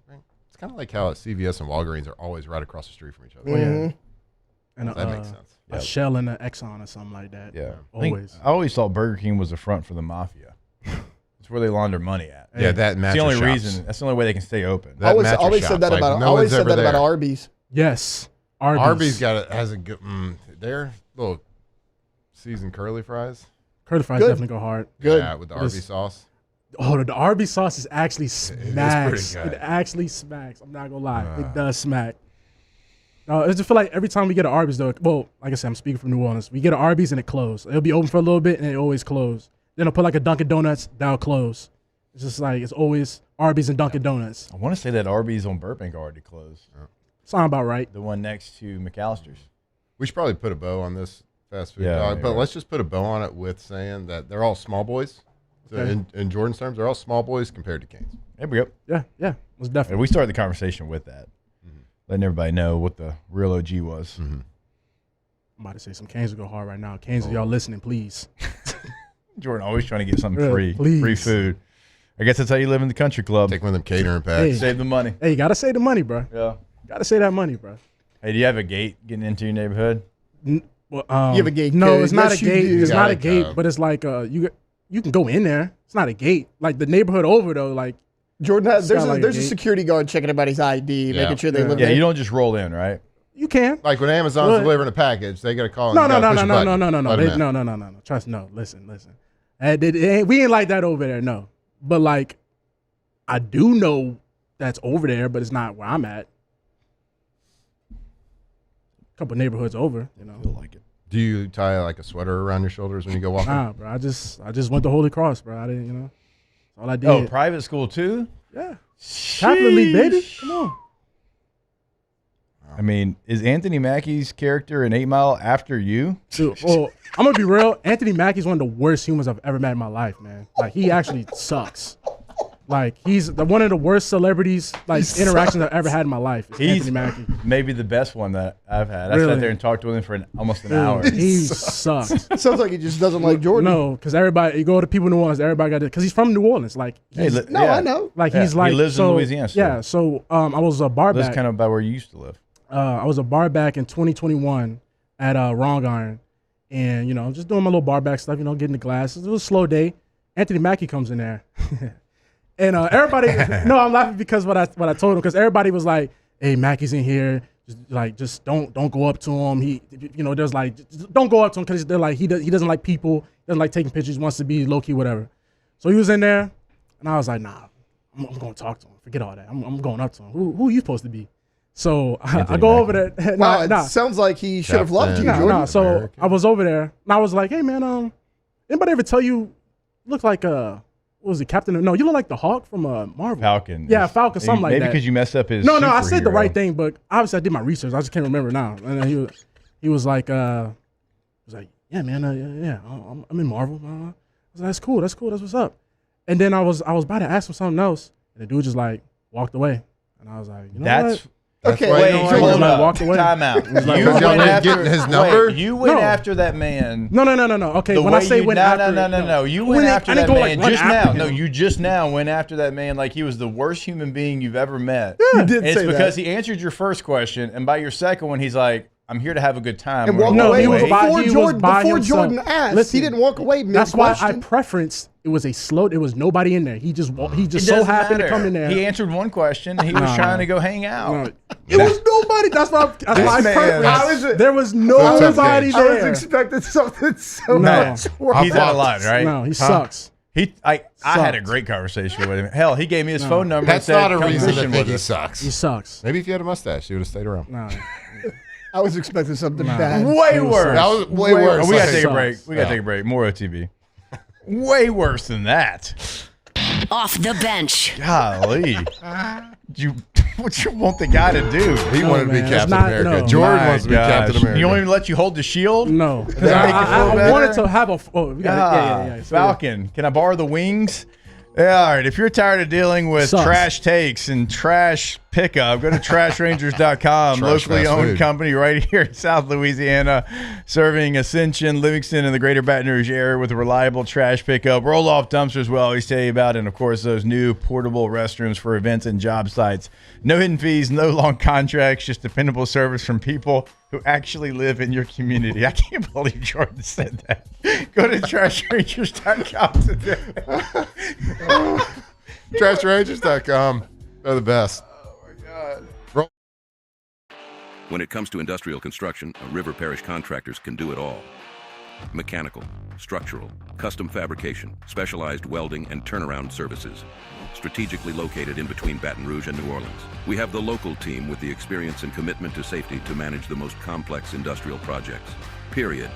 It's kind of like how CVS and Walgreens are always right across the street from each other. Oh, yeah. And that makes sense. A Shell and an Exxon or something like that. Yeah. Always. I always thought Burger King was a front for the mafia. It's where they launder money at. Yeah, that That's the mattress only shops. reason. That's the only way they can stay open. I always said that about Arby's. Yes. Arby's has a good their little seasoned curly fries. Curly fries definitely go hard. Good. Yeah, with the Arby's sauce. Oh, the Arby's sauce is actually smacks. pretty good. It actually smacks. I'm not gonna lie, it does smack. No, I just feel like every time we get an Arby's though, well, like I said, I'm speaking from New Orleans. We get an Arby's and it closes. It'll be open for a little bit and it always close. Then I'll put like a Dunkin' Donuts, that'll close. It's just like it's always Arby's and Dunkin' Donuts. I want to say that Arby's on Burbank already closed. Sound about right. The one next to McAllister's. We should probably put a bow on this fast food Yeah, dog, you're but right. let's just put a bow on it with saying that they're all small boys. So Okay. in Jordan's terms, they're all small boys compared to Canes. There we go. Yeah, most definitely. And we started the conversation with that, letting everybody know what the real OG was. I'm about to say some Canes will go hard right now. Canes, if y'all listening, please. Jordan always trying to get something Yeah, free, please. free food. I guess that's how you live in the country club. Take one of them catering packs. Save the money. Hey, you gotta save the money, bro. Yeah. Gotta save that money, bro. Hey, do you have a gate getting into your neighborhood? Well, You have a gate No, code. it's not Yes, a you gate. do. It's You not got a it, gate, but it's like you can go in there. It's not a gate. Like the neighborhood over though, like Jordan has it's got like there's a gate. security guard checking everybody's ID, making sure they live Yeah, there. you don't just roll in, right? You can. Like when Amazon's But- delivering a package, they got to call. No. And you gotta push a button. Let 'em in. No. Trust no. Listen. We ain't like that over there. No, but like I do know that's over there, but it's not where I'm at. A couple neighborhoods over, you know. Feel like it. Do you tie like a sweater around your shoulders when you go walking? Nah, bro. I just went to Holy Cross, bro. I didn't, That's all I did. Oh, private school too? Yeah. Catholic League, baby. Come on. I mean, is Anthony Mackie's character in 8 Mile after you? So, well, I'm gonna be real. Anthony Mackie's one of the worst humans I've ever met in my life, man. Like, he actually sucks. Like, he's one of the worst celebrities, like, interactions I've ever had in my life. Anthony Mackie. Maybe the best one that I've had. I Really? sat there and talked to him for almost an hour. He sucks. Sounds like he just doesn't like Jordan. No, because everybody, you go to people in New Orleans, everybody got it. Because he's from New Orleans. Like, he's, I know. Like, Yeah, he's like, he lives in Louisiana still. Yeah, so I was a bar Lives back. kind of by where you used to live. I was a bar back in 2021 at Wrong Iron. And, just doing my little bar back stuff, getting the glasses. It was a slow day. Anthony Mackie comes in there. And everybody, no, I'm laughing because what I told him, because everybody was like, "Hey, Mackie's in here. Just don't go up to him. He, there's like, just don't go up to him because they're like he doesn't like people. He doesn't like taking pictures. He wants to be low key, whatever." So he was in there, and I was like, "Nah, I'm going to talk to him. Forget all that. I'm going up to him. Who are you supposed to be?" So I go over there. Wow, it sounds like he should have loved you, Jordan. Nah. So I was over there, and I was like, "Hey, man, anybody ever tell you look like what was it, Captain? No, you look like the Hawk from Marvel. Falcon. Yeah, Falcon, something like that. Maybe because you messed up his. No, I said the superhero. right thing, but obviously I did my research. I just can't remember now. And then he was like, "Yeah, man, yeah, I'm in Marvel." I was like, "That's cool. That's what's up." And then I was about to ask him something else, and the dude just like walked away, and I was like, "You know what?" Okay, wait, hold up. walked away. Time out. Like, You went after getting his number? Wait, you went after that man. No. Okay, when I say went after, no. You went after that man just now. No, you just now went after that man like he was the worst human being you've ever met. Yeah, you did and say it's because that. he answered your first question, and by your second one, he's like, "I'm here to have a good time." And walked away before Jordan asked. Listen, he didn't walk away That's why I mid-question. preferenced it was There was nobody in there. He just It so doesn't happened matter. to come in there. He answered one question. He was trying to go hang out. It was nobody. That's why I preferenced. There was nobody I was there. expecting something so No. much worse. He's out of line, right? No, he sucks. I had a great conversation with him. Hell, he gave me his phone number. That's and said, not a "Come reason to fishing think with he us." sucks. He sucks. Maybe if you had a mustache, he would have stayed around. No. I was expecting something bad. Way worse. That was way worse. We gotta Like, take a break. sucks. We gotta take a break. More OTB. Way worse than that. Off the bench. Golly. What you want the guy to do? He wanted to be man, it's Captain not- America. no. Jordan My wants to be gosh. Captain America. You don't even let you hold the shield? No, Does that make you feel I better? wanted to have a. Oh, we got yeah. So, Falcon, can I borrow the wings? Yeah, all right. If you're tired of dealing with Sucks. trash takes and trash pickup, go to trashrangers.com. Trash Locally fast owned food. company right here in South Louisiana, serving Ascension, Livingston, and the greater Baton Rouge area with a reliable trash pickup. Roll-off dumpsters we'll always tell you about, and, of course, those new portable restrooms for events and job sites. No hidden fees, no long contracts, just dependable service from people who actually live in your community. I can't believe Jordan said that. Go to trashrangers.com today. TrashRangers.com. They're the best. When it comes to industrial construction, River Parish Contractors can do it all. Mechanical, structural, custom fabrication, specialized welding, and turnaround services. Strategically located in between Baton Rouge and New Orleans, we have the local team with the experience and commitment to safety to manage the most complex industrial projects. Period.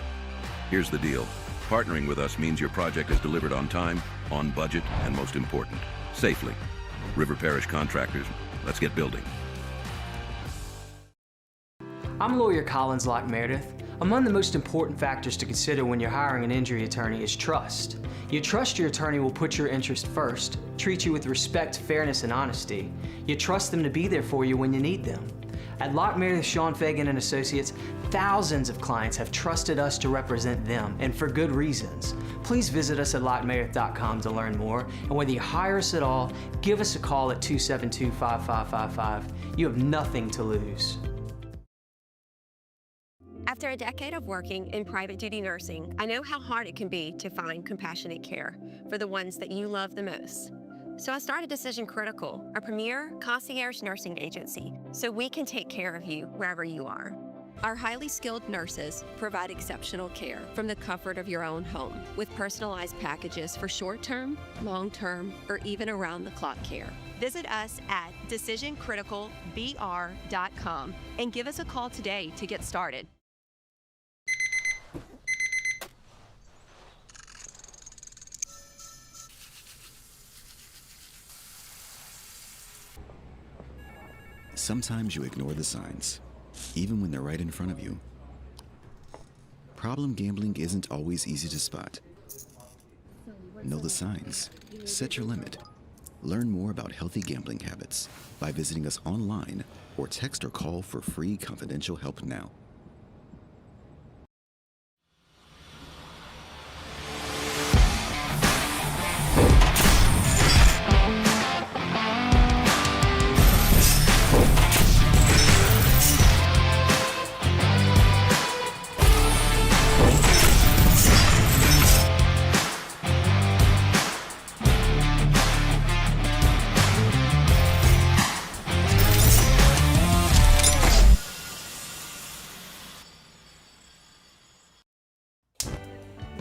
Here's the deal. Partnering with us means your project is delivered on time, on budget, and most important, safely. River Parish Contractors, let's get building. I'm lawyer Collins Locke Meredith. Among the most important factors to consider when you're hiring an injury attorney is trust. You trust your attorney will put your interest first, treat you with respect, fairness, and honesty. You trust them to be there for you when you need them. At Locke Meredith, Sean Fagan and Associates, thousands of clients have trusted us to represent them, and for good reasons. Please visit us at LockeMeredith.com to learn more, and whether you hire us at all, give us a call at 272-5555. You have nothing to lose. After a decade of working in private duty nursing, I know how hard it can be to find compassionate care for the ones that you love the most. So I started Decision Critical, a premier concierge nursing agency, so we can take care of you wherever you are. Our highly skilled nurses provide exceptional care from the comfort of your own home with personalized packages for short-term, long-term, or even around-the-clock care. Visit us at decisioncriticalbr.com and give us a call today to get started. Sometimes you ignore the signs. even when they're right in front of you. Problem gambling isn't always easy to spot. Know the signs. Set your limit. Learn more about healthy gambling habits by visiting us online or text or call for free confidential help now.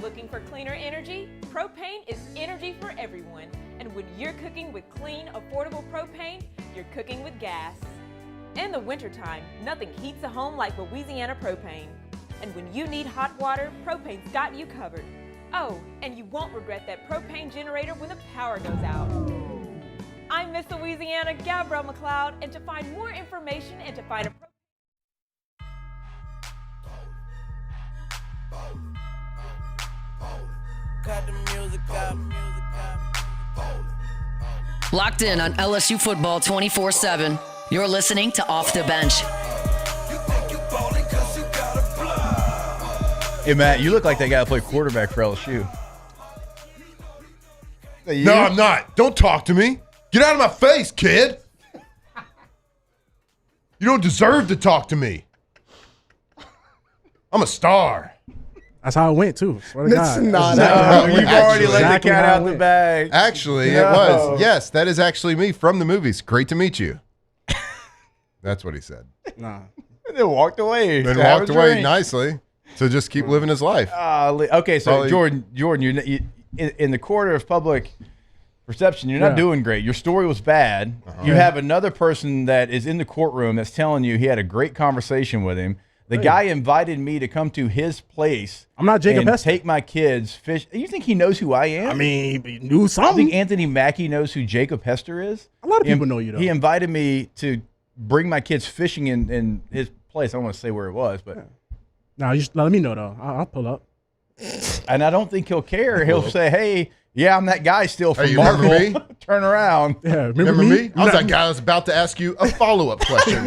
Looking for cleaner energy? Propane is energy for everyone. And when you're cooking with clean, affordable propane, you're cooking with gas. In the wintertime, nothing heats a home like Louisiana propane. And when you need hot water, propane's got you covered. Oh, and you won't regret that propane generator when the power goes out. I'm Miss Louisiana, Gabrielle McLeod, and to find more information and to find a Locked in on LSU football 24/7. You're listening to Off the Bench. Hey, Matt, you look like that guy that played quarterback for LSU. No, I'm not. Don't talk to me. Get out of my face, kid. You don't deserve to talk to me. I'm a star. That's how it went, too. Swear to That's God. not That's how it You've went. already let Exactly the cat how out it the went. bag. Actually, No. it was. Yes, that is actually me from the movies. Great to meet you. That's what he said. Nah. And then walked away. Then to have walked a away drink. nicely to just keep living his life. Okay, so Probably- Jordan, you in the quarter of public perception, you're not doing great. Your story was bad. You have another person that is in the courtroom that's telling you he had a great conversation with him. The guy invited me to come to his place. I'm not Jacob and Hester. take my kids fish. You think he knows who I am? I mean, he knew I something. think Anthony Mackie knows who Jacob Hester is. A lot of people know you, though. He invited me to bring my kids fishing in his place. I don't want to say where it was, but Nah, you just let me know, though. I'll pull up. and I don't think he'll care. He'll say, "Hey, yeah, I'm that guy still from Hey, you remember Marvel. me? Turn around." Yeah, Remember me? I was that guy that was about to ask you a follow-up question.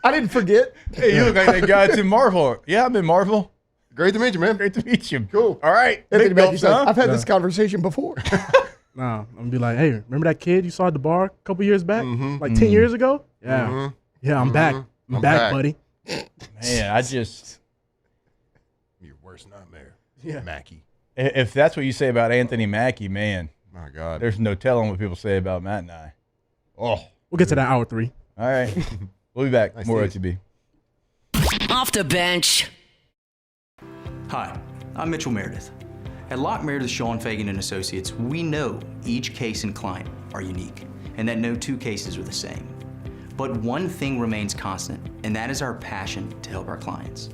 I didn't forget. Hey, you look like that guy that's in Marvel. Yeah, I'm in Marvel. Great to meet you, man. Great to meet you. Cool. All right. Anthony Big Mackie gulps, said, huh? I've had this conversation before. Nah, I'm gonna be like, hey, remember that kid you saw at the bar a couple years back? Mm-hmm. Like 10 years ago? Yeah. Mhm. Yeah, I'm back. I'm back, buddy. Man, I just Your worst nightmare. Yeah. Mackie. if that's what you say about Anthony Mackie, man, My God. there's no telling what people say about Matt and I. Oh, We'll get to that hour 3. all right. We'll be back. Nice More to meet OTB. Off the Bench. Hi, I'm Mitchell Meredith. At Locke Meredith, Sean Fagan and Associates, we know each case and client are unique, and that no two cases are the same. But one thing remains constant, and that is our passion to help our clients.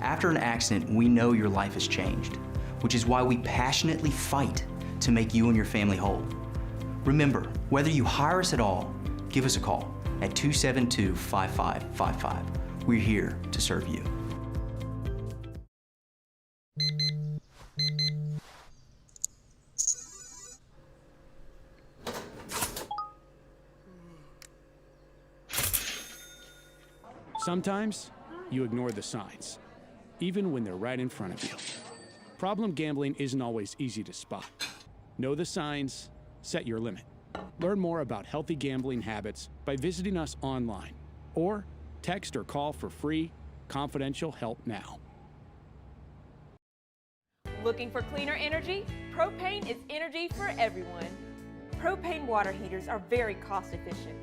After an accident, we know your life has changed, which is why we passionately fight to make you and your family whole. Remember, whether you hire us at all, give us a call at 272-5555. We're here to serve you. Sometimes you ignore the signs, even when they're right in front of you. Problem gambling isn't always easy to spot. Know the signs, set your limit. Learn more about healthy gambling habits by visiting us online or text or call for free, confidential help now. Looking for cleaner energy? Propane is energy for everyone. Propane water heaters are very cost efficient,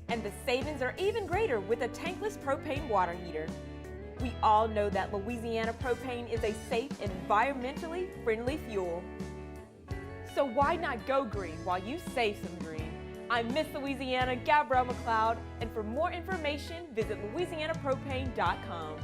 and the savings are even greater with a tankless propane water heater. We all know that Louisiana propane is a safe and environmentally friendly fuel. So why not go green while you save some green? I'm Miss Louisiana, Gabrielle McLeod, and for more information, visit louisianapropane.com.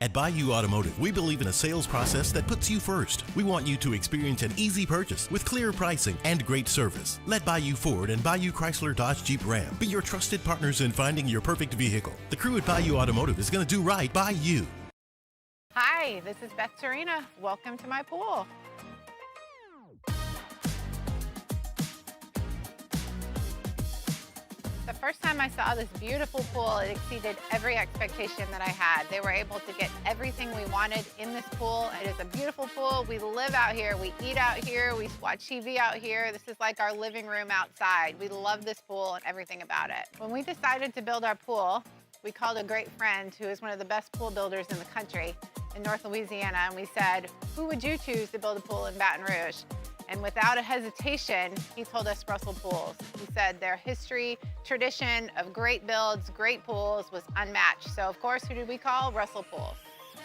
At Bayou Automotive, we believe in a sales process that puts you first. We want you to experience an easy purchase with clear pricing and great service. Let Bayou Ford and Bayou Chrysler Dodge Jeep Ram be your trusted partners in finding your perfect vehicle. The crew at Bayou Automotive is going to do right by you. Hi, this is Beth Tarina. Welcome to my pool. The first time I saw this beautiful pool, it exceeded every expectation that I had. They were able to get everything we wanted in this pool. It is a beautiful pool. We live out here, we eat out here, we watch TV out here. This is like our living room outside. We love this pool and everything about it. When we decided to build our pool, we called a great friend who is one of the best pool builders in the country in North Louisiana, and we said, who would you choose to build a pool in Baton Rouge? And without a hesitation, he told us Russell Pools. He said their history, tradition of great builds, great pools was unmatched. So of course, who did we call? Russell Pools.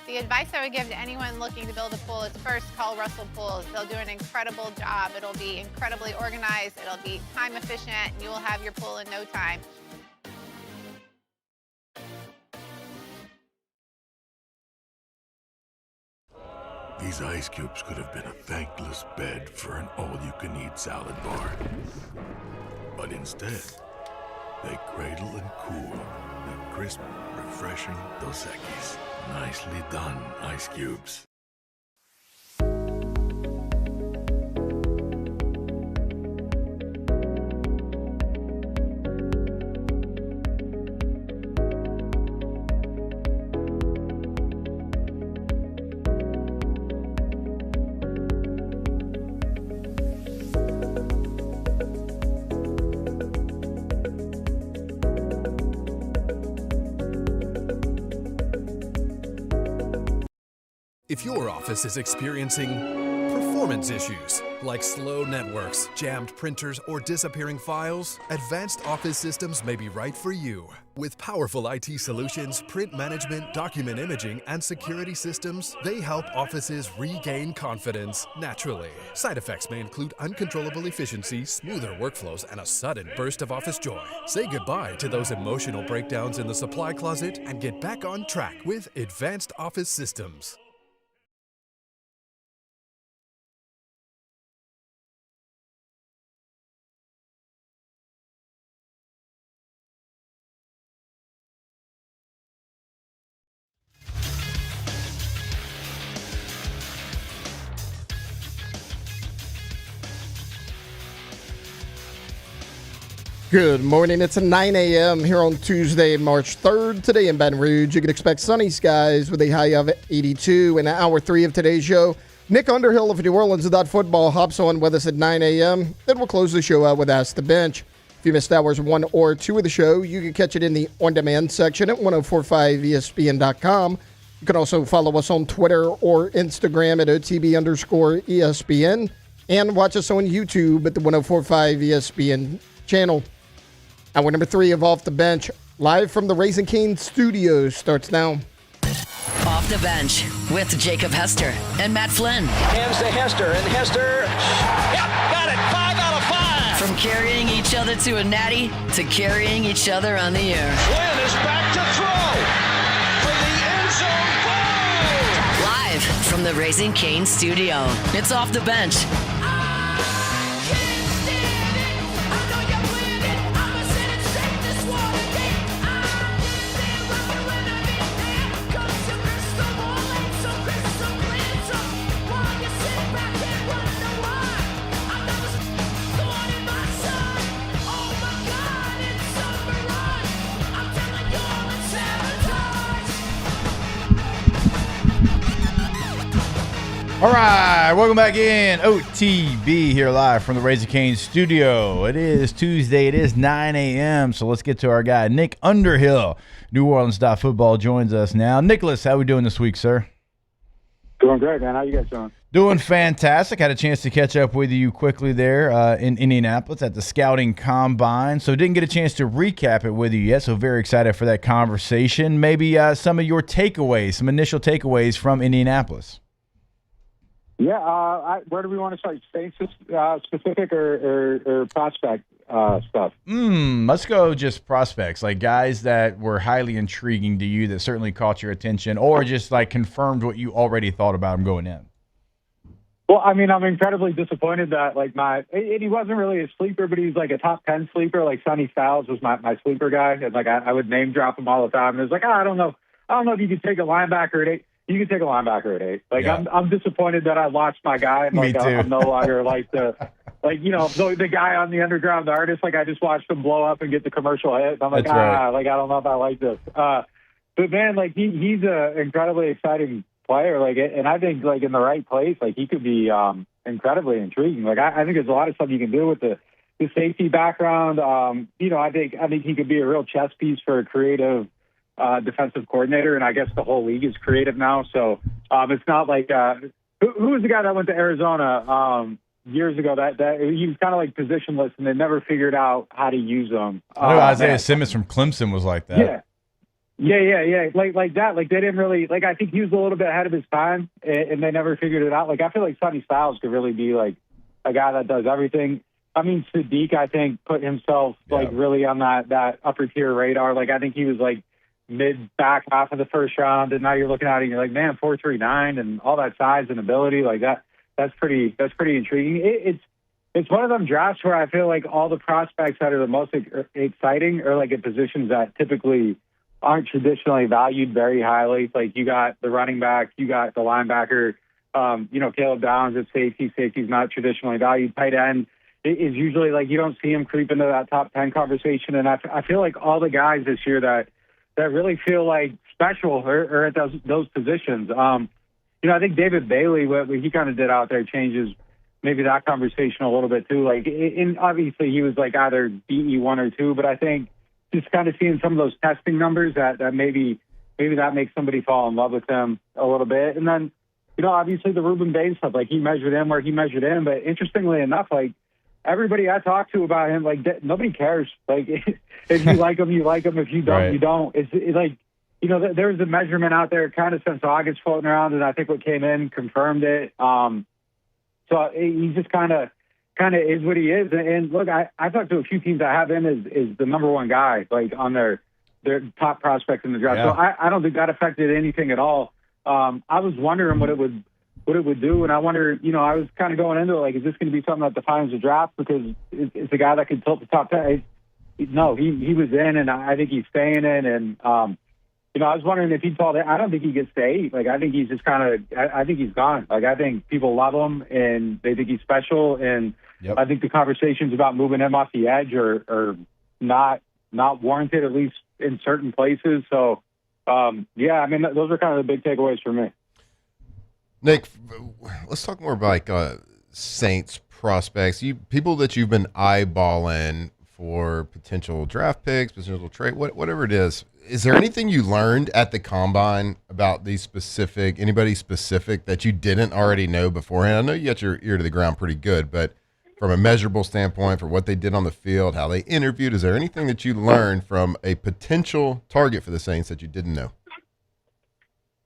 The advice I would give to anyone looking to build a pool is first call Russell Pools. They'll do an incredible job. It'll be incredibly organized. It'll be time efficient, and you will have your pool in no time. These ice cubes could have been a thankless bed for an all-you-can-eat salad bar. But instead, they cradle and cool the crisp, refreshing Dos Equis. Nicely done, ice cubes. If your office is experiencing performance issues like slow networks, jammed printers, or disappearing files, Advanced Office Systems may be right for you. With powerful IT solutions, print management, document imaging, and security systems, they help offices regain confidence naturally. Side effects may include uncontrollable efficiency, smoother workflows, and a sudden burst of office joy. Say goodbye to those emotional breakdowns in the supply closet and get back on track with Advanced Office Systems. Good morning. It's 9 a.m. here on Tuesday, March 3rd. Today in Baton Rouge, you can expect sunny skies with a high of 82. In hour 3 of today's show, Nick Underhill of New Orleans Football hops on with us at 9 a.m. Then we'll close the show out with Ask the Bench. If you missed hours 1 or 2 of the show, you can catch it in the on-demand section at 1045ESPN.com. You can also follow us on Twitter or Instagram at OTB_ESPN and watch us on YouTube at the 1045 ESPN channel. Hour number 3 of Off the Bench, live from the Raising Cane studios, starts now. Off the Bench with Jacob Hester and Matt Flynn. Hands to Hester, and Hester, yep, got it, 5 out of 5. From carrying each other to a natty to carrying each other on the air. Flynn is back to throw for the end zone goal. Live from the Raising Cane studio, it's Off the Bench. All right, welcome back in. OTB here live from the Raising Cane studio. It is Tuesday. It is 9 a.m., so let's get to our guy, Nick Underhill. New Orleans Football joins us now. Nicholas, how we doing this week, sir? Doing great, man. How you guys doing? Doing fantastic. Had a chance to catch up with you quickly there in Indianapolis at the Scouting Combine, so didn't get a chance to recap it with you yet, so very excited for that conversation. Maybe some of your takeaways, some initial takeaways from Indianapolis. Yeah, where do we want to start? State specific or prospect? stuff. Let's go just prospects, like guys that were highly intriguing to you that certainly caught your attention or just like confirmed what you already thought about him going in. Well, I mean, I'm incredibly disappointed that and he wasn't really a sleeper, but he's like a top 10 sleeper. Like Sonny Styles was my sleeper guy. And like I would name drop him all the time. And it was like, I don't know if you could take a linebacker at 8. You could take a linebacker at 8. Like I'm disappointed that I lost my guy. And like I'm no longer like the guy on the Underground Artist. Like I just watched him blow up and get the commercial hit. And I'm like, like I don't know if I like this. But man, like he's a incredibly exciting player, like, and I think like in the right place, like he could be incredibly intriguing. Like I think there's a lot of stuff you can do with the safety background. I think he could be a real chess piece for a creative defensive coordinator, and I guess the whole league is creative now. So it's not like who was the guy that went to Arizona years ago that he was kind of like positionless, and they never figured out how to use him. I know Isaiah Simmons from Clemson was like that. Yeah. Like that. Like they didn't really like. I think he was a little bit ahead of his time, and they never figured it out. Like I feel like Sonny Styles could really be like a guy that does everything. I mean, Sadiq, I think, put himself like really on that upper tier radar. Like I think he was like mid back half of the first round, and now you're looking at it and you're like, man, 4.39 and all that size and ability, like that. That's pretty intriguing. It's one of them drafts where I feel like all the prospects that are the most exciting are like in positions that typically aren't traditionally valued very highly. Like you got the running back, you got the linebacker, Caleb Downs at safety. Safety's not traditionally valued. Tight end is usually like you don't see him creep into that top 10 conversation. And I feel like all the guys this year that really feel like special are at those positions. I think David Bailey, what he kind of did out there changes maybe that conversation a little bit too. Like, obviously he was like either DE 1 or 2, but I think just kind of seeing some of those testing numbers that maybe that makes somebody fall in love with him a little bit. And then, obviously the Ruben Bain stuff, like he measured in where he measured in. But interestingly enough, like everybody I talked to about him, like nobody cares. Like if you like him, you like him. If you don't, you don't. It's like, there's a measurement out there kind of since August floating around, and I think what came in confirmed it. So he just kind of is what he is. And look, I talked to a few teams that have him as the number one guy, like on their top prospects in the draft. So I don't think that affected anything at all. I was wondering what it would do, and I wonder, I was kind of going into it like, is this going to be something that defines the draft because it's a guy that could tilt the top 10? No, he was in, and I think he's staying in, and I was wondering if he called it. I don't think he gets to 8. Like, I think he's just I think he's gone. Like, I think people love him and they think he's special. And I think the conversations about moving him off the edge are not warranted, at least in certain places. So, I mean, those are kind of the big takeaways for me. Nick, let's talk more about like Saints prospects. People that you've been eyeballing for potential draft picks, potential trade, whatever it is. Is there anything you learned at the combine about anybody specific that you didn't already know beforehand? I know you got your ear to the ground pretty good, but from a measurable standpoint, for what they did on the field, how they interviewed, is there anything that you learned from a potential target for the Saints that you didn't know?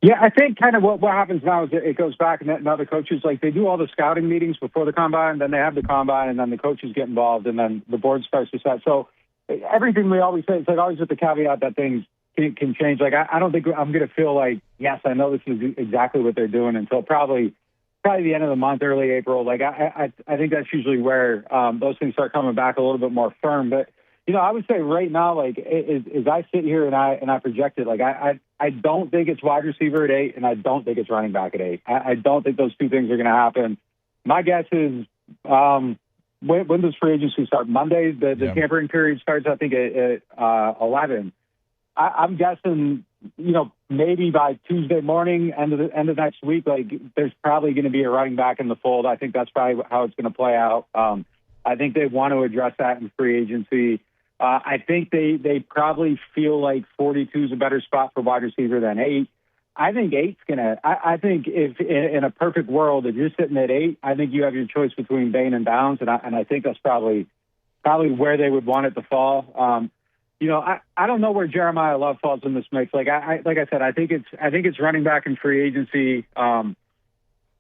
Yeah, I think kind of what happens now is it goes back, and now the coaches, like, they do all the scouting meetings before the combine, then they have the combine, and then the coaches get involved, and then the board starts to set. So everything we always say, it's like always with the caveat that things can change. Like, I don't think I'm going to feel like, yes, I know this is exactly what they're doing until probably the end of the month, early April. Like, I think that's usually where those things start coming back a little bit more firm. But, I would say right now, like, as I sit here and I project it, like, I don't think it's wide receiver at 8, and I don't think it's running back at 8. I don't think those two things are going to happen. My guess is when does free agency start? Monday. The tampering period starts, I think, at 11. I'm guessing, maybe by Tuesday morning, end of next week, like, there's probably going to be a running back in the fold. I think that's probably how it's going to play out. I think they want to address that in free agency. I think they probably feel like 42 is a better spot for wide receiver than 8. I think 8's gonna. I think if in a perfect world, if you're sitting at 8, I think you have your choice between Bain and Downs, and I think that's probably where they would want it to fall. I don't know where Jeremiah Love falls in this mix. Like I said, I think it's running back in free agency. And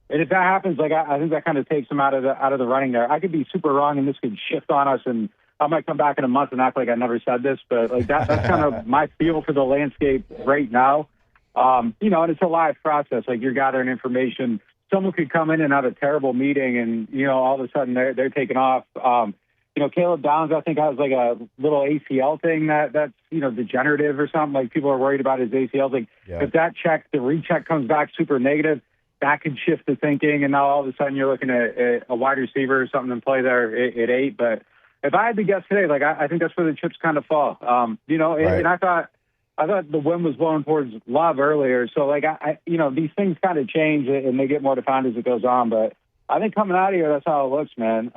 if that happens, like I think that kind of takes him out of the running there. I could be super wrong, and this could shift on us, and I might come back in a month and act like I never said this, but like that's kind of my feel for the landscape right now. And it's a live process. Like you're gathering information. Someone could come in and have a terrible meeting, and all of a sudden they're taking off. Caleb Downs, I think, has like a little ACL thing that's degenerative or something. Like people are worried about his ACL. Like if that the recheck comes back super negative, that could shift the thinking, and now all of a sudden you're looking at a wide receiver or something and play there at 8. But if I had to guess today, like I think that's where the chips kind of fall. Right. And I thought the wind was blowing towards Love earlier. So like these things kind of change and they get more defined as it goes on. But I think coming out of here, that's how it looks, man.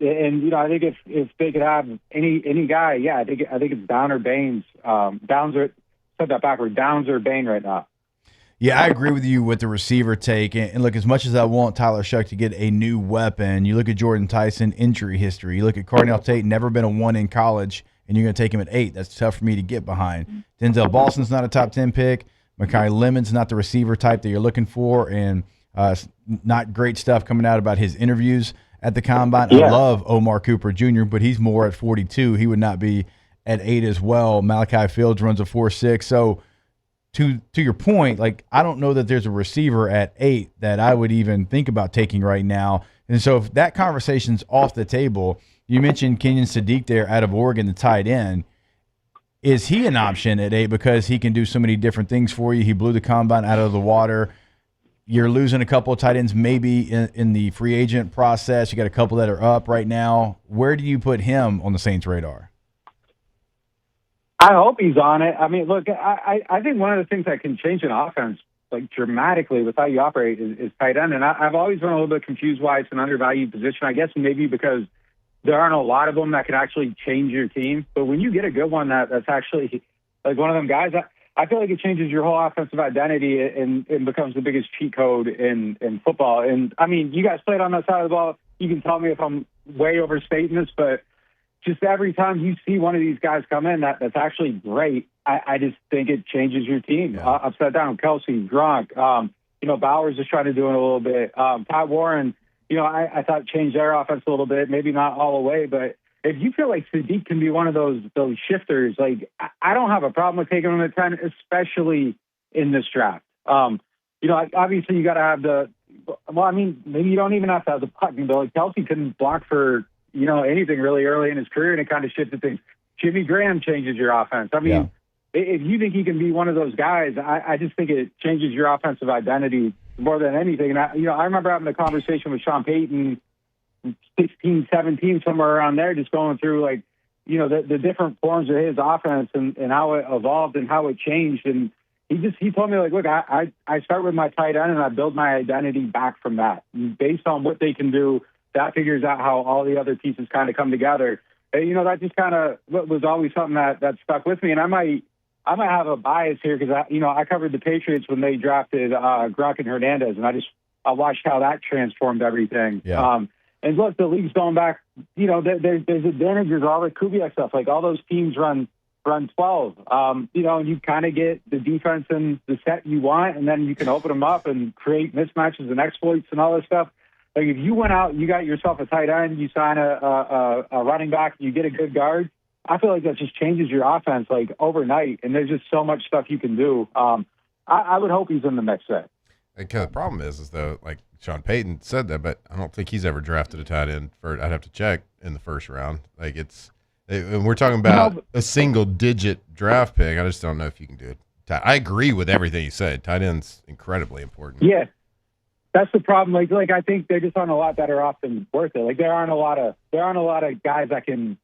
And I think if they could have any guy, I think it's Downs or Baines. Downs or Bain right now. Yeah, I agree with you with the receiver take. And look, as much as I want Tyler Shuck to get a new weapon, you look at Jordan Tyson, injury history. You look at Cardinal Tate, never been a 1 in college, and you're going to take him at 8. That's tough for me to get behind. Denzel Boston's not a top 10 pick. Makai Lemon's not the receiver type that you're looking for, and not great stuff coming out about his interviews at the Combine. Yeah. I love Omar Cooper Jr., but he's more at 42. He would not be at 8 as well. Malachi Fields runs a 4.6. So, to your point, like I don't know that there's a receiver at 8 that I would even think about taking right now. And so if that conversation's off the table, you mentioned Kenyon Sadiq there out of Oregon, the tight end. Is he an option at 8 because he can do so many different things for you? He blew the Combine out of the water. You're losing a couple of tight ends maybe in the free agent process. You got a couple that are up right now. Where do you put him on the Saints' radar? I hope he's on it. I mean, look, I think one of the things that can change an offense like dramatically with how you operate is tight end. And I've always been a little bit confused why it's an undervalued position. I guess maybe because there aren't a lot of them that can actually change your team. But when you get a good one that's actually like one of them guys, I feel like it changes your whole offensive identity and becomes the biggest cheat code in football. And, I mean, you guys played on that side of the ball. You can tell me if I'm way overstating this, but just every time you see one of these guys come in that's actually great, I just think it changes your team. Yeah. Upside down, Kelsey, Gronk, Bowers is trying to do it a little bit. Pat Warren, I thought changed their offense a little bit, maybe not all the way, but if you feel like Sadiq can be one of those shifters, like I don't have a problem with taking him at 10, especially in this draft. Obviously you got to have maybe you don't even have to have the blocking, but like Kelsey couldn't block for anything really early in his career, and it kind of shifted things. Jimmy Graham changes your offense. I mean, if you think he can be one of those guys, I just think it changes your offensive identity more than anything. And I remember having a conversation with Sean Payton, 16, 17, somewhere around there, just going through like, the different forms of his offense and how it evolved and how it changed. And he told me like, look, I start with my tight end and I build my identity back from that. And based on what they can do, that figures out how all the other pieces kind of come together. And, that just kind of was always something that stuck with me. And I might have a bias here because I covered the Patriots when they drafted Gronk and Hernandez, and I watched how that transformed everything. Yeah. And look, the league's going back. There's advantages, all the Kubiak stuff. Like all those teams run 12. And you kind of get the defense and the set you want, and then you can open them up and create mismatches and exploits and all this stuff. Like if you went out, you got yourself a tight end, you sign a running back, you get a good guard. I feel like that just changes your offense like overnight, and there's just so much stuff you can do. I would hope he's in the mix there. The problem is though, like Sean Payton said that, but I don't think he's ever drafted a tight end I'd have to check in the first round. Like and we're talking about a single-digit draft pick. I just don't know if you can do it. I agree with everything you said. Tight end's incredibly important. Yeah. That's the problem. Like I think they're just on a lot better off than worth it. Like there aren't a lot of guys that can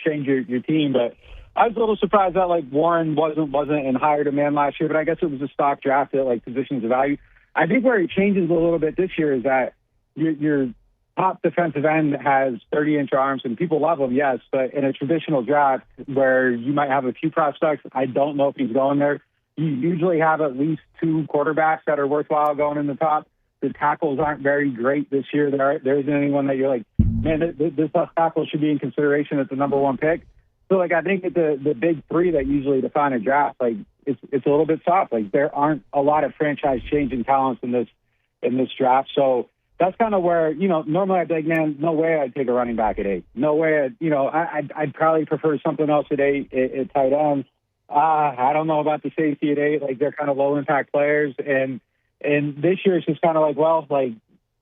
change your team. But I was a little surprised that like Warren wasn't in higher demand last year. But I guess it was a stock draft at like positions of value. I think where it changes a little bit this year is that your top defensive end has 30-inch arms, and people love them, yes. But in a traditional draft where you might have a few prospects, I don't know if he's going there. You usually have at least 2 quarterbacks that are worthwhile going in the top. The tackles aren't very great this year. There isn't anyone that you're like, man, this left tackle should be in consideration as the number 1 pick. So, like, I think that the big 3 that usually define a draft, like, it's a little bit soft. Like, there aren't a lot of franchise-changing talents in this draft. So, that's kind of where, normally I'd be like, man, no way I'd take a running back at 8. No way, I'd probably prefer something else at 8 at tight end. I don't know about the safety at 8. Like, they're kind of low-impact players. And this year it's just kind of like, well, like,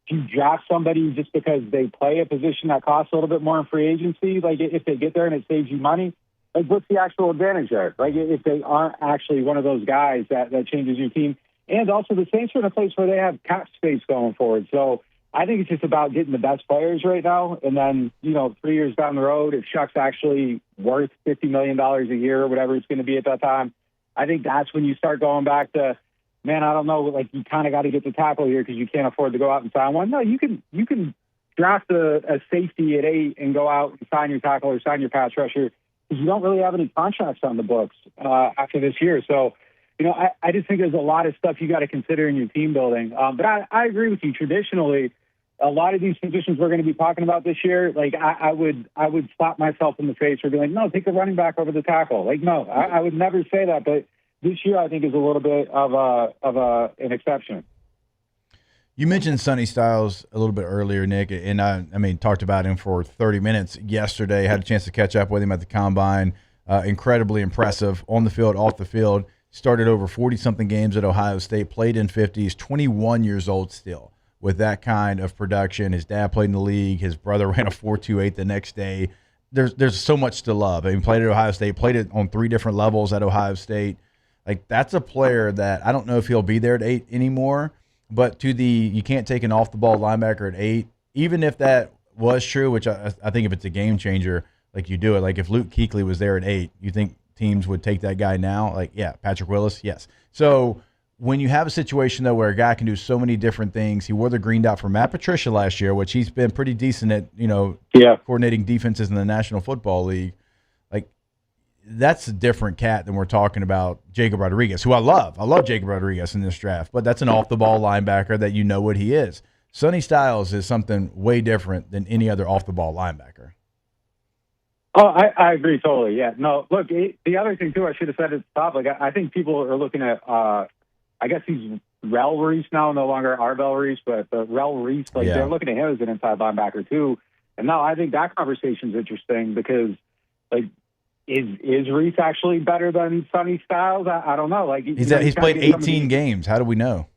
do you draft somebody just because they play a position that costs a little bit more in free agency? Like, if they get there and it saves you money, like, what's the actual advantage there? Like, if they aren't actually one of those guys that changes your team. And also the Saints are in a place where they have cap space going forward. So I think it's just about getting the best players right now. And then, 3 years down the road, if Shuck's actually worth $50 million a year or whatever it's going to be at that time, I think that's when you start going back to, man, I don't know, like, you kind of got to get the tackle here because you can't afford to go out and sign one. No, you can draft a safety at 8 and go out and sign your tackle or sign your pass rusher because you don't really have any contracts on the books after this year. So, I just think there's a lot of stuff you got to consider in your team building. But I agree with you. Traditionally, a lot of these positions we're going to be talking about this year, like, I would slap myself in the face for being like, no, take the running back over the tackle. Like, no, I would never say that. But this year, I think, is a little bit of an exception. You mentioned Sonny Styles a little bit earlier, Nick, and I talked about him for 30 minutes yesterday. Had a chance to catch up with him at the Combine. Incredibly impressive on the field, off the field. Started over 40-something games at Ohio State, played in 50s, 21 years old still with that kind of production. His dad played in the league. His brother ran a 4.28 the next day. There's so much to love. I mean, played at Ohio State, played it on 3 different levels at Ohio State. Like, that's a player that I don't know if he'll be there at 8 anymore, but you can't take an off-the-ball linebacker at 8, even if that was true, which I think if it's a game changer, like, you do it. Like, if Luke Kuechly was there at 8, you think teams would take that guy now? Like, yeah, Patrick Willis, yes. So when you have a situation, though, where a guy can do so many different things, he wore the green dot for Matt Patricia last year, which he's been pretty decent at, coordinating defenses in the National Football League. Like, that's a different cat than we're talking about Jacob Rodriguez, who I love. I love Jacob Rodriguez in this draft, but that's an off-the-ball linebacker that you know what he is. Sonny Styles is something way different than any other off-the-ball linebacker. Oh, I agree totally. Yeah. No, look, the other thing, too, I should have said at the top, like, I think people are looking at, I guess he's Rel Reese now, no longer Arbel Reese, but Rel Reese, like, they're looking at him as an inside linebacker, too. And now I think that conversation's interesting because, like, is Reese actually better than Sonny Styles? I don't know. Like, he's played 18 games. How do we know?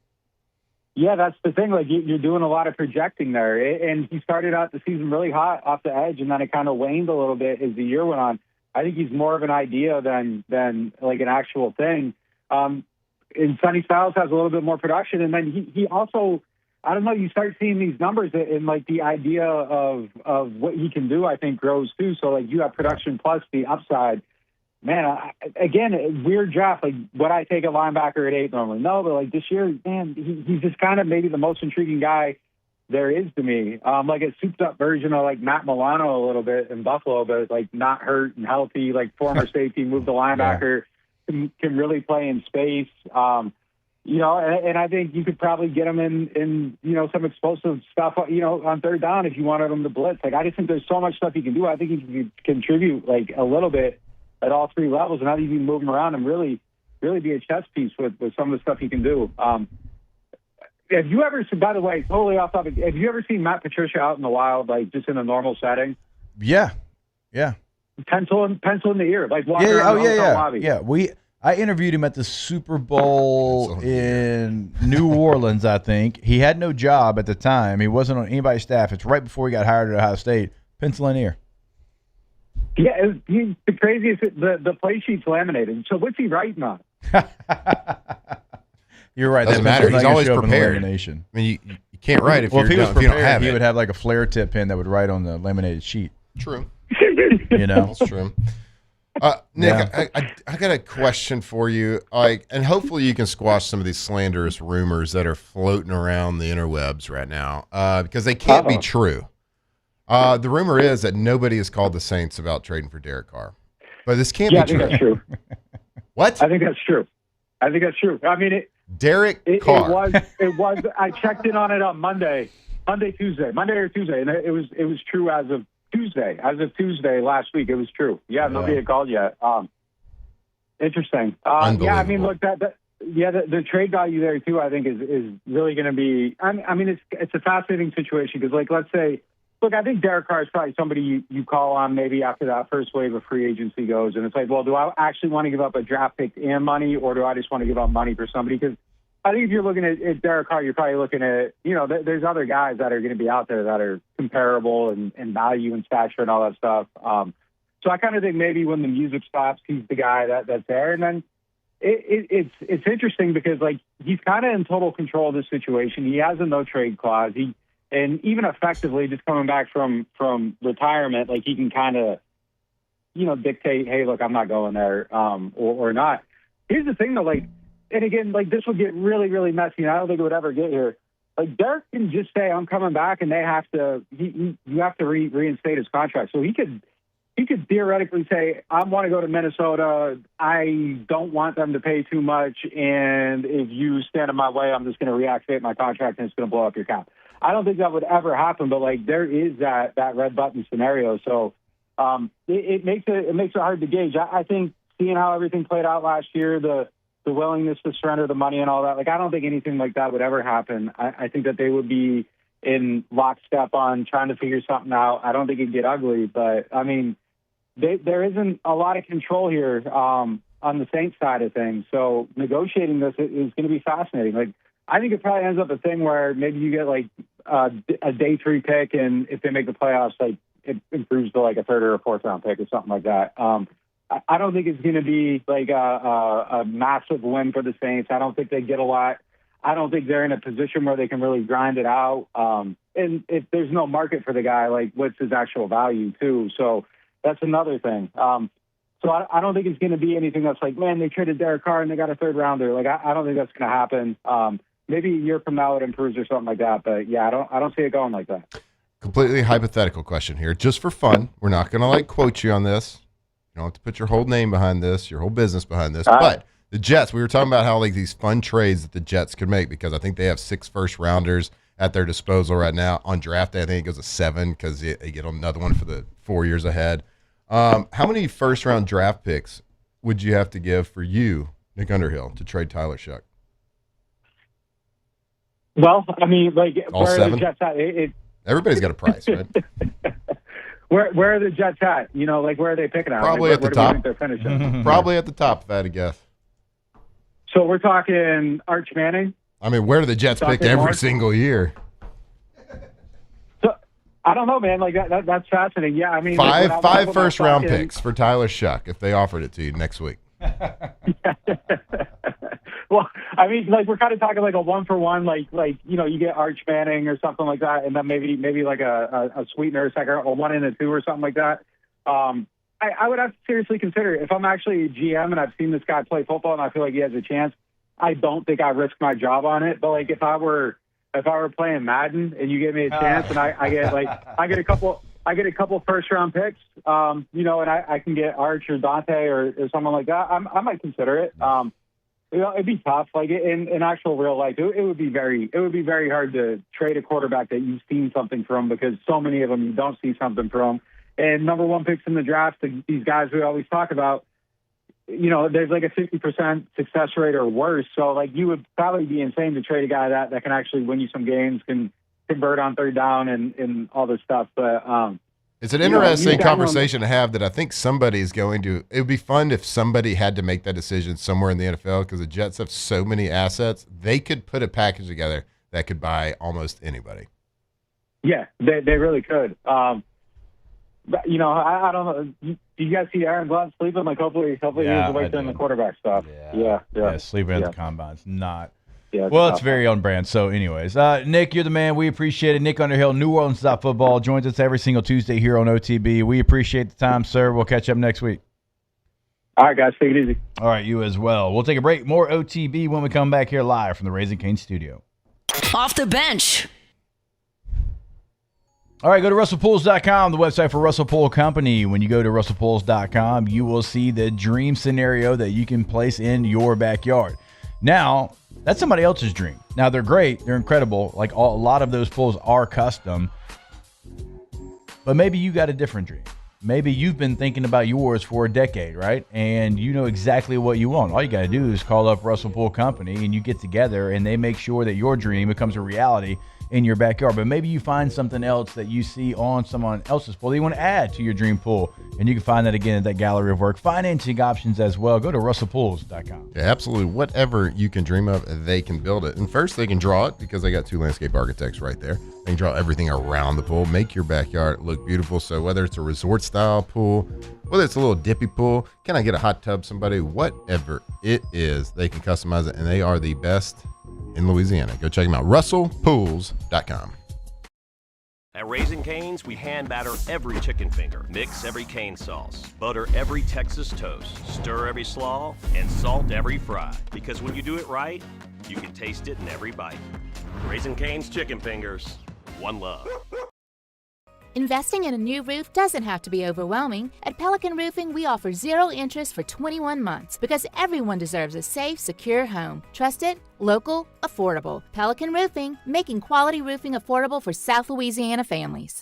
Yeah, that's the thing. Like, you're doing a lot of projecting there. And he started out the season really hot off the edge, and then it kind of waned a little bit as the year went on. I think he's more of an idea than like an actual thing. And Sonny Styles has a little bit more production. And then he also, I don't know, you start seeing these numbers and, like, the idea of what he can do, I think, grows too. So, like, you have production plus the upside. Man, again, weird draft. Like, would I take a linebacker at 8 normally? No, but, like, this year, man, he's just kind of maybe the most intriguing guy there is to me. Like a souped-up version of, like, Matt Milano a little bit in Buffalo, but, like, not hurt and healthy, like, former safety, moved to linebacker, can really play in space. And I think you could probably get him in some explosive stuff, on third down if you wanted him to blitz. Like, I just think there's so much stuff he can do. I think he can contribute, like, a little bit at all 3 levels, and how do you move him around and really be a chess piece with some of the stuff he can do. Have you ever, by the way, totally off topic, have you ever seen Matt Patricia out in the wild, like, just in a normal setting? Yeah. Pencil in the ear, like walking around the hotel lobby. Yeah, I interviewed him at the Super Bowl in New Orleans, I think. He had no job at the time. He wasn't on anybody's staff. It's right before he got hired at Ohio State. Pencil in ear. Yeah, he's the craziest. The play sheet's laminated. So what's he writing on? You're right. Doesn't matter. He's always prepared. I mean, you can't write if, if you don't have it. He would have like a flare tip pen that would write on the laminated sheet. True. That's true. Nick, I got a question for you. And hopefully you can squash some of these slanderous rumors that are floating around the interwebs right now, because they can't be true. The rumor is that nobody has called the Saints about trading for Derek Carr, but this can't be true. I think that's true. What? I think that's true. I mean, Derek Carr. It was. I checked in on it on Monday or Tuesday, and it was true as of Tuesday. As of Tuesday last week, it was true. Yeah, nobody had called yet. Interesting. Yeah, I mean, look, the trade value there too, I think is really going to be. I mean, it's a fascinating situation because, like, let's say, look, I think Derek Carr is probably somebody you call on maybe after that first wave of free agency goes, and it's like, well, do I actually want to give up a draft pick and money, or do I just want to give up money for somebody? Because I think if you're looking at Derek Carr, you're probably looking at, there's other guys that are going to be out there that are comparable in value and stature and all that stuff. So I kind of think maybe when the music stops, he's the guy that's there. And then it's interesting because, like, he's kind of in total control of the situation. He has a no trade clause. And even effectively just coming back from retirement, like, he can kind of, dictate, hey, look, I'm not going there, or not. Here's the thing though, like, and again, like, this will get really, really messy, and I don't think it would ever get here. Like, Derek can just say, I'm coming back, and they have to, you have to reinstate his contract. So he could theoretically say, I want to go to Minnesota. I don't want them to pay too much. And if you stand in my way, I'm just going to reactivate my contract and it's going to blow up your cap. I don't think that would ever happen, but, like, there is that red button scenario. So it makes it hard to gauge. I think seeing how everything played out last year, the willingness to surrender the money and all that, like, I don't think anything like that would ever happen. I think that they would be in lockstep on trying to figure something out. I don't think it'd get ugly, but I mean, there isn't a lot of control here on the Saints side of things. So negotiating this is going to be fascinating. Like, I think it probably ends up a thing where maybe you get, like, a day 3 pick, and if they make the playoffs, like, it improves to, like, a 3rd or a 4th round pick or something like that. I don't think it's going to be like a massive win for the Saints. I don't think they get a lot. I don't think they're in a position where they can really grind it out. And if there's no market for the guy, like, what's his actual value too? So that's another thing. So I don't think it's going to be anything that's like, man, they traded Derek Carr and they got a 3rd rounder. Like, I don't think that's going to happen. Maybe a year from now it improves or something like that. But yeah, I don't see it going like that. Completely hypothetical question here, just for fun. We're not going to, like, quote you on this. You don't have to put your whole name behind this, your whole business behind this. But the Jets, we were talking about how, like, these fun trades that the Jets could make, because I think they have 6 first-rounders at their disposal right now. On draft day, I think it goes to 7 because they get another one for the 4 years ahead. How many first-round draft picks would you have to give for you, Nick Underhill, to trade Tyler Shuck? Well, I mean, like, all where 7? are the Jets at? Everybody's got a price, right? Where are the Jets at? Like, where are they picking at? Probably like, at the top. Where do we think they're finishing? Probably at the top, if I had to guess. So we're talking Arch Manning? I mean, where do the Jets pick every single year? So I don't know, man. Like, that's fascinating. Yeah, I mean, five first-round picks for Tyler Shuck if they offered it to you next week. Well, I mean, like, we're kind of talking like a 1-for-1, like you get Arch Manning or something like that, and then maybe like a sweetener, a second, or 1 and a 2 or something like that. I would have to seriously consider it. If I'm actually a GM and I've seen this guy play football and I feel like he has a chance, I don't think I risk my job on it. But, like, if I were playing Madden and you give me a chance and I get a couple first-round picks, and I can get Arch or Dante or someone like that, I might consider it. It'd be tough. Like, in actual real life, it would be very hard to trade a quarterback that you've seen something from, because so many of them you don't see something from. And number 1 picks in the draft, these guys we always talk about, there's like a 50% success rate or worse. So, like, you would probably be insane to trade a guy that can actually win you some games, can convert on 3rd down and all this stuff. But it's an interesting conversation to have that I think somebody's going to – it would be fun if somebody had to make that decision somewhere in the NFL, because the Jets have so many assets. They could put a package together that could buy almost anybody. Yeah, they really could. But, I don't know. Do you guys see Aaron Glenn sleeping? Like, hopefully he was awake during the quarterback stuff. Yeah. Sleeping at the combines. Not. Yeah, well, it's very on brand. So, anyways, Nick, you're the man. We appreciate it. Nick Underhill, New Orleans Football, joins us every single Tuesday here on OTB. We appreciate the time, sir. We'll catch up next week. All right, guys. Take it easy. All right, you as well. We'll take a break. More OTB when we come back here live from the Raising Cane studio. Off the bench. All right, go to RussellPools.com, the website for Russell Pool Company. When you go to RussellPools.com, you will see the dream scenario that you can place in your backyard. Now, that's somebody else's dream. Now, they're great. They're incredible. Like, a lot of those pools are custom. But maybe you got a different dream. maybe you've been thinking about yours for a decade, right? And you know exactly what you want. All you got to do is call up Russell Pool Company and you get together and they make sure that your dream becomes a reality in your backyard. But maybe you find something else that you see on someone else's pool that you want to add to your dream pool. And you can find that again at that gallery of work. Financing options as well. Go to russellpools.com. Yeah, absolutely. Whatever you can dream of, they can build it. And first, they can draw it because they got 2 landscape architects right there. They can draw everything around the pool, make your backyard look beautiful. So whether it's a resort style pool, whether it's a little dippy pool, can I get a hot tub, somebody, whatever it is, they can customize it. And they are the best in Louisiana. Go check them out. russellpools.com. At Raising Cane's, we hand batter every chicken finger, mix every cane sauce, butter every Texas toast, stir every slaw, and salt every fry. Because when you do it right, you can taste it in every bite. Raising Cane's chicken fingers, one love. Investing in a new roof doesn't have to be overwhelming. At Pelican Roofing, we offer 0 interest for 21 months because everyone deserves a safe, secure home. Trusted, local, affordable. Pelican Roofing, making quality roofing affordable for South Louisiana families.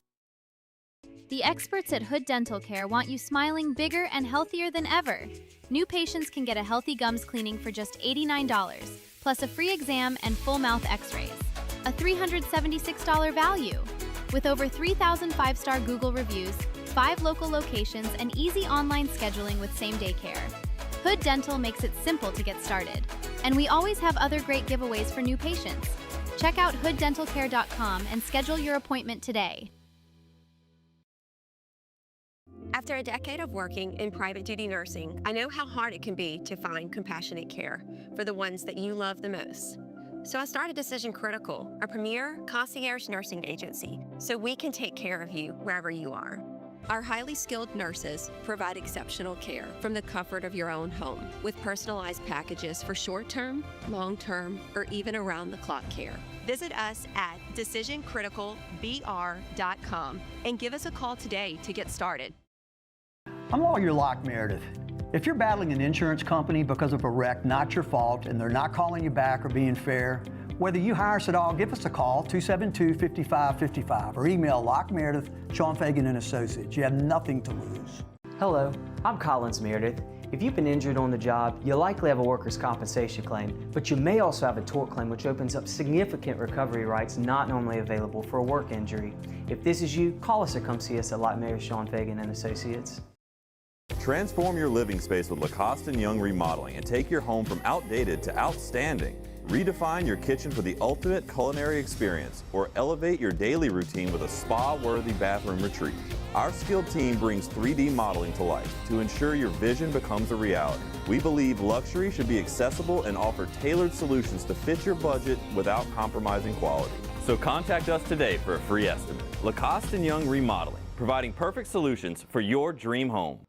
The experts at Hood Dental Care want you smiling bigger and healthier than ever. New patients can get a healthy gums cleaning for just $89, plus a free exam and full mouth x-rays. A $376 value. With over 3,000 5-star Google reviews, 5 local locations, and easy online scheduling with same-day care. Hood Dental makes it simple to get started. And we always have other great giveaways for new patients. Check out hooddentalcare.com and schedule your appointment today. After a decade of working in private duty nursing, I know how hard it can be to find compassionate care for the ones that you love the most. So I started Decision Critical, a premier concierge nursing agency, so we can take care of you wherever you are. Our highly skilled nurses provide exceptional care from the comfort of your own home with personalized packages for short-term, long-term, or even around-the-clock care. Visit us at decisioncriticalbr.com and give us a call today to get started. I'm Lawyer Locke Meredith. If you're battling an insurance company because of a wreck not your fault and they're not calling you back or being fair, whether you hire us at all, give us a call, 272-5555, or email Locke Meredith, Sean Fagan and Associates. You have nothing to lose. Hello, I'm Collins Meredith. If you've been injured on the job, you'll likely have a workers' compensation claim, but you may also have a tort claim which opens up significant recovery rights not normally available for a work injury. If this is you, call us or come see us at Locke Meredith, Sean Fagan and Associates. Transform your living space with Lacoste & Young Remodeling and take your home from outdated to outstanding. Redefine your kitchen for the ultimate culinary experience or elevate your daily routine with a spa-worthy bathroom retreat. Our skilled team brings 3D modeling to life to ensure your vision becomes a reality. We believe luxury should be accessible and offer tailored solutions to fit your budget without compromising quality. So contact us today for a free estimate. Lacoste & Young Remodeling, providing perfect solutions for your dream home.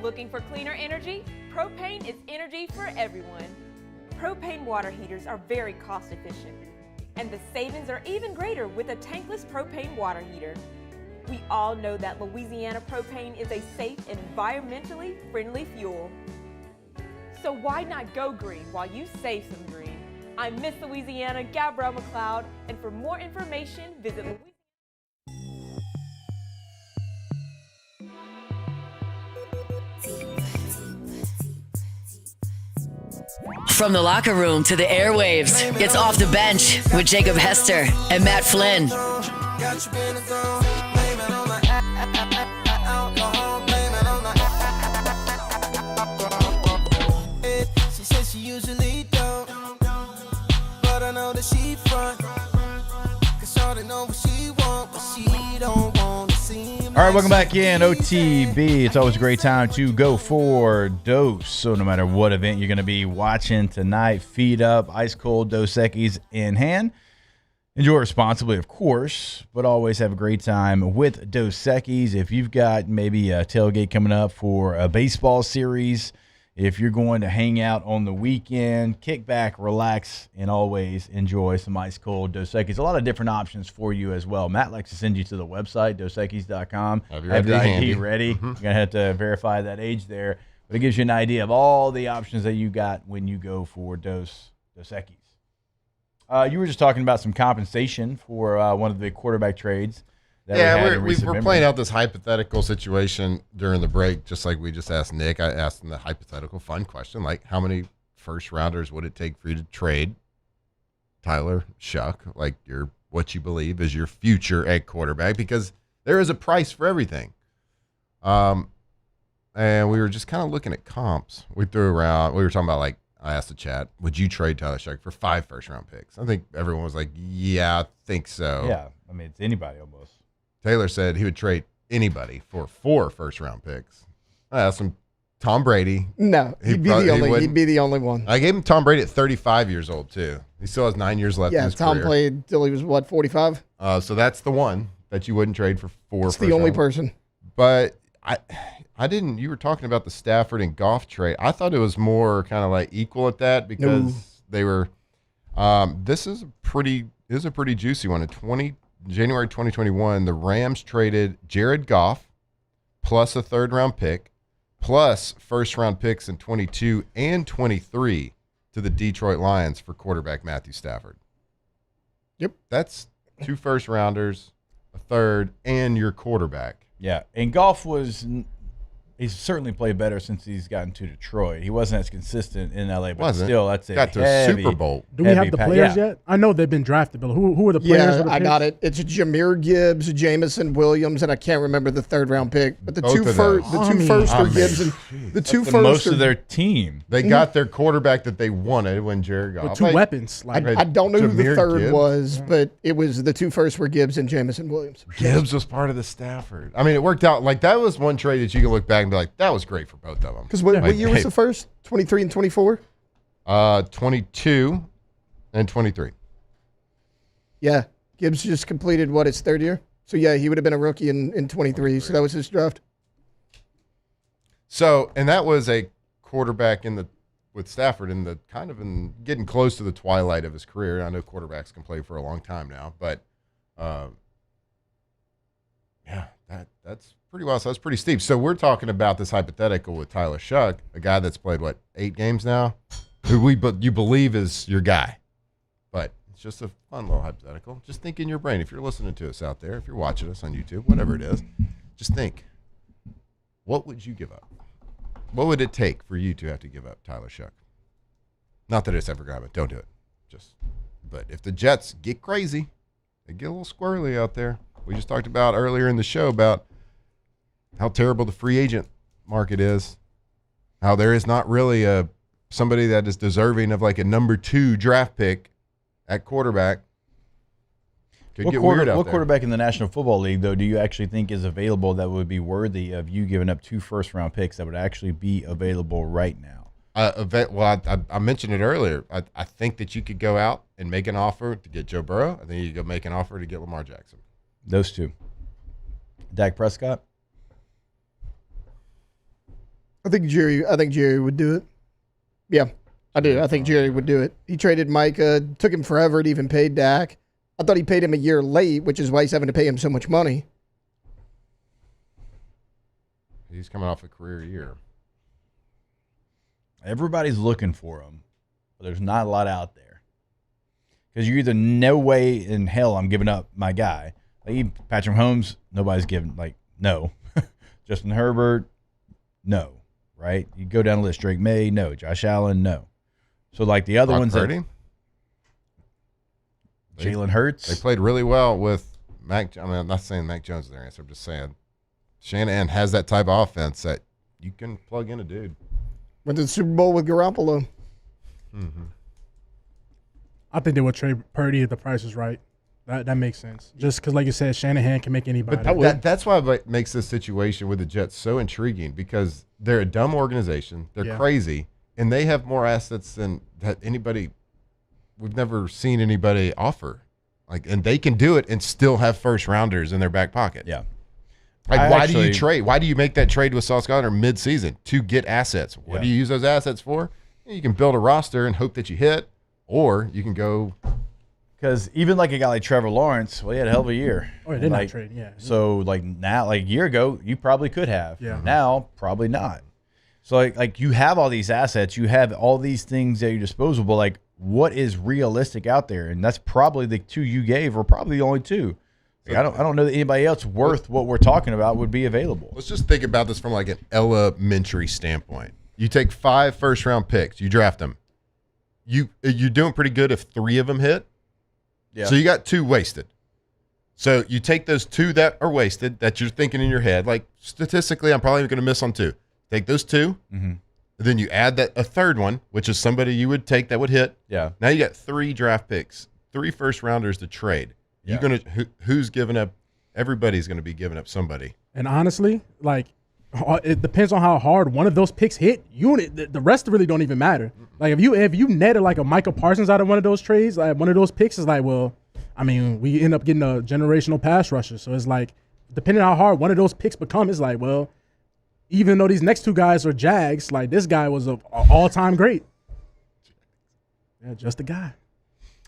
Looking for cleaner energy? Propane is energy for everyone. Propane water heaters are very cost efficient, and the savings are even greater with a tankless propane water heater. We all know that Louisiana propane is a safe and environmentally friendly fuel. So why not go green while you save some green? I'm Miss Louisiana, Gabrielle McLeod, and for more information, visit Louisiana. From the locker room to the airwaves, it's Off the Bench with Jacob Hester and Matt Flynn. She says she usually don't, but I know that she front, 'cause shawty know what she want, but she don't want to seem. All right, welcome back in OTB. It's always a great time to go for Dose. So no matter what event you're going to be watching tonight, feet up, ice cold Dos Equis in hand. Enjoy responsibly, of course, but always have a great time with Dos Equis. If you've got maybe a tailgate coming up for a baseball series, if you're going to hang out on the weekend, kick back, relax, and always enjoy some ice cold Dos Equis. A lot of different options for you as well. Matt likes to send you to the website, dosequis.com. Have your Have the ID ID ready. You're going to have to verify that age there. But it gives you an idea of all the options that you got when you go for Dos Equis. You were just talking about some compensation for one of the quarterback trades we're playing out this hypothetical situation during the break, just like we just asked Nick. I asked him the hypothetical fun question, like how many first rounders would it take for you to trade Tyler Shuck, like what you believe is your future at quarterback, because there is a price for everything. And we were just kind of looking at comps. We were talking about, like, I asked the chat, would you trade Tyler Shuck for 5 first-round picks? I think everyone was like, yeah, I think so. Yeah, I mean, it's anybody almost. Taylor said he would trade anybody for 4 first-round picks. I asked him, Tom Brady. No, he'd be the only one. I gave him Tom Brady at 35 years old, too. He still has 9 years left in his Tom career. played till he was, 45? So that's the one that you wouldn't trade for 4 It's the only person. But I didn't. You were talking about the Stafford and Goff trade. I thought it was more kind of like equal at that because they were. This is a pretty juicy one. In January 2021, the Rams traded Jared Goff plus a 3rd-round pick plus first-round picks in 22 and 23 to the Detroit Lions for quarterback Matthew Stafford. Yep, that's 2 first-rounders, a 3rd, and your quarterback. Yeah, and Goff he's certainly played better since he's gotten to Detroit. He wasn't as consistent in LA, but still, that's a got to a Super Bowl. Do we have the players yet? I know they've been drafted, but who are the players? Yeah, I got it. It's Jahmyr Gibbs, Jamison Williams, and I can't remember the 3rd-round pick. But the two first were Gibbs and the two first. Most of their team. They got their quarterback that they wanted when Jared Goff. With 2 weapons. I don't know who the 3rd was, but it was the 2 first were Gibbs and Jamison Williams. Gibbs was part of the Stafford. I mean, it worked out. Like, that was one trade that you can look back and be like, that was great for both of them. Because what year was the first? 23 and 24? 22 and 23. Yeah. Gibbs just completed, his 3rd year? So, yeah, he would have been a rookie in 23, so that was his draft. So, and that was a quarterback with Stafford in getting close to the twilight of his career. I know quarterbacks can play for a long time now, but yeah, that's pretty well. So that's pretty steep. So we're talking about this hypothetical with Tyler Shuck, a guy that's played 8 games now, who you believe is your guy, but it's just a fun little hypothetical. Just think in your brain. If you're listening to us out there, if you're watching us on YouTube, whatever it is, just think, what would you give up? What would it take for you to have to give up Tyler Shuck? Not that it's ever going to happen. Don't do it. But if the Jets get crazy, they get a little squirrely out there. We just talked about earlier in the show about how terrible the free agent market is, how there is not really somebody that is deserving of a number 2 draft pick at quarterback. What quarterback in the National Football League, though, do you actually think is available that would be worthy of you giving up 2 first-round picks that would actually be available right now? I mentioned it earlier. I think that you could go out and make an offer to get Joe Burrow. I think you could go make an offer to get Lamar Jackson. Those 2. Dak Prescott? I think Jerry would do it. Yeah, I do. I think Jerry would do it. He traded Micah. Took him forever to even pay Dak. I thought he paid him a year late, which is why he's having to pay him so much money. He's coming off a career year. Everybody's looking for him, but there's not a lot out there. Because you're either no way in hell I'm giving up my guy. Patrick Mahomes, nobody's giving, no. Justin Herbert, no. Right? You go down the list. Drake May, no. Josh Allen, no. So, the other ones Purdy? Jalen Hurts. They played really well with Mac. I mean, I'm not saying Mac Jones is their answer. I'm just saying Shanahan has that type of offense that you can plug in a dude. Went to the Super Bowl with Garoppolo. Mm-hmm. I think they would trade Purdy if the price is right. That makes sense. Just because, like you said, Shanahan can make anybody. But that's why it makes this situation with the Jets so intriguing, because they're a dumb organization. They're crazy, and they have more assets than anybody. We've never seen anybody offer. And they can do it and still have first rounders in their back pocket. Yeah. Why do you trade? Why do you make that trade with Sauce Gardner mid-season? To get assets. What do you use those assets for? You can build a roster and hope that you hit, or you can go. Because even a guy like Trevor Lawrence, he had a hell of a year. Oh, they did not trade, yeah. So, now, a year ago, you probably could have. Yeah. Now, probably not. So, you have all these assets. You have all these things at your disposal. But, what is realistic out there? And that's probably the 2 you gave are probably the only 2. I don't know that anybody else worth what we're talking about would be available. Let's just think about this from like an elementary standpoint. You take 5 first-round picks, you draft them. You're doing pretty good if 3 of them hit. Yeah. So you got 2 wasted. So you take those 2 that are wasted that you're thinking in your head, like statistically, I'm probably going to miss on 2. Take those 2. Mm-hmm. Then you add a third one, which is somebody you would take that would hit. Yeah. Now you got 3 draft picks, 3 first-rounders to trade. Yeah. You're gonna who's giving up? Everybody's going to be giving up somebody. And honestly, like, it depends on how hard one of those picks hit. The rest really don't even matter. Like, if you netted like a Michael Parsons out of one of those trades, like one of those picks is like, well, I mean, we end up getting a generational pass rusher. So it's like, depending on how hard one of those picks become, it's like, well, even though these next 2 guys are Jags, like this guy was an all-time great. Yeah, just a guy.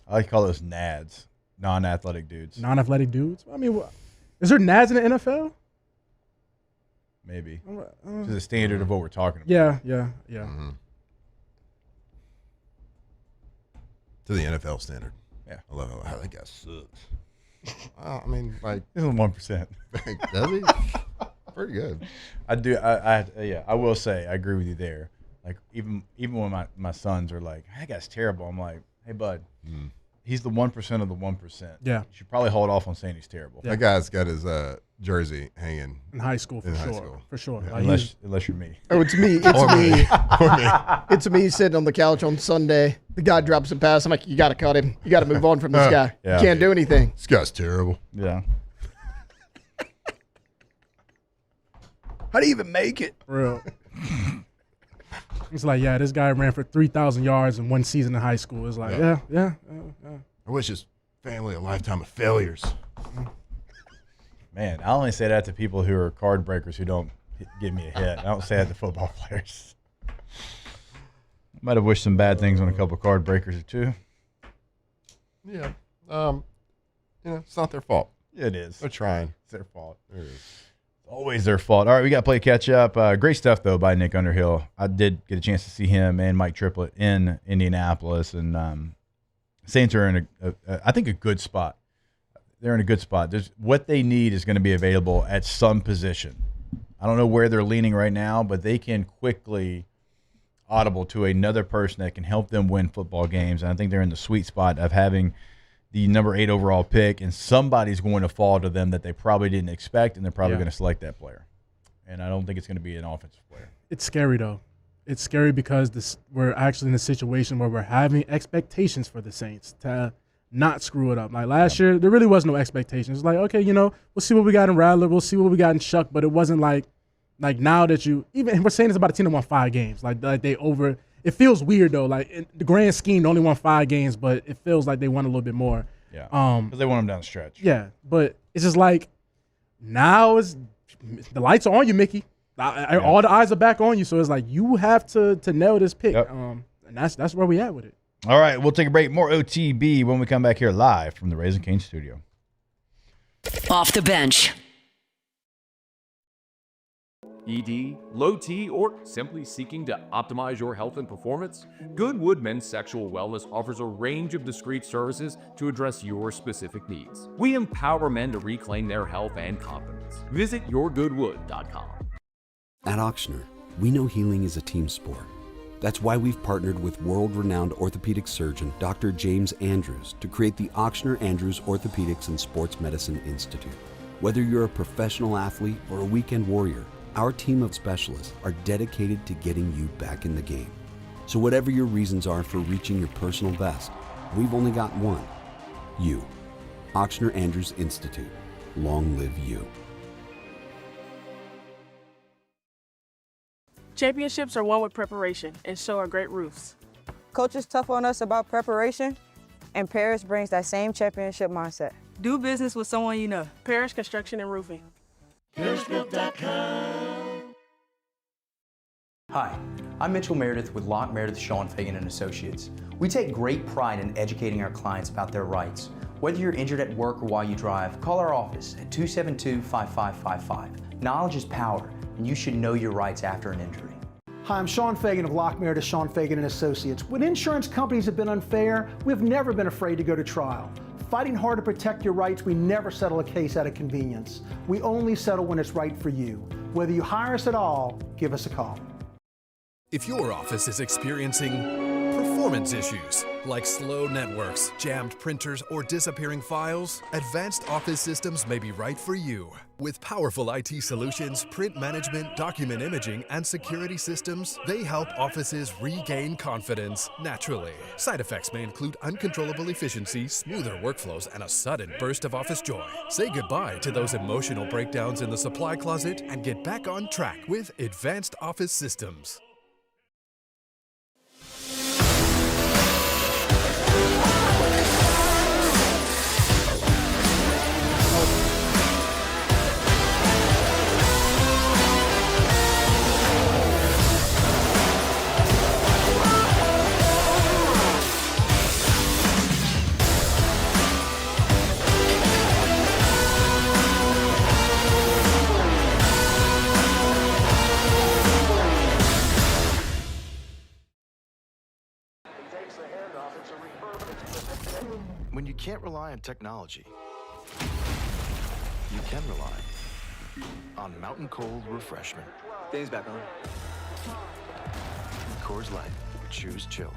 I like to call those NADs, non-athletic dudes. Non-athletic dudes. I mean, is there NADs in the NFL? Maybe. To the standard of what we're talking about. Yeah. Mm-hmm. To the NFL standard. Yeah. I love how that guy sucks. I mean, like. He's on 1%. Does he? Pretty good. I do. I will say, I agree with you there. Like, even when my sons are like, that guy's terrible, I'm like, hey, bud, he's the 1% of the 1%. Yeah. You should probably hold off on saying he's terrible. That guy's got his jersey hanging. In high school, for sure. Yeah. Like, unless you're me. Oh, it's me. It's me sitting on the couch on Sunday. The guy drops a pass. I'm like, you got to cut him. You got to move on from this guy. Yeah. You can't do anything. This guy's terrible. Yeah. How do you even make it? Real. It's like, yeah, this guy ran for 3,000 yards in one season in high school. It's like, yeah. I wish his family a lifetime of failures. Man, I only say that to people who are card breakers who don't give me a hit. I don't say that to football players. Might have wished some bad things on a couple card breakers or 2. Yeah. It's not their fault. Yeah, it is. They're trying. It's their fault. It is. Always their fault. All right, we got to play catch up. Great stuff, though, by Nick Underhill. I did get a chance to see him and Mike Triplett in Indianapolis, and Saints are in, I think, a good spot. They're in a good spot. What they need is going to be available at some position. I don't know where they're leaning right now, but they can quickly audible to another person that can help them win football games, and I think they're in the sweet spot of having the number 8 overall pick, and somebody's going to fall to them that they probably didn't expect, and they're probably going to select that player. And I don't think it's going to be an offensive player. It's scary, though. It's scary because we're actually in a situation where we're having expectations for the Saints to not screw it up. Like last year, there really was no expectations. It's like, okay, we'll see what we got in Rattler. We'll see what we got in Shuck, but it wasn't like now that we're saying it's about a team that won 5 games. Like they over. It feels weird, though. Like, in the grand scheme, they only won 5 games, but it feels like they won a little bit more. Yeah, because they won them down the stretch. Yeah, but it's just like now the lights are on you, Mickey. All the eyes are back on you, so it's like you have to nail this pick. Yep. And that's where we at with it. All right, we'll take a break. More OTB when we come back here live from the Raising Cane studio. Off the bench. ED, low T, or simply seeking to optimize your health and performance? Goodwood Men's Sexual Wellness offers a range of discreet services to address your specific needs. We empower men to reclaim their health and confidence. Visit yourgoodwood.com. At Auctioner, we know healing is a team sport. That's why we've partnered with world-renowned orthopedic surgeon Dr. James Andrews to create the Auctioner Andrews Orthopedics and Sports Medicine Institute. Whether you're a professional athlete or a weekend warrior, our team of specialists are dedicated to getting you back in the game. So whatever your reasons are for reaching your personal best, we've only got one. You. Auctioner Andrews Institute. Long live you. Championships are won with preparation, and so are great roofs. Coach is tough on us about preparation, and Paris brings that same championship mindset. Do business with someone you know. Paris Construction and Roofing. Hi, I'm Mitchell Meredith with Locke Meredith Sean Fagan & Associates. We take great pride in educating our clients about their rights. Whether you're injured at work or while you drive, call our office at 272-5555. Knowledge is power, and you should know your rights after an injury. Hi, I'm Sean Fagan of Locke Meredith Sean Fagan & Associates. When insurance companies have been unfair, we've never been afraid to go to trial. fighting hard to protect your rights, we never settle a case out of convenience. We only settle when it's right for you. Whether you hire us at all, give us a call. If your office is experiencing performance issues like slow networks, jammed printers, or disappearing files, Advanced Office Systems may be right for you. With powerful IT solutions, print management, document imaging, and security systems, they help offices regain confidence naturally. Side effects may include uncontrollable efficiency, smoother workflows, and a sudden burst of office joy. Say goodbye to those emotional breakdowns in the supply closet and get back on track with Advanced Office Systems. When you can't rely on technology, you can rely on Mountain Cold Refreshment. Dave's back on. Coors Light. Choose chill.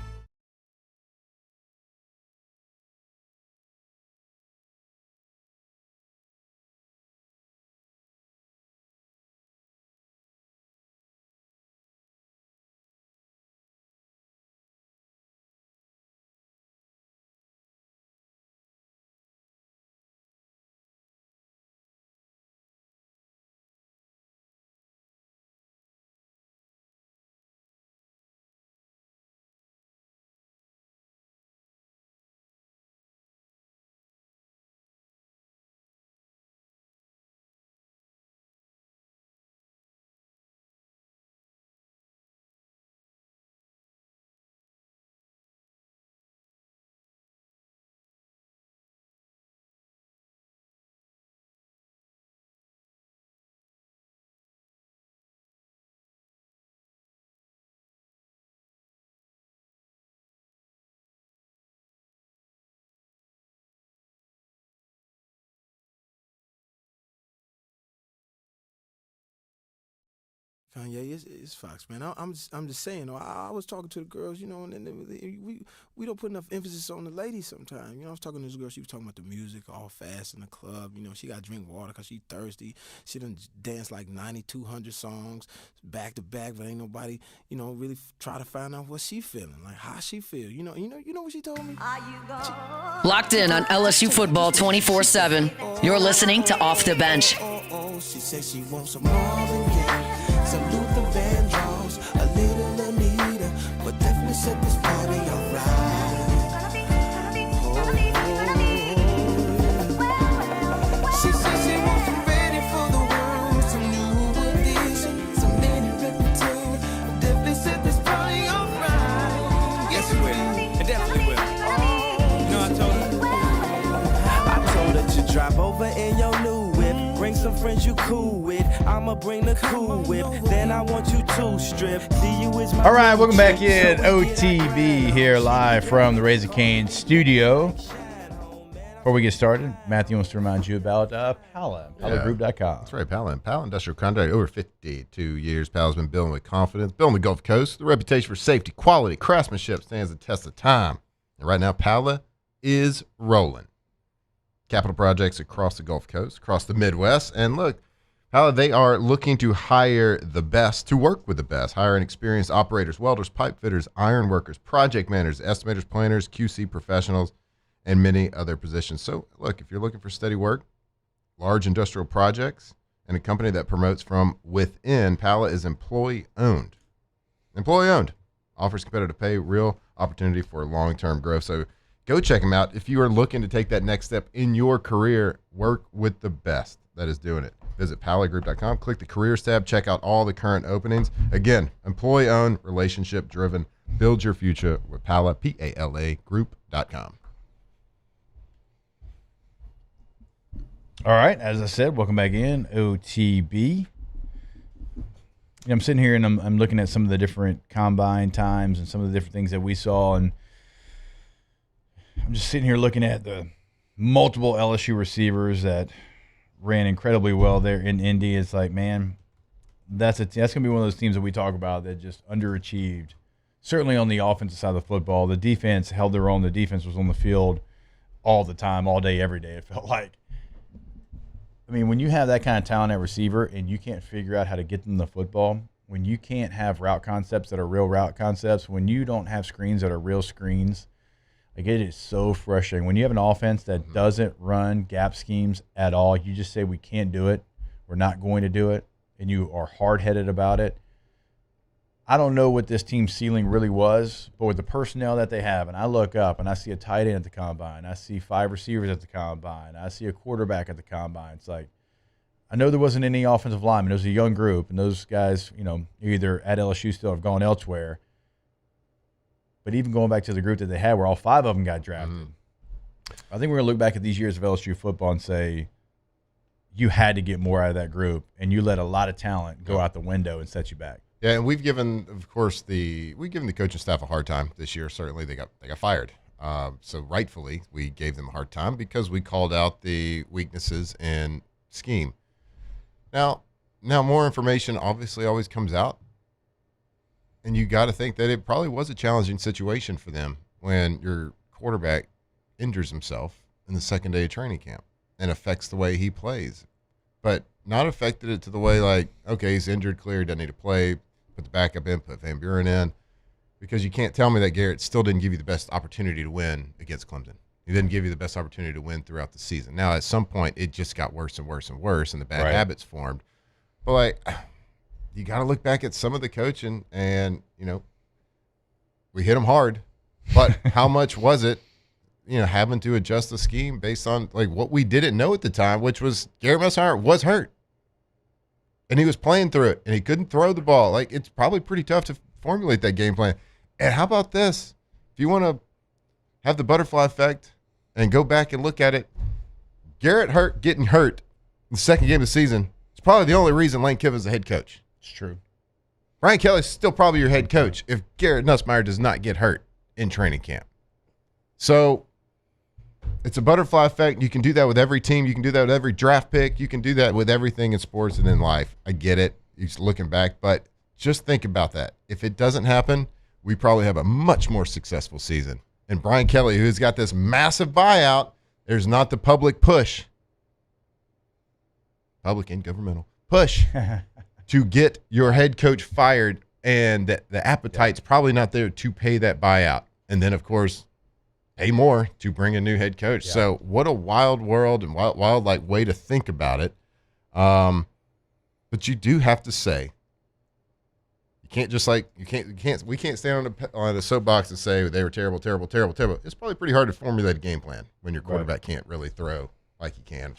Kanye, it's Fox, man. I'm just saying. I was talking to the girls, you know, and we don't put enough emphasis on the ladies sometimes. You know, I was talking to this girl. She was talking about the music, all fast in the club. You know, she got to drink water because she thirsty. She done danced like 9,200 songs back to back, but ain't nobody, you know, really try to find out what she feeling, like how she feel. You know what she told me? Locked in on LSU football 24/7. You're listening to Off the Bench. She said she wants some Marvin Gaye, some Luther Vandross, a little Anita, but definitely set this party alright. She said she wants some ready for the world, some new edition, some Lady Reputation, but definitely set this party alright. Yes, it will. It definitely will. You know, I told her to drive over in your new whip. Bring some friends you cool with. I'ma bring the cool whip. Then I want you to strip. See you is my. All right, welcome back in OTB here live from the Raising Cane studio. Before we get started, Matthew wants to remind you about Pala, palagroup.com. That's right, Pala. Pala Industrial Contract, over 52 years. Pala's been building with confidence, building the Gulf Coast. The reputation for safety, quality, craftsmanship stands the test of time. And right now, Pala is rolling. Capital projects across the Gulf Coast, across the Midwest. And look, Pala, they are looking to hire the best, to work with the best, hiring experienced operators, welders, pipe fitters, iron workers, project managers, estimators, planners, QC professionals, and many other positions. So look, if you're looking for steady work, large industrial projects, and a company that promotes from within, Pala is employee-owned. Employee-owned. Offers competitive pay, real opportunity for long-term growth. So go check them out. If you are looking to take that next step in your career, work with the best that is doing it. Visit palagroup.com, click the careers tab, check out all the current openings. Again, employee-owned, relationship-driven. Build your future with Pala, P-A-L-A group.com. All right, as I said, welcome back in, OTB. I'm sitting here and I'm looking at some of the different combine times and some of the different things that we saw, and I'm just sitting here looking at the multiple LSU receivers that ran incredibly well there in Indy. It's like, man, that's going to be one of those teams that we talk about that just underachieved. Certainly on the offensive side of the football. The defense held their own. The defense was on the field all the time, all day, every day, it felt like. I mean, when you have that kind of talent at receiver and you can't figure out how to get them the football, when you can't have route concepts that are real route concepts, when you don't have screens that are real screens, like, it is so frustrating. When you have an offense that doesn't run gap schemes at all, you just say, we can't do it, we're not going to do it, and you are hard-headed about it. I don't know what this team's ceiling really was, but with the personnel that they have, and I look up and I see a tight end at the combine, I see 5 receivers at the combine, I see a quarterback at the combine. It's like, I know there wasn't any offensive linemen. It was a young group, and those guys, either at LSU still have gone elsewhere. But even going back to the group that they had where all 5 of them got drafted, I think we're going to look back at these years of LSU football and say, you had to get more out of that group, and you let a lot of talent go out the window and set you back. Yeah, and we've given, of course, the coaching staff a hard time this year. Certainly, they got fired. So rightfully, we gave them a hard time because we called out the weaknesses in scheme. Now more information obviously always comes out, and you got to think that it probably was a challenging situation for them when your quarterback injures himself in the second day of training camp and affects the way he plays, but not affected it to the way like, okay, he's injured, clear, doesn't need to play, put the backup in, put Van Buren in, because you can't tell me that Garrett still didn't give you the best opportunity to win against Clemson. He didn't give you the best opportunity to win throughout the season. Now, at some point, it just got worse and worse and worse, and the bad habits formed. But, like, you got to look back at some of the coaching, and, we hit them hard. But how much was it, having to adjust the scheme based on, like, what we didn't know at the time, which was Garrett Nussmeier was hurt. And he was playing through it, and he couldn't throw the ball. Like, it's probably pretty tough to formulate that game plan. And how about this? If you want to have the butterfly effect and go back and look at it, Garrett getting hurt in the second game of the season is probably the only reason Lane Kiffin's the head coach. It's true. Brian Kelly's still probably your head coach if Garrett Nussmeier does not get hurt in training camp. So it's a butterfly effect. You can do that with every team. You can do that with every draft pick. You can do that with everything in sports and in life. I get it. You're just looking back, but just think about that. If it doesn't happen, we probably have a much more successful season. And Brian Kelly, who's got this massive buyout, there's not the public push, public and governmental push to get your head coach fired, and the appetite's probably not there to pay that buyout. And then, of course, pay more to bring a new head coach. Yeah. So what a wild world and wild like way to think about it. But you do have to say, you can't just like we can't stand on the soapbox and say they were terrible. It's probably pretty hard to formulate a game plan when your quarterback can't really throw like he can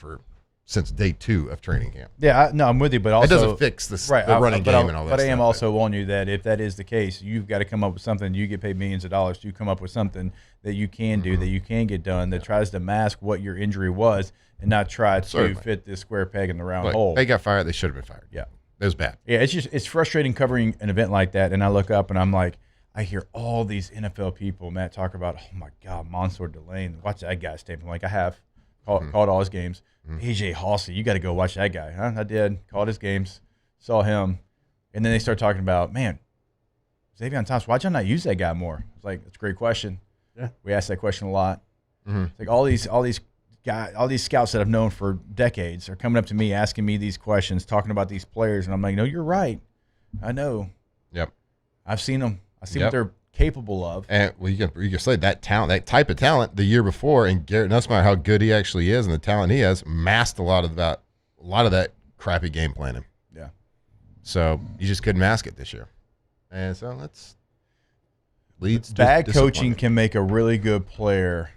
since day 2 of training camp. Yeah, I'm with you, but also it doesn't fix the running game and all that. But I am stuff, also warning you that if that is the case, you've got to come up with something. You get paid millions of dollars to come up with something that you can do, that you can get done, that tries to mask what your injury was and not try to fit this square peg in the round hole. They got fired. They should have been fired. Yeah. It was bad. Yeah, it's frustrating covering an event like that, and I look up and I'm like, I hear all these NFL people, Matt, talk about, oh my God, Mansour Delane, watch that guy's tape. I'm like, I have called all his games. AJ Halsey, you got to go watch that guy. Huh? I did. Called his games, saw him, and then they start talking about, man, Xavier Thomas, why'd y'all not use that guy more? It's like, that's a great question. Yeah, we ask that question a lot. It's like all these guys, all these scouts that I've known for decades are coming up to me asking me these questions, talking about these players, and I'm like, no, you're right. I know. Yep. I've seen them. I've seen what they're capable of. And well, you can say that talent, that type of talent, the year before, and Garrett Nussmeier, how good he actually is, and the talent he has, masked a lot of that crappy game planning. Yeah. So you just couldn't mask it this year, and so that's leads. Bad coaching can make a really good player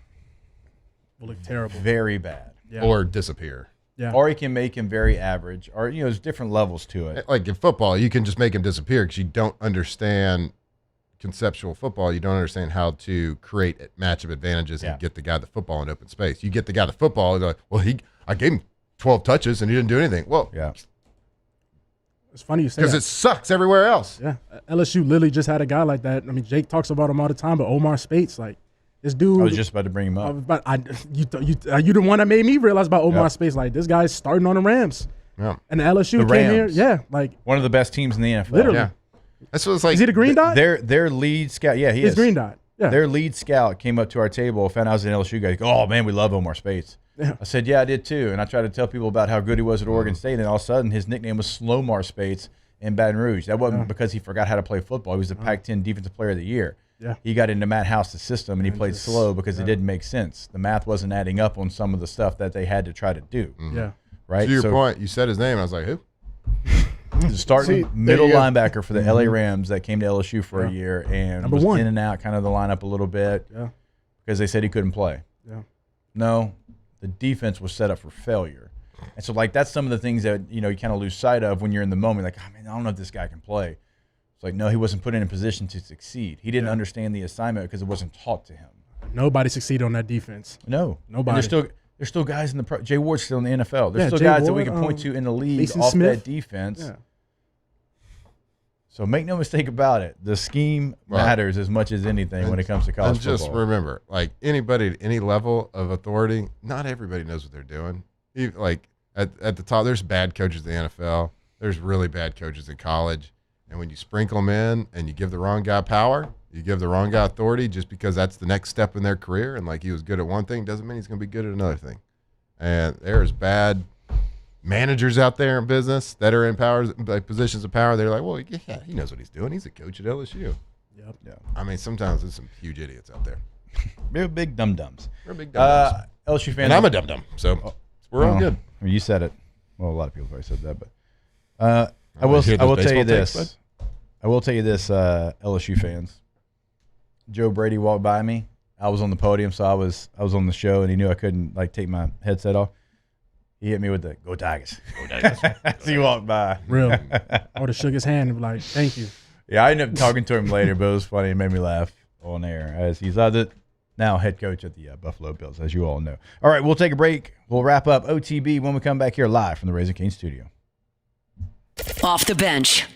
look terrible, very bad, or disappear. Yeah. Or he can make him very average, or there's different levels to it. Like in football, you can just make him disappear because you don't understand conceptual football. You don't understand how to create matchup advantages and get the guy the football in open space. You get the guy the football, and like, well, I gave him 12 touches and he didn't do anything. Well, yeah, it's funny you say because it sucks everywhere else. Yeah, LSU literally just had a guy like that. I mean, Jake talks about him all the time, but Omar Spates, like, This dude. I was just about to bring him up. But you the one that made me realize about Omar Speights. Like, this guy's starting on the Rams. Yeah. And the LSU came here. Yeah. Like, one of the best teams in the NFL. Literally. Yeah. That's what it's like. Is he the green dot? Their lead scout. Yeah, he is. He's green dot. Yeah. Their lead scout came up to our table, found out I was an LSU guy. Oh, man, we love Omar Speights. Yeah. I said, yeah, I did too. And I tried to tell people about how good he was at Oregon State, and all of a sudden his nickname was Slowmar Speights in Baton Rouge. That wasn't because he forgot how to play football. He was the Pac-10 Defensive Player of the Year. Yeah. He got into Matt House's system, and he played slow because it didn't make sense. The math wasn't adding up on some of the stuff that they had to try to do. Yeah. Right? To your point, you said his name, and I was like, who? The starting middle linebacker for the LA Rams that came to LSU for a year and was in and out kind of the lineup a little bit because they said he couldn't play. Yeah. No, the defense was set up for failure. And so, like, that's some of the things that, you kind of lose sight of when you're in the moment. Like, oh, man, I don't know if this guy can play. It's like, no, he wasn't put in a position to succeed. He didn't understand the assignment because it wasn't taught to him. Nobody succeeded on that defense. No. Nobody. There's still guys in the Jay Ward's still in the NFL. There's still Jay guys that Ward, we can point to in the league Mason off Smith. that defense. Yeah. So make no mistake about it. The scheme matters as much as anything when it comes to college football. And just remember, like, anybody at any level of authority, not everybody knows what they're doing. Like, at the top, there's bad coaches in the NFL. There's really bad coaches in college. And when you sprinkle them in and you give the wrong guy power, you give the wrong guy authority just because that's the next step in their career, and like he was good at one thing doesn't mean he's going to be good at another thing. And there's bad managers out there in business that are in positions of power. They're like, well, yeah, he knows what he's doing. He's a coach at LSU. Yep. Yeah. I mean, sometimes there's some huge idiots out there. Real big dum-dums. We're big dum-dums. LSU fans. And I'm a dum-dum, so we're all good. I mean, you said it. Well, a lot of people have already said that, but I will tell you this. I will tell you this, LSU fans. Joe Brady walked by me. I was on the podium, so I was on the show, and he knew I couldn't take my headset off. He hit me with the "Go Tigers." Go Tigers. As he walked by. Real. I would have shook his hand and be like, "Thank you." Yeah, I ended up talking to him later, but it was funny. It made me laugh on air as he's now head coach at the Buffalo Bills, as you all know. All right, we'll take a break. We'll wrap up OTB when we come back here live from the Raising Cane studio. Off the bench.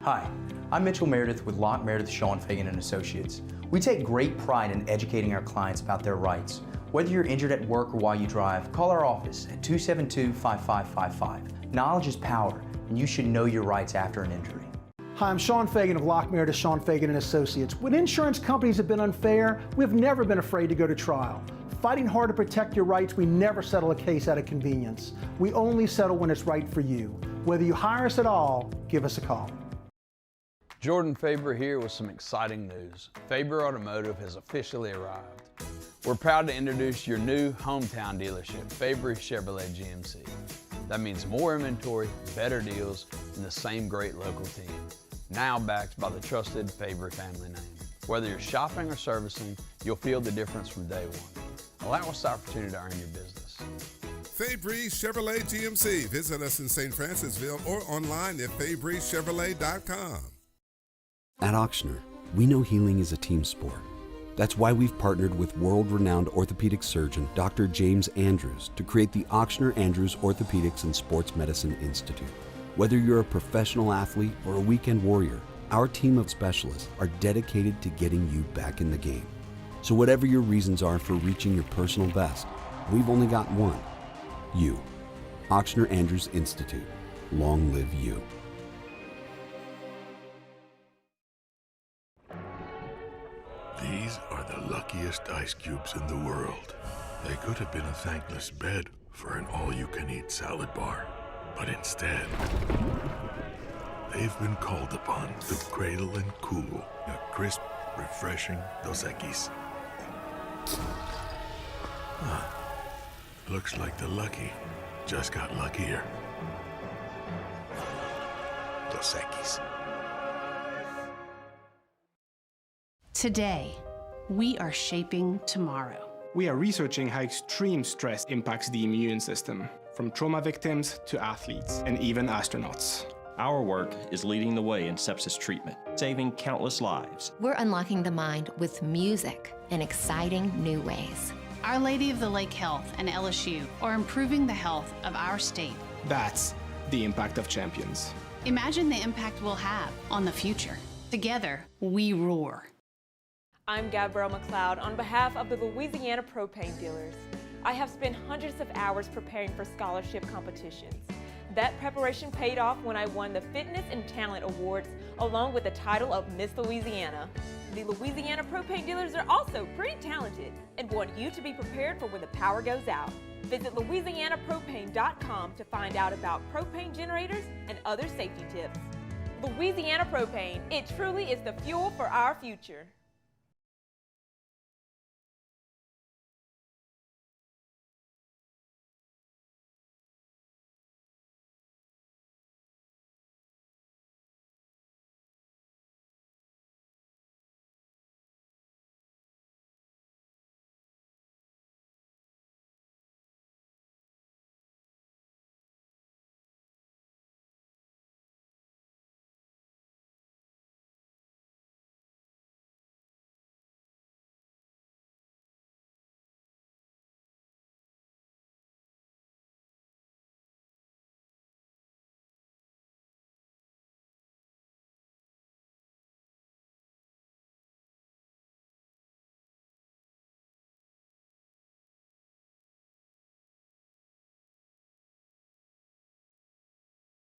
Hi, I'm Mitchell Meredith with Locke Meredith, Sean Fagan and Associates. We take great pride in educating our clients about their rights. Whether you're injured at work or while you drive, call our office at 272-5555. Knowledge is power, and you should know your rights after an injury. Hi, I'm Sean Fagan of Locke Meredith, Sean Fagan and Associates. When insurance companies have been unfair, we've never been afraid to go to trial. Fighting hard to protect your rights, we never settle a case out of convenience. We only settle when it's right for you. Whether you hire us at all, give us a call. Jordan Faber here with some exciting news. Faber Automotive has officially arrived. We're proud to introduce your new hometown dealership, Faber Chevrolet GMC. That means more inventory, better deals, and the same great local team. Now backed by the trusted Faber family name. Whether you're shopping or servicing, you'll feel the difference from day one. Allow us the opportunity to earn your business. Fabry Chevrolet GMC. Visit us in St. Francisville or online at FabryChevrolet.com. At Auctioner, we know healing is a team sport. That's why we've partnered with world-renowned orthopedic surgeon Dr. James Andrews to create the Auctioner Andrews Orthopedics and Sports Medicine Institute. Whether you're a professional athlete or a weekend warrior, our team of specialists are dedicated to getting you back in the game. So whatever your reasons are for reaching your personal best, we've only got one. You. Auctioner Andrews Institute. Long live you. These are the luckiest ice cubes in the world. They could have been a thankless bed for an all-you-can-eat salad bar. But instead, they've been called upon to cradle and cool a crisp, refreshing Dos Equis. Looks like the lucky just got luckier. Dos Equis. Today, we are shaping tomorrow. We are researching how extreme stress impacts the immune system, from trauma victims to athletes and even astronauts. Our work is leading the way in sepsis treatment, saving countless lives. We're unlocking the mind with music in exciting new ways. Our Lady of the Lake Health and LSU are improving the health of our state. That's the impact of champions. Imagine the impact we'll have on the future. Together, we roar. I'm Gabrielle McLeod on behalf of the Louisiana Propane dealers. I have spent hundreds of hours preparing for scholarship competitions. That preparation paid off when I won the Fitness and Talent Awards along with the title of Miss Louisiana. The Louisiana Propane dealers are also pretty talented and want you to be prepared for when the power goes out. Visit LouisianaPropane.com to find out about propane generators and other safety tips. Louisiana Propane, it truly is the fuel for our future.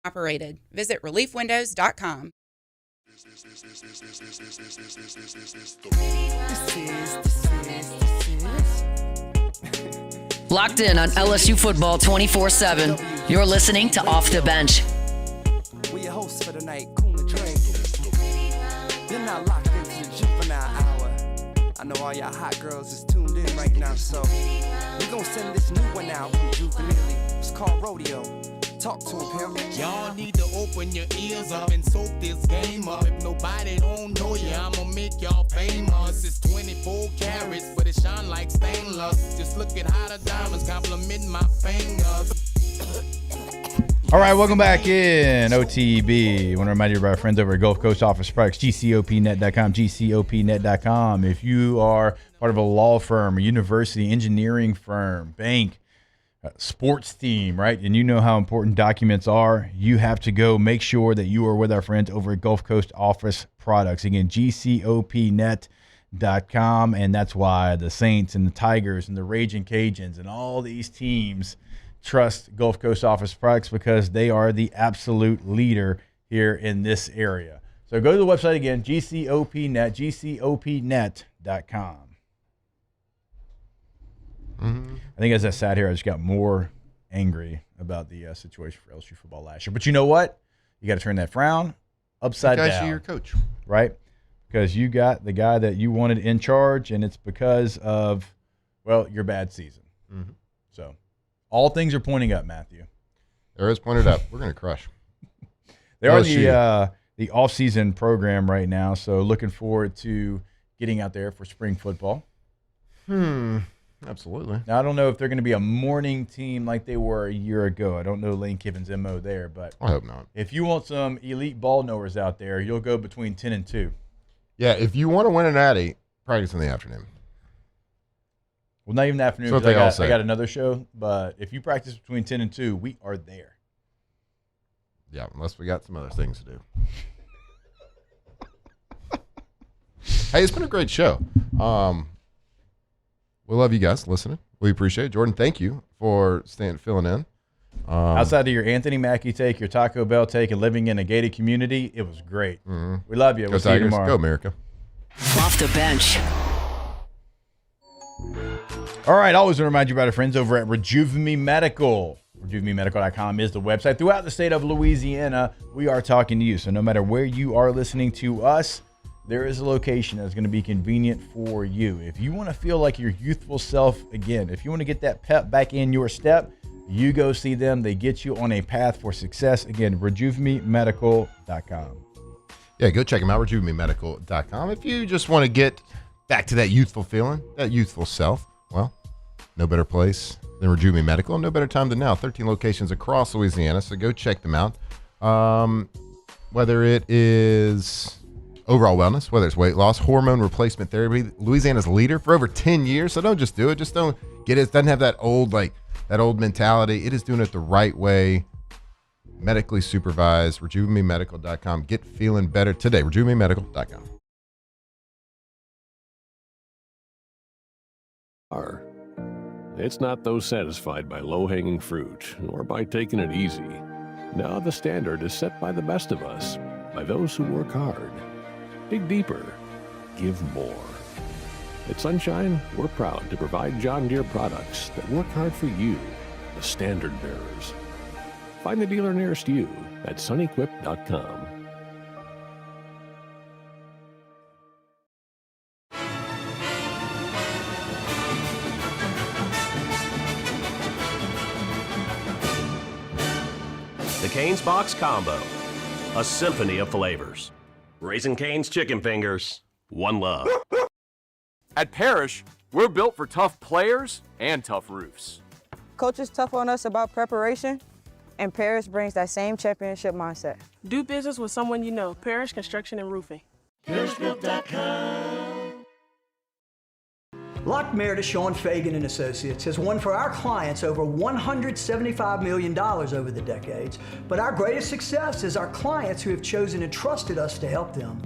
Operated. Visit reliefwindows.com. Locked in on LSU football 24/7. You're listening to Off the Bench. We your hosts for the night, cool and drink. You're not locked into the juvenile hour. I know all y'all hot girls is tuned in right now, so we gonna send this new one out from Juvenile. It's called Rodeo. Talk to him, pimp. Y'all need to open your ears up and soak this game up. If nobody don't know you, I'ma make y'all famous. It's 24 carats, but it shine like stainless. Just look at how the diamonds compliment my fingers. All right, welcome back in OTB. I want to remind you about our friends over at Gulf Coast Office Products, GCOPnet.com, GCOPnet.com. If you are part of a law firm, a university, engineering firm, bank, sports team, right? And you know how important documents are. You have to go make sure that you are with our friends over at Gulf Coast Office Products. Again, GCOPnet.com. And that's why the Saints and the Tigers and the Raging Cajuns and all these teams trust Gulf Coast Office Products because they are the absolute leader here in this area. So go to the website again, GCOPnet, GCOPnet.com. Mm-hmm. I think as I sat here, I just got more angry about the situation for LSU football last year. But you know what? You got to turn that frown upside down. Because you're your coach. Right? Because you got the guy that you wanted in charge, and it's because of, well, your bad season. Mm-hmm. So all things are pointing up, Matthew. There is pointed up. We're going to crush. They are the off-season program right now, so looking forward to getting out there for spring football. Absolutely. Now, I don't know if they're going to be a morning team like they were a year ago. I don't know Lane Kiffin's MO there, but I hope not. If you want some elite ball knowers out there, you'll go between 10 and 2. Yeah, if you want to win an Natty, practice in the afternoon. Well, not even the afternoon. That's what they all say. I got another show, but if you practice between 10 and 2, we are there. Yeah, unless we got some other things to do. Hey, it's been a great show. We love you guys listening. We appreciate it. Jordan, thank you for filling in. Outside of your Anthony Mackie take, your Taco Bell take, and living in a gated community, it was great. Mm-hmm. We love you. Go we'll see you Tigers. tomorrow. Go America. Off the bench. All right, always want to remind you about our friends over at Rejuve Medical. RejuveMeMedical.com is the website. Throughout the state of Louisiana, we are talking to you. So no matter where you are listening to us, there is a location that's going to be convenient for you. If you want to feel like your youthful self again, if you want to get that pep back in your step, you go see them. They get you on a path for success. Again, RejuveMeMedical.com. Yeah, go check them out, RejuveMeMedical.com. If you just want to get back to that youthful feeling, that youthful self, well, no better place than Rejuve Me Medical. No better time than now. 13 locations across Louisiana, so go check them out. Whether it is overall wellness, whether it's weight loss, hormone replacement therapy, Louisiana's leader for over 10 years. So don't just do it. Just don't get it. It doesn't have that old mentality. It is doing it the right way. Medically supervised. RejuveMeMedical.com. Get feeling better today. RejuveMeMedical.com. are. It's not those satisfied by low-hanging fruit or by taking it easy. Now the standard is set by the best of us, by those who work hard. Dig deeper. Give more. At Sunshine, we're proud to provide John Deere products that work hard for you, the standard bearers. Find the dealer nearest you at sunequip.com. The Cane's Box Combo, a symphony of flavors. Raising Cane's chicken fingers, one love. At Parrish, we're built for tough players and tough roofs. Coach is tough on us about preparation, and Parrish brings that same championship mindset. Do business with someone you know. Parrish Construction and Roofing. ParrishBuilt.com. Lock Meredith, Sean Fagan and Associates has won for our clients over $175 million over the decades. But our greatest success is our clients who have chosen and trusted us to help them.